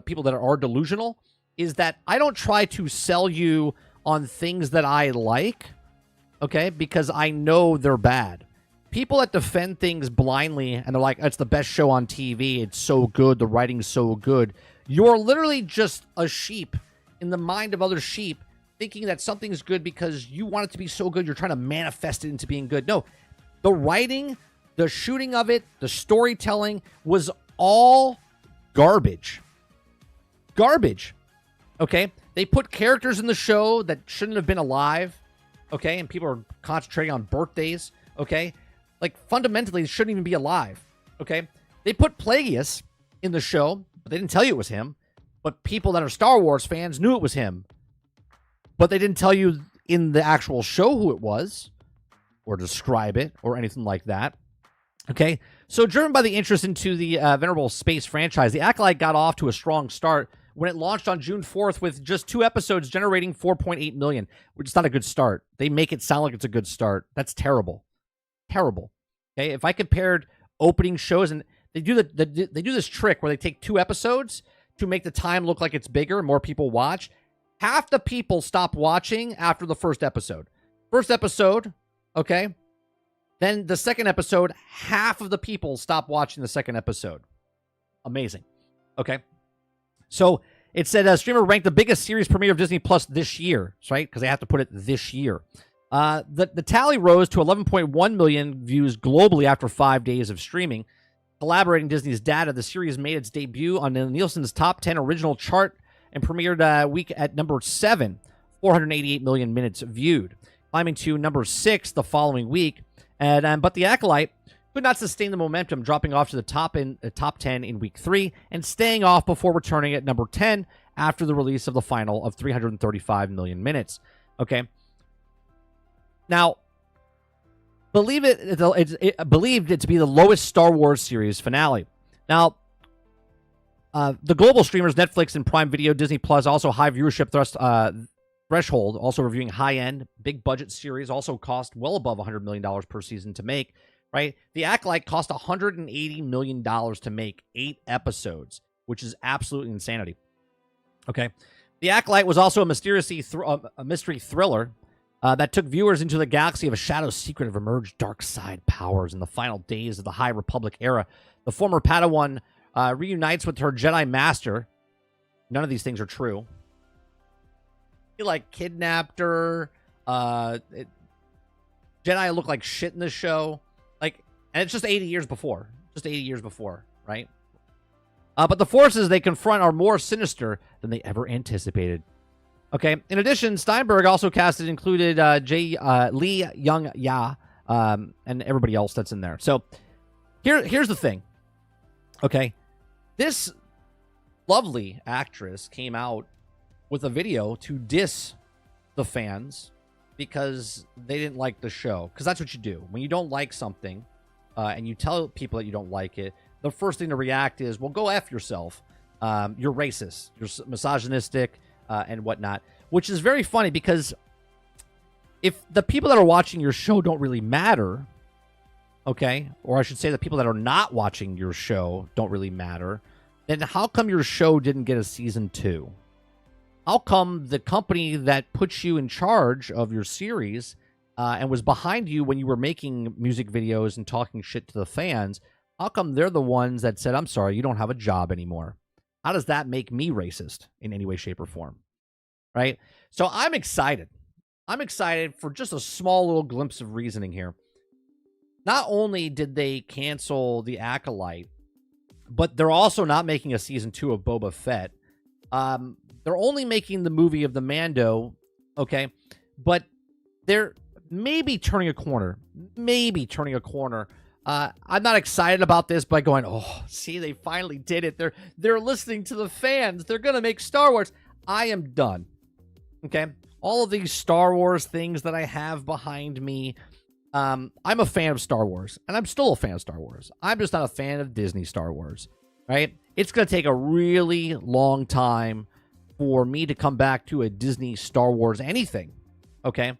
people that are delusional is that I don't try to sell you on things that I like, okay, because I know they're bad. People that defend things blindly and they're like, it's the best show on TV, it's so good, the writing's so good. You're literally just a sheep in the mind of other sheep thinking that something's good because you want it to be so good, you're trying to manifest it into being good. No, the writing, the shooting of it, the storytelling was all garbage. Garbage. Okay? They put characters in the show that shouldn't have been alive. okay? And people are concentrating on birthdays, okay? Like, fundamentally, it shouldn't even be alive, okay? They put Plagueis in the show, but they didn't tell you it was him. But people that are Star Wars fans knew it was him. But they didn't tell you in the actual show who it was, or describe it, or anything like that. Okay? So, driven by the interest into the venerable space franchise, the Acolyte got off to a strong start when it launched on June 4th with just 2 episodes generating 4.8 million, which is not a good start. They make it sound like it's a good start. That's terrible. Terrible. Okay? If I compared opening shows, and they do this trick where they take 2 episodes to make the time look like it's bigger and more people watch. Half the people stop watching after the first episode. First episode, okay? Then the second episode, half of the people stop watching the second episode. Amazing. Okay? So it said streamer ranked the biggest series premiere of Disney Plus this year, right? Because they have to put it this year. The tally rose to 11.1 million views globally after 5 days of streaming. Collaborating Disney's data, the series made its debut on Nielsen's top 10 original chart and premiered week at number 7, 488 million minutes viewed, climbing to number 6 the following week. But the Acolyte could not sustain the momentum, dropping off to the top 10 in week 3 and staying off before returning at number 10 after the release of the final of 335 million minutes. Okay. Now, believed it to be the lowest Star Wars series finale. Now, the global streamers Netflix and Prime Video, Disney Plus, also high viewership threshold, also reviewing high-end, big-budget series, also cost well above $100 million per season to make, right? The Acolyte cost $180 million to make 8 episodes, which is absolute insanity. Okay. The Acolyte was also a mystery thriller that took viewers into the galaxy of a shadow secret of emerged dark side powers in the final days of the High Republic era. The former Padawan reunites with her Jedi Master. None of these things are true. He, kidnapped her. Jedi look like shit in the show. And it's just 80 years before. Right? But the forces they confront are more sinister than they ever anticipated. Okay. In addition, Steinberg also casted included Lee Young-ya and everybody else that's in there. So here's the thing. Okay. This lovely actress came out with a video to diss the fans because they didn't like the show. Because that's what you do. When you don't like something and you tell people that you don't like it, the first thing to react is, well, go F yourself. You're racist. You're misogynistic. And whatnot, which is very funny because if the people that are watching your show don't really matter, okay, or I should say the people that are not watching your show don't really matter, then how come your show didn't get a season 2? How come the company that puts you in charge of your series and was behind you when you were making music videos and talking shit to the fans, how come they're the ones that said, I'm sorry, you don't have a job anymore? How does that make me racist in any way, shape, or form? Right? So I'm excited. I'm excited for just a small little glimpse of reasoning here. Not only did they cancel The Acolyte, but they're also not making a season 2 of Boba Fett. They're only making the movie of the Mando, okay? But they're maybe turning a corner. I'm not excited about this by going, oh, see, they finally did it. They're listening to the fans. They're going to make Star Wars. I am done. Okay? All of these Star Wars things that I have behind me, I'm a fan of Star Wars, and I'm still a fan of Star Wars. I'm just not a fan of Disney Star Wars, right? It's going to take a really long time for me to come back to a Disney Star Wars anything, okay?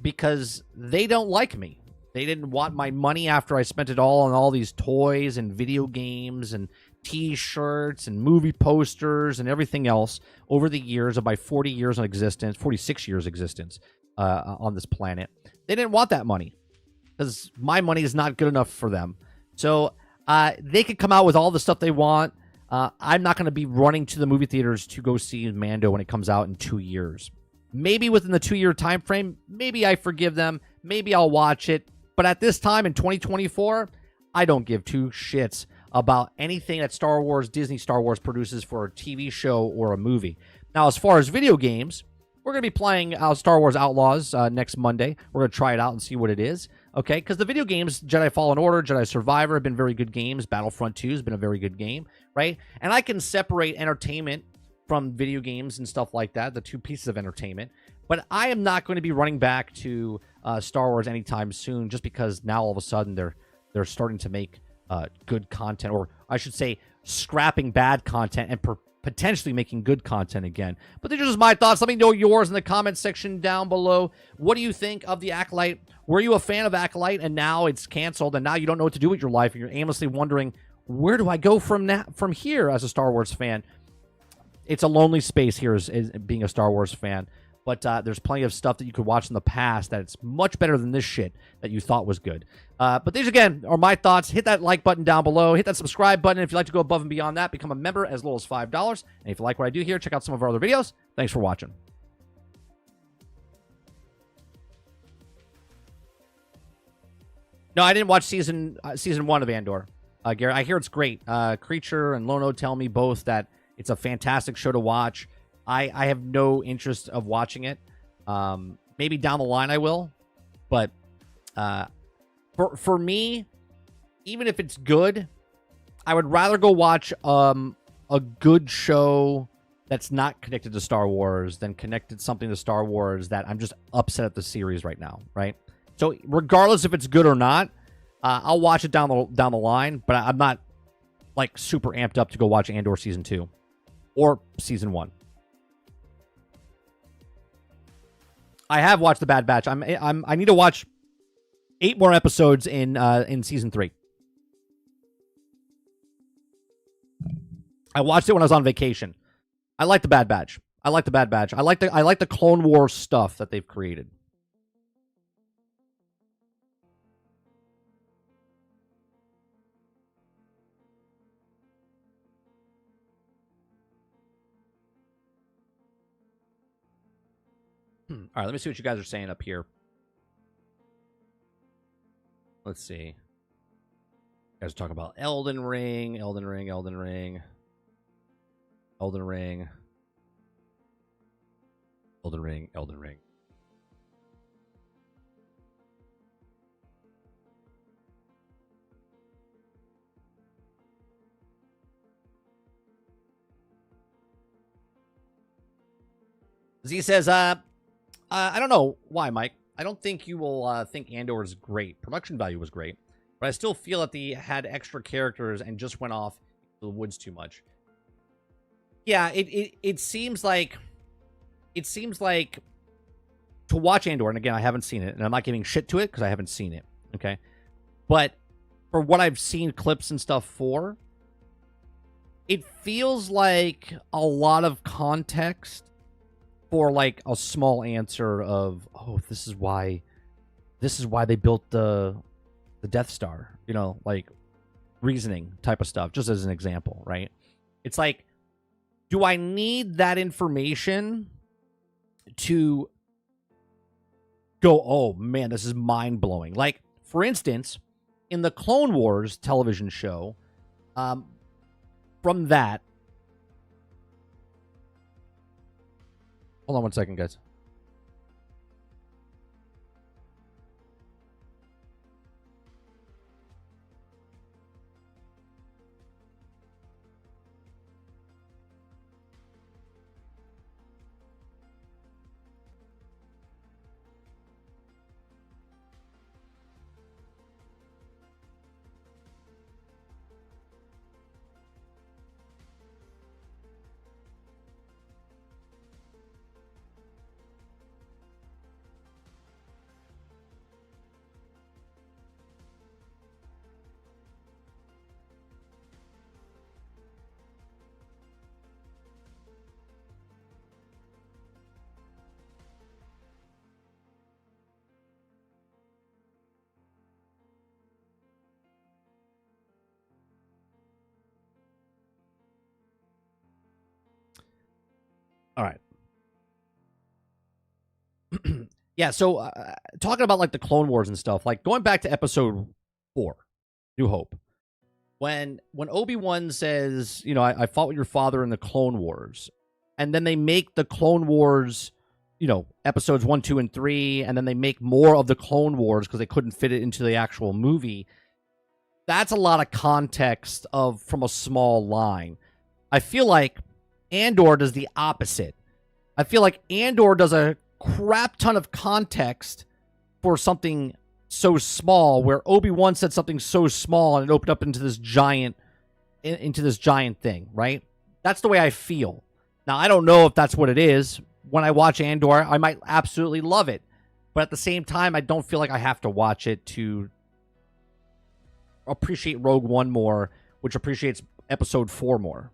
Because they don't like me. They didn't want my money after I spent it all on all these toys and video games and T-shirts and movie posters and everything else over the years of my 46 years existence on this planet. They didn't want that money because my money is not good enough for them. So they could come out with all the stuff they want. I'm not going to be running to the movie theaters to go see Mando when it comes out in 2 years. Maybe within the 2-year time frame, maybe I forgive them. Maybe I'll watch it. But at this time in 2024, I don't give 2 shits about anything that Disney Star Wars produces for a TV show or a movie. Now, as far as video games, we're going to be playing Star Wars Outlaws next Monday. We're going to try it out and see what it is. Okay, because the video games, Jedi Fallen Order, Jedi Survivor, have been very good games. Battlefront 2 has been a very good game, right? And I can separate entertainment from video games and stuff like that, the two pieces of entertainment. But I am not going to be running back to Star Wars anytime soon, just because now all of a sudden they're starting to make good content, or I should say scrapping bad content and potentially making good content again. But these are just my thoughts. Let me know yours in the comment section down below. What do you think of the Acolyte? Were you a fan of Acolyte and now it's canceled and now you don't know what to do with your life and you're aimlessly wondering, where do I go from here as a Star Wars fan? It's a lonely space here as being a Star Wars fan. But there's plenty of stuff that you could watch in the past that's much better than this shit that you thought was good. But these, again, are my thoughts. Hit that like button down below. Hit that subscribe button if you'd like to go above and beyond that. Become a member as little as $5. And if you like what I do here, check out some of our other videos. Thanks for watching. No, I didn't watch season 1 of Andor. Garrett, I hear it's great. Creature and Lono tell me both that it's a fantastic show to watch. I have no interest of watching it. Maybe down the line I will. But for me, even if it's good, I would rather go watch a good show that's not connected to Star Wars than connected something to Star Wars that I'm just upset at the series right now, right? So regardless if it's good or not, I'll watch it down the line, but I'm not like super amped up to go watch Andor season 2 or season 1. I have watched The Bad Batch. I need to watch 8 more episodes in season 3. I watched it when I was on vacation. I like The Bad Batch. I like the Clone Wars stuff that they've created. All right, let me see what you guys are saying up here. Let's see. You guys are talking about Elden Ring. Z says, I don't know why, Mike. I don't think you will think Andor is great. Production value was great, but I still feel that they had extra characters and just went off the woods too much. Yeah, it seems like to watch Andor, and again, I haven't seen it, and I'm not giving shit to it because I haven't seen it. Okay, but for what I've seen clips and stuff for, it feels like a lot of context for like a small answer of, oh, this is why they built the Death Star, you know, like reasoning type of stuff, just as an example, right? It's like, do I need that information to go, oh man, this is mind-blowing? Like, for instance, in the Clone Wars television show, from that, hold on one second, guys. All right. Yeah, so talking about like the Clone Wars and stuff, like going back to episode 4, New Hope, when Obi-Wan says, you know, I fought with your father in the Clone Wars, and then they make the Clone Wars, episodes 1, 2, and 3, and then they make more of the Clone Wars because they couldn't fit it into the actual movie. That's a lot of context from a small line. I feel like Andor does the opposite. I feel like Andor does a crap ton of context for something so small, where Obi-Wan said something so small and it opened up into this giant thing, right? That's the way I feel. Now, I don't know if that's what it is. When I watch Andor, I might absolutely love it. But at the same time, I don't feel like I have to watch it to appreciate Rogue One more, which appreciates Episode 4 more.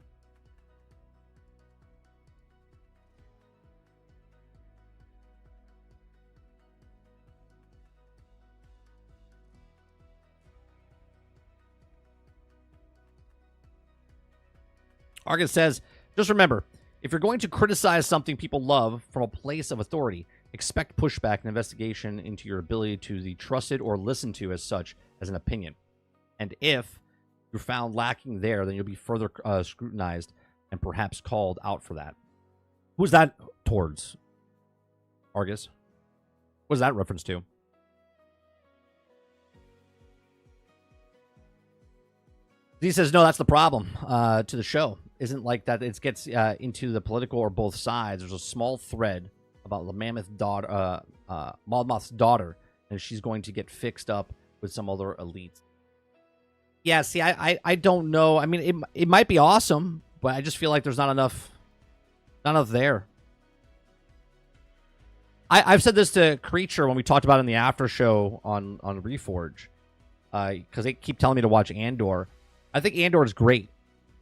Argus says, just remember, if you're going to criticize something people love from a place of authority, expect pushback and investigation into your ability to be trusted or listened to as such as an opinion. And if you're found lacking there, then you'll be further scrutinized and perhaps called out for that. Who's that towards, Argus? What is that reference to? He says, no, that's the problem to the show. Isn't like that it gets into the political or both sides. There's a small thread about the mammoth daughter, Maud Moth's daughter, and she's going to get fixed up with some other elites. Yeah, see, I don't know. I mean, it might be awesome, but I just feel like there's not enough there. I've said this to Creature when we talked about it in the after show on Reforge, because they keep telling me to watch Andor. I think Andor is great.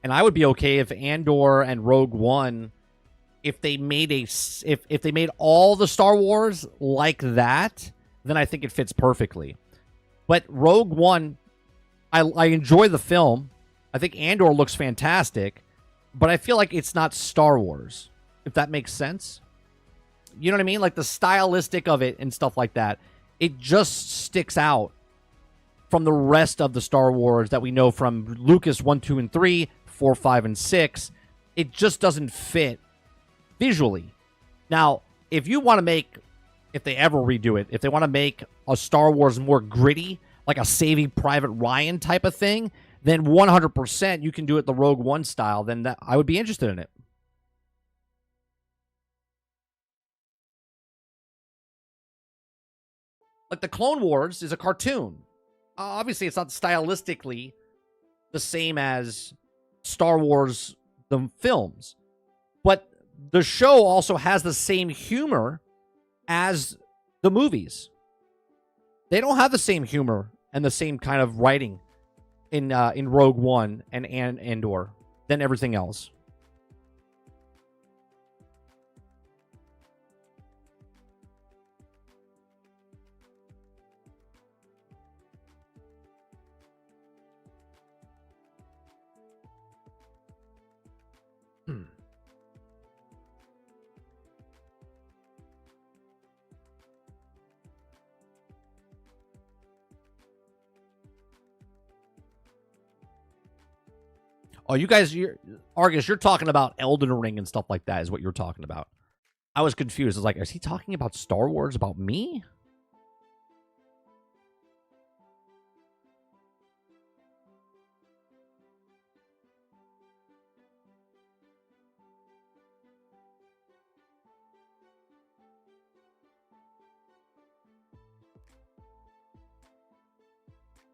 And I would be okay if Andor and Rogue One, if they made if they made all the Star Wars like that, then I think it fits perfectly. But Rogue One, I enjoy the film. I think Andor looks fantastic, but I feel like it's not Star Wars, if that makes sense. You know what I mean? Like the stylistic of it and stuff like that. It just sticks out from the rest of the Star Wars that we know from Lucas 1, 2, and 3, 4, 5, and 6. It just doesn't fit visually. Now, if they ever redo it, if they want to make a Star Wars more gritty, like a Saving Private Ryan type of thing, then 100% you can do it the Rogue One style. Then I would be interested in it. Like the Clone Wars is a cartoon. Obviously, it's not stylistically the same as Star Wars, the films. But the show also has the same humor as the movies. They don't have the same humor and the same kind of writing in Rogue One and Andor than everything else. Oh, you guys, Argus, you're talking about Elden Ring and stuff like that is what you're talking about. I was confused. I was like, is he talking about Star Wars about me?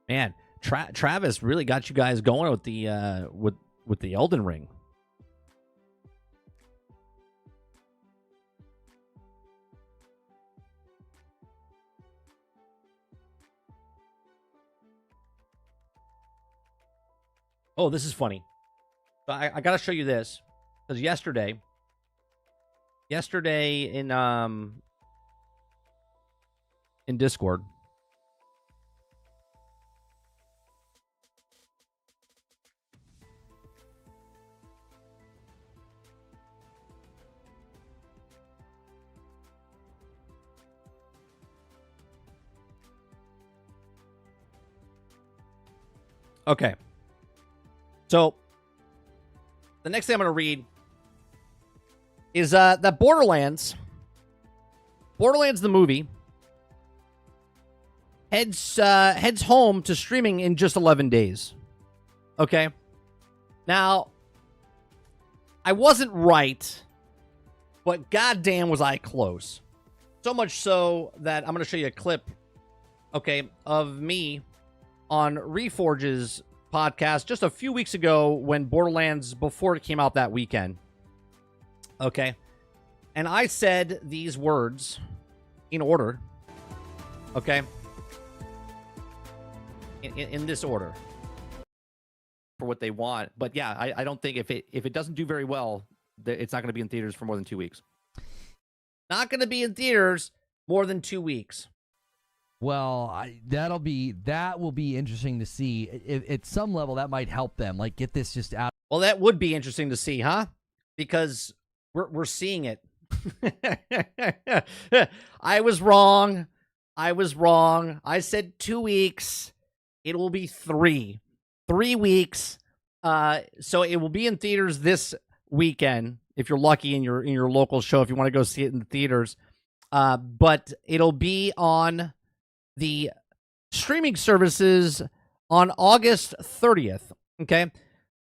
Man, Travis really got you guys going with the with the Elden Ring. Oh, this is funny. I got to show you this because yesterday in Discord. Okay. So, the next thing I'm going to read is that Borderlands Borderlands the movie heads home to streaming in just 11 days. Okay? Now, I wasn't right, but goddamn was I close. So much so that I'm going to show you a clip, okay, of me on Reforge's podcast just a few weeks ago when Borderlands, before it came out that weekend. Okay? And I said these words in order, okay? In this order for what they want. But yeah, I don't think if it doesn't do very well, it's not going to be in theaters for more than 2 weeks. Not going to be in theaters more than 2 weeks. Well, that will be interesting to see. At some level, that might help them, like get this just out. Well, that would be interesting to see, huh? Because we're seeing it. I was wrong. I said 2 weeks. It will be 3 weeks. So it will be in theaters this weekend if you're lucky in your local show, if you want to go see it in the theaters. But it'll be on the streaming services on August 30th. Okay.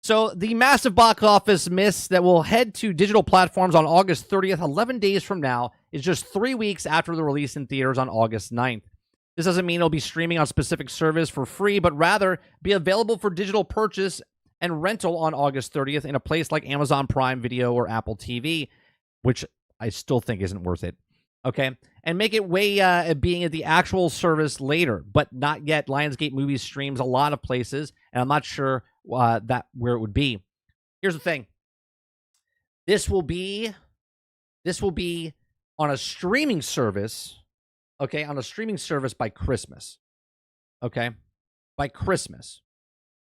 So the massive box office miss that will head to digital platforms on August 30th, 11 days from now, is just 3 weeks after the release in theaters on August 9th. This doesn't mean it'll be streaming on specific service for free, but rather be available for digital purchase and rental on August 30th in a place like Amazon Prime Video or Apple TV, which I still think isn't worth it. Okay, and make it way being at the actual service later, but not yet. Lionsgate Movies streams a lot of places, and I'm not sure that where it would be. Here's the thing: this will be on a streaming service, okay, on a streaming service by Christmas, okay, by Christmas.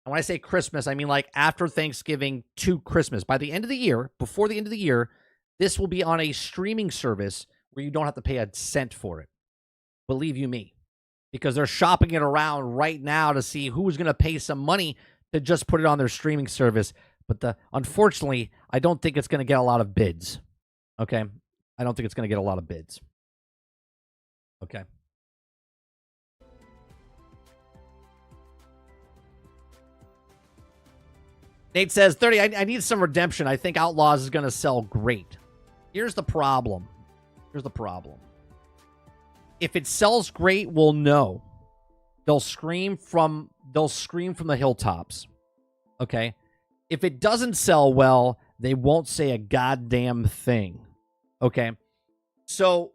And when I say Christmas, I mean like after Thanksgiving to Christmas. By the end of the year, before the end of the year, this will be on a streaming service where you don't have to pay a cent for it. Believe you me. Because they're shopping it around right now to see who's going to pay some money to just put it on their streaming service. But unfortunately, I don't think it's going to get a lot of bids. Okay? I don't think it's going to get a lot of bids. Okay? Nate says, 30, I need some redemption. I think Outlaws is going to sell great. Here's the problem. If it sells great, we'll know. They'll scream from the hilltops. Okay? If it doesn't sell well, they won't say a goddamn thing. Okay? So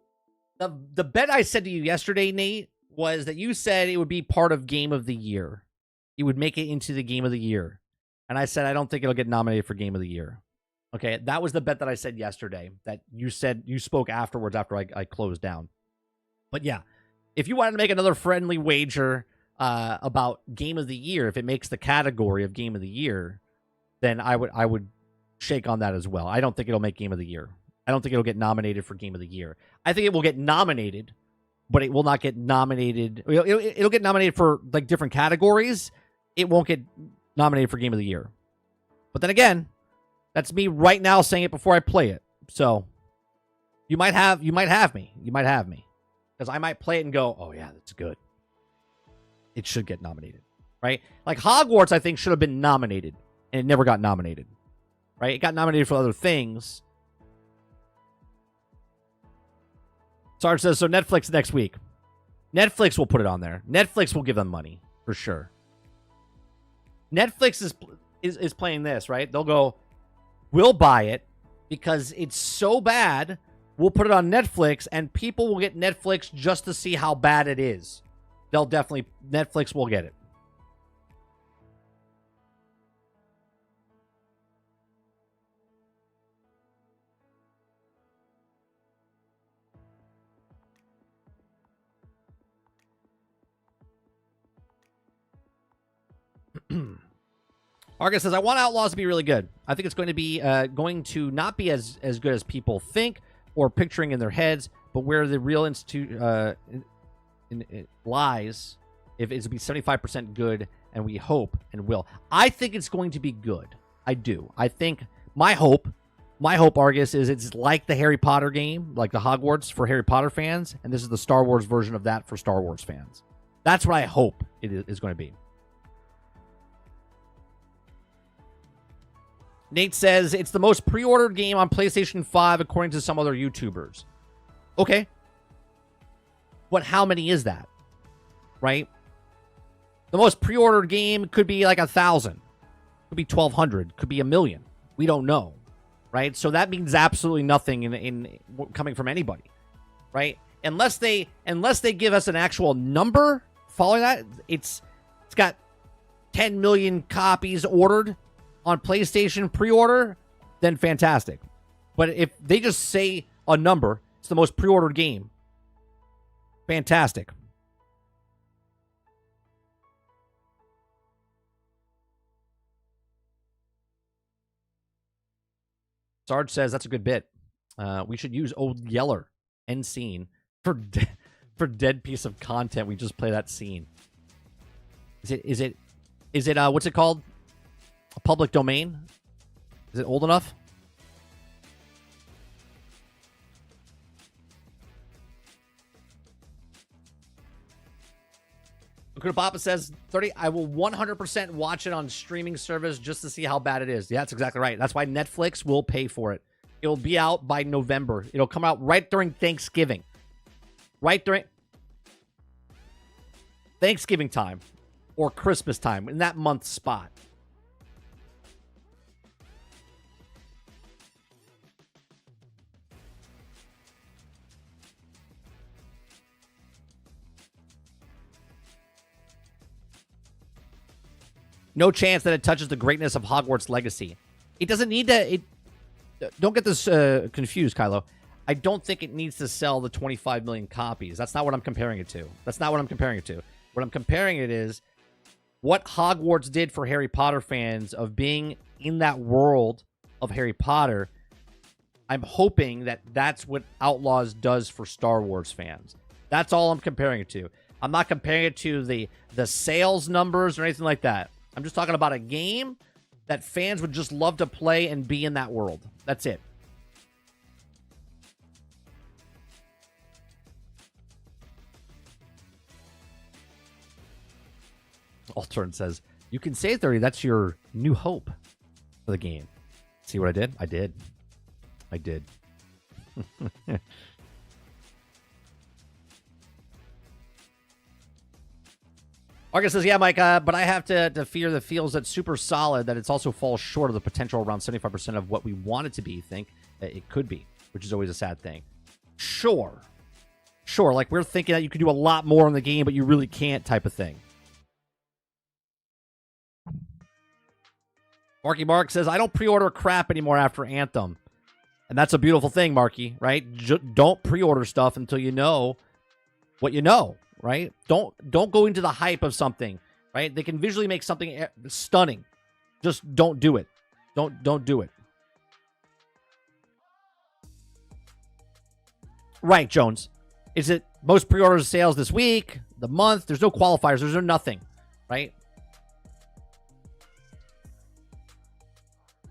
the bet I said to you yesterday, Nate, was that you said it would be part of Game of the Year. You would make it into the Game of the Year. And I said I don't think it'll get nominated for Game of the Year. Okay, that was the bet that I said yesterday, that you said you spoke afterwards after I closed down. But yeah, if you wanted to make another friendly wager about Game of the Year, if it makes the category of Game of the Year, then I would shake on that as well. I don't think it'll make Game of the Year. I don't think it'll get nominated for Game of the Year. I think it will get nominated, but it will not get nominated. It'll get nominated for like different categories. It won't get nominated for Game of the Year. But then again, that's me right now saying it before I play it. So you might have me. Because I might play it and go, oh yeah, that's good. It should get nominated. Right? Like Hogwarts, I think, should have been nominated. And it never got nominated. Right? It got nominated for other things. Sarge says, so Netflix next week. Netflix will put it on there. Netflix will give them money. For sure. Netflix is playing this, right? They'll go, we'll buy it because it's so bad. We'll put it on Netflix and people will get Netflix just to see how bad it is. Netflix will get it. Argus says, I want Outlaws to be really good. I think it's going to be going to not be as good as people think or picturing in their heads, but where the real it lies, if it's to be 75% good, and we hope and will. I think it's going to be good. I do. I think my hope My hope, Argus, is it's like the Harry Potter game, like the Hogwarts for Harry Potter fans, and this is the Star Wars version of that for Star Wars fans. That's what I hope it is going to be. Nate says, it's the most pre-ordered game on PlayStation 5 according to some other YouTubers. Okay. But how many is that? Right? The most pre-ordered game could be like 1,000. Could be 1,200. Could be 1,000,000. We don't know. Right? So that means absolutely nothing in coming from anybody. Right? Unless they give us an actual number following that, it's got 10 million copies ordered on PlayStation pre-order, then fantastic. But if they just say a number, it's the most pre-ordered game, fantastic. Sarge says that's a good bit. We should use Old Yeller end scene for dead piece of content. We just play that scene. Is it what's it called? A public domain? Is it old enough? Papa says 30. I will 100% watch it on streaming service just to see how bad it is. Yeah, that's exactly right. That's why Netflix will pay for it. It'll be out by November. It'll come out right during Thanksgiving. Right during Thanksgiving time or Christmas time, in that month spot. No chance that it touches the greatness of Hogwarts Legacy. It doesn't need to. Don't get this confused, Kylo. I don't think it needs to sell the 25 million copies. That's not what I'm comparing it to. What I'm comparing it is what Hogwarts did for Harry Potter fans of being in that world of Harry Potter. I'm hoping that that's what Outlaws does for Star Wars fans. That's all I'm comparing it to. I'm not comparing it to the sales numbers or anything like that. I'm just talking about a game that fans would just love to play and be in that world. That's it. Altern says, you can say 30. That's your new hope for the game. See what I did? I did. Argus says, yeah, Mike, but I have to fear the feels that's super solid, that it's also falls short of the potential around 75% of what we want it to be, think it could be, which is always a sad thing. Sure. Like we're thinking that you could do a lot more in the game, but you really can't type of thing. Marky Mark says, I don't pre-order crap anymore after Anthem. And that's a beautiful thing, Marky, right? Don't pre-order stuff until you know what you know. Right? Don't go into the hype of something, right? They can visually make something stunning. Just don't do it. Don't do it. Right, Jones. Is it most pre-orders sales this week, the month? There's no qualifiers. There's no nothing, right?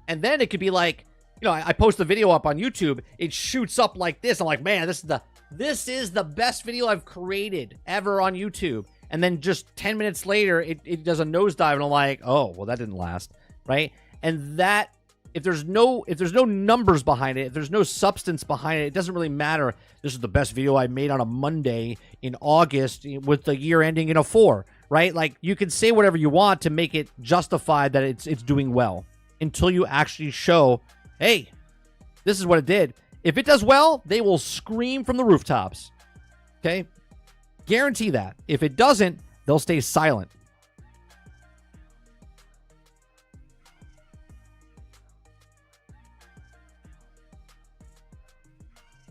And then it could be like, I post a video up on YouTube. It shoots up like this. I'm like, man, this is the best video I've created ever on YouTube. And then just 10 minutes later, it does a nosedive, and I'm like, oh, well, that didn't last, right? And that, if there's no numbers behind it, if there's no substance behind it, it doesn't really matter. This is the best video I made on a Monday in August with the year ending in a 4, right? Like, you can say whatever you want to make it justify that it's doing well until you actually show, hey, this is what it did. If it does well, they will scream from the rooftops. Okay? Guarantee that. If it doesn't, they'll stay silent.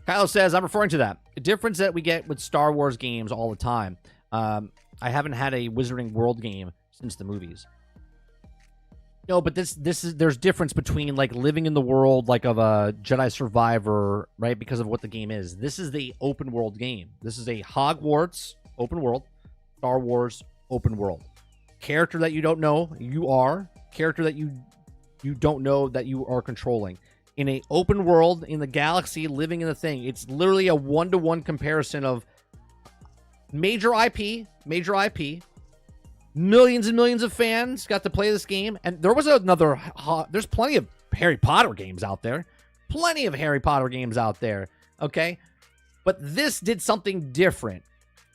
Kyle says, I'm referring to that. The difference that we get with Star Wars games all the time. I haven't had a Wizarding World game since the movies. No, but there's difference between like living in the world like of a Jedi Survivor, right? Because of what the game is. This is the open world game. This is a Hogwarts open world, Star Wars open world. Character that you don't know, you are. Character that you don't know that you are controlling. in a open world in the galaxy, living in the thing. It's literally a 1-to-1 comparison of major IP, millions and millions of fans got to play this game, and there was another. There's plenty of Harry Potter games out there, Okay, but this did something different.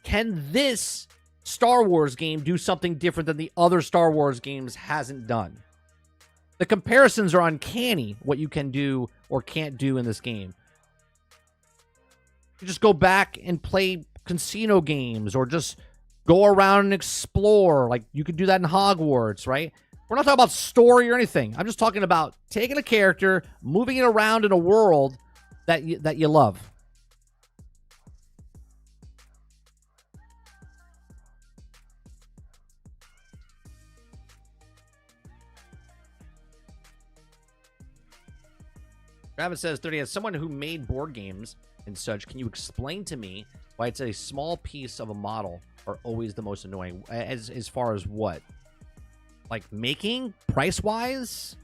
Can this Star Wars game do something different than the other Star Wars games hasn't done? The comparisons are uncanny, what you can do or can't do in this game. You just go back and play casino games or just go around and explore. Like, you could do that in Hogwarts, right? We're not talking about story or anything. I'm just talking about taking a character, moving it around in a world that you love. Travis says, 30, as someone who made board games and such, can you explain to me why it's a small piece of a model are always the most annoying? As far as what? Like making? Price-wise?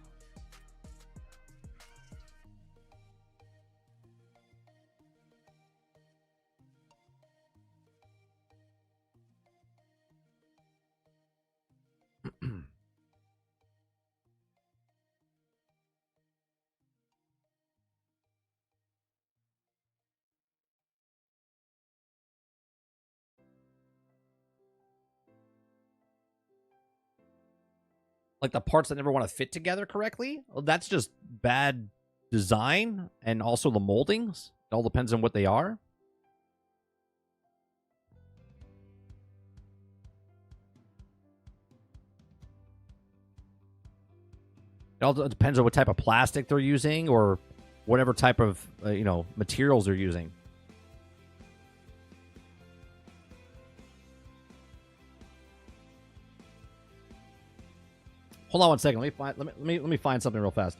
Like the parts that never want to fit together correctly? Well, that's just bad design, and also the moldings. It all depends on what they are. It all depends on what type of plastic they're using or whatever type of materials they're using. Hold on one second. Let me find something real fast.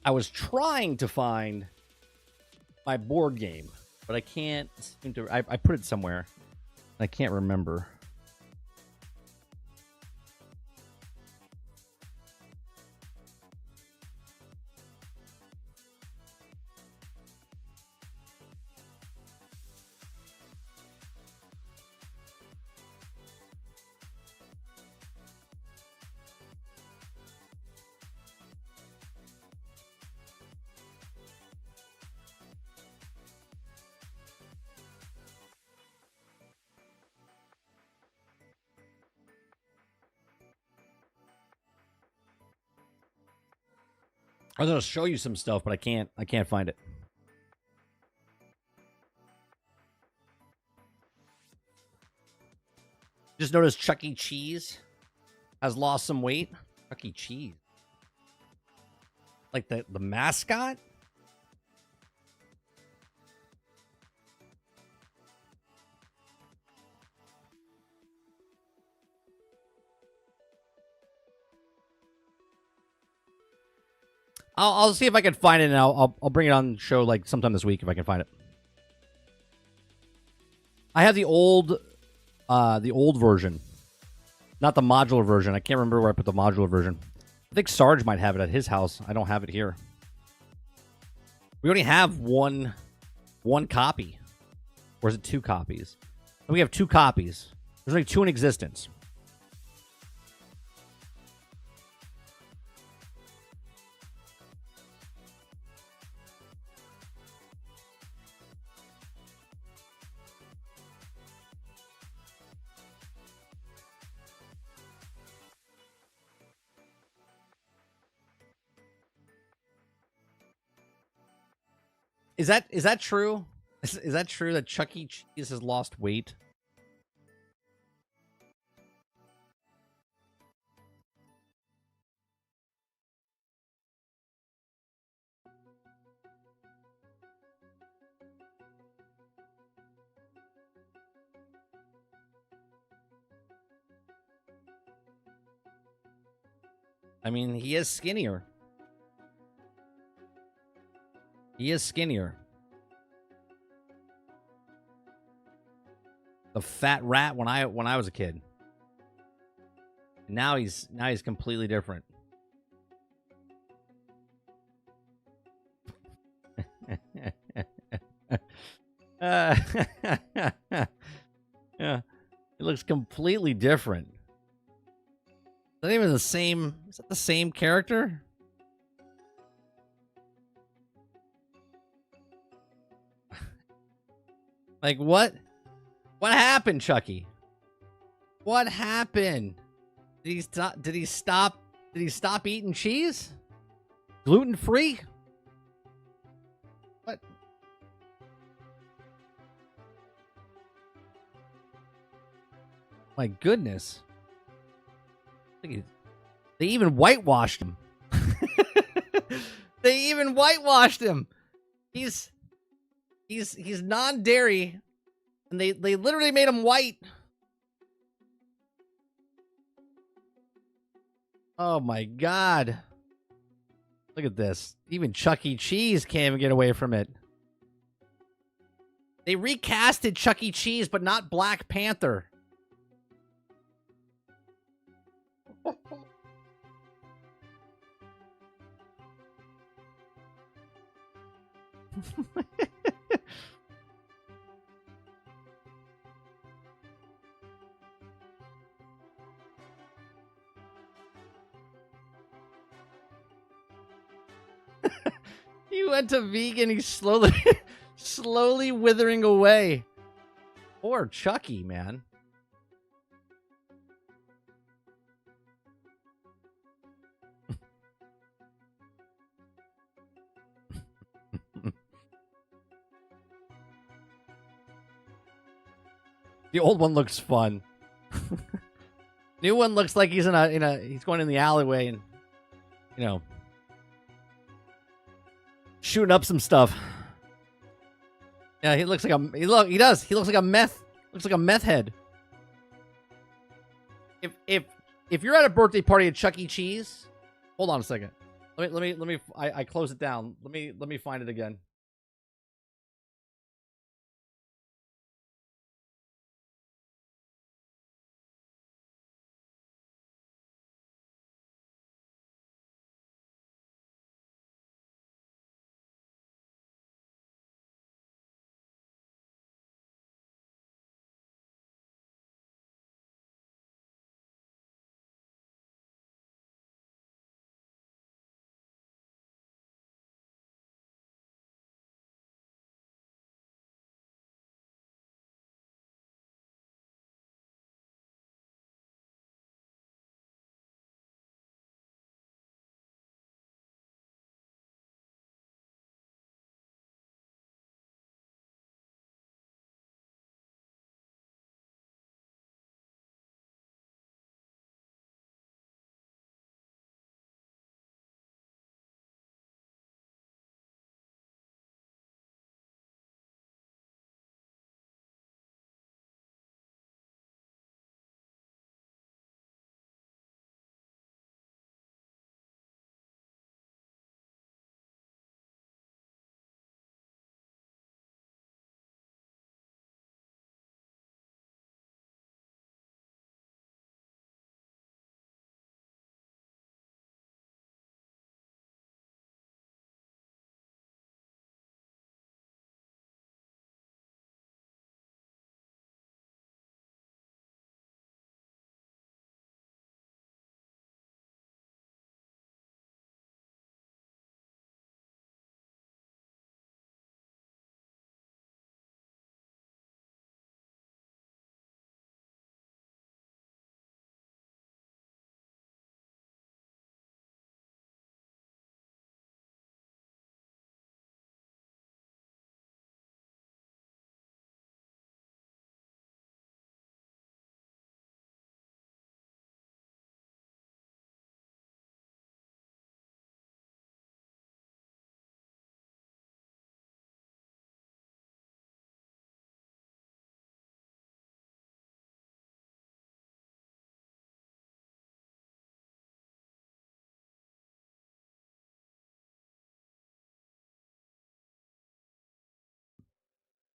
I was trying to find my board game, but I can't seem to. I put it somewhere. I can't remember. I was gonna show you some stuff, but I can't find it. Just noticed Chuck E. Cheese has lost some weight. Chuck E. Cheese. Like the mascot? I'll see if I can find it, and I'll bring it on the show like sometime this week if I can find it. I have the old version, not the modular version. I can't remember where I put the modular version. I think Sarge might have it at his house. I don't have it here. We only have one copy, or is it 2 copies? We have 2 copies. There's only 2 in existence. Is that true? Is that true that Chuck E. Cheese has lost weight? I mean, he is skinnier. He is skinnier. The fat rat when I was a kid. Now he's completely different. Yeah, it looks completely different. Is that even the same? Is that the same character? Like what? What happened, Chucky? What happened? Did he stop? Did he stop? Did he stop eating cheese? Gluten free? What? My goodness! They even whitewashed him. They even whitewashed him. He's non-dairy, and they literally made him white. Oh my god! Look at this. Even Chuck E. Cheese can't even get away from it. They recasted Chuck E. Cheese, but not Black Panther. He went to vegan. He's slowly withering away. Poor Chucky, man. The old one looks fun. New one looks like he's he's going in the alleyway and, you know, shooting up some stuff. Yeah, he looks like he looks like a meth head. If you're at a birthday party at Chuck E. Cheese, hold on a second. Let me I close it down. Let me find it again.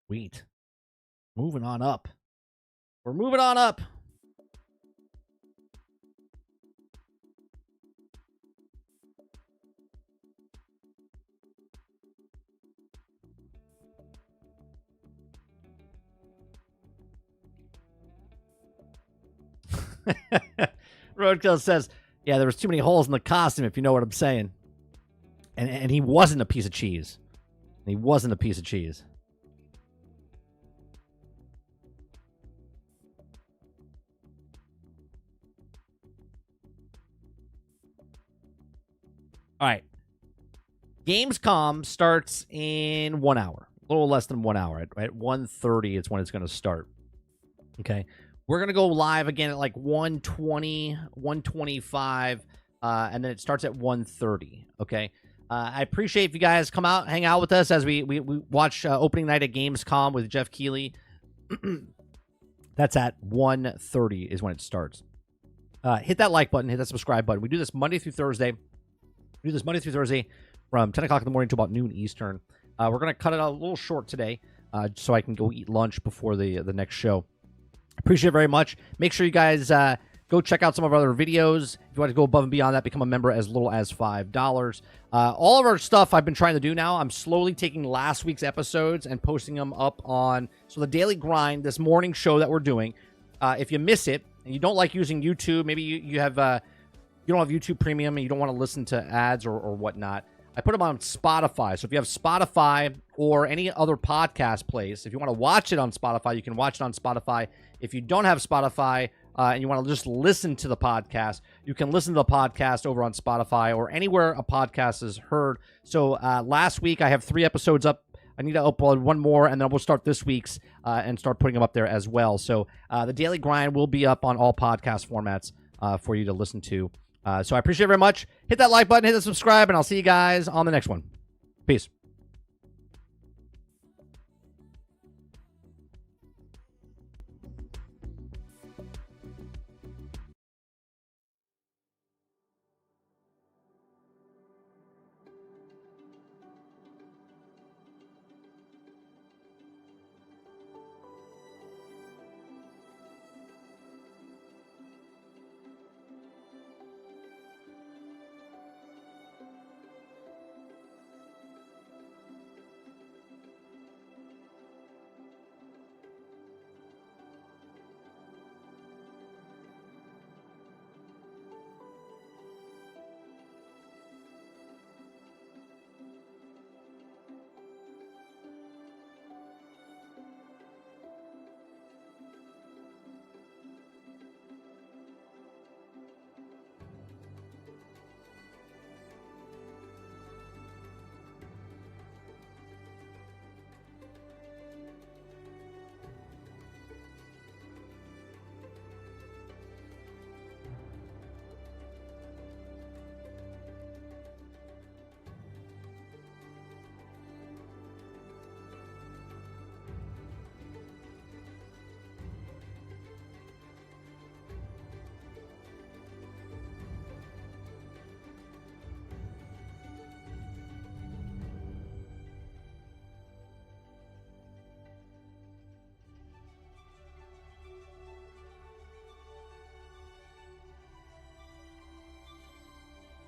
Sweet. Moving on up. We're moving on up. Roadkill says, yeah, there was too many holes in the costume, if you know what I'm saying. And he wasn't a piece of cheese. He wasn't a piece of cheese. All right. Gamescom starts in 1 hour. A little less than 1 hour. At 1:30 is when it's going to start. Okay. We're going to go live again at like 1:20, 1:25, and then it starts at 1:30. Okay. I appreciate if you guys come out, hang out with us as we watch opening night at Gamescom with Jeff Keighley. That's at 1:30 is when it starts. Hit that like button, hit that subscribe button. We do this Monday through Thursday. From 10 o'clock in the morning to about noon Eastern. We're going to cut it a little short today so I can go eat lunch before the next show. Appreciate it very much. Make sure you guys go check out some of our other videos. If you want to go above and beyond that, become a member as little as $5. All of our stuff I've been trying to do now, I'm slowly taking last week's episodes and posting them up on... So the Daily Grind, this morning show that we're doing, if you miss it, and you don't like using YouTube, maybe you have... you don't have YouTube Premium and you don't want to listen to ads or whatnot, I put them on Spotify. So if you have Spotify or any other podcast place, if you want to watch it on Spotify, you can watch it on Spotify. If you don't have Spotify and you want to just listen to the podcast, you can listen to the podcast over on Spotify or anywhere a podcast is heard. So last week I have 3 episodes up. I need to upload one more, and then we'll start this week's and start putting them up there as well. So the Daily Grind will be up on all podcast formats for you to listen to. So I appreciate it very much. Hit that like button, hit the subscribe, and I'll see you guys on the next one. Peace.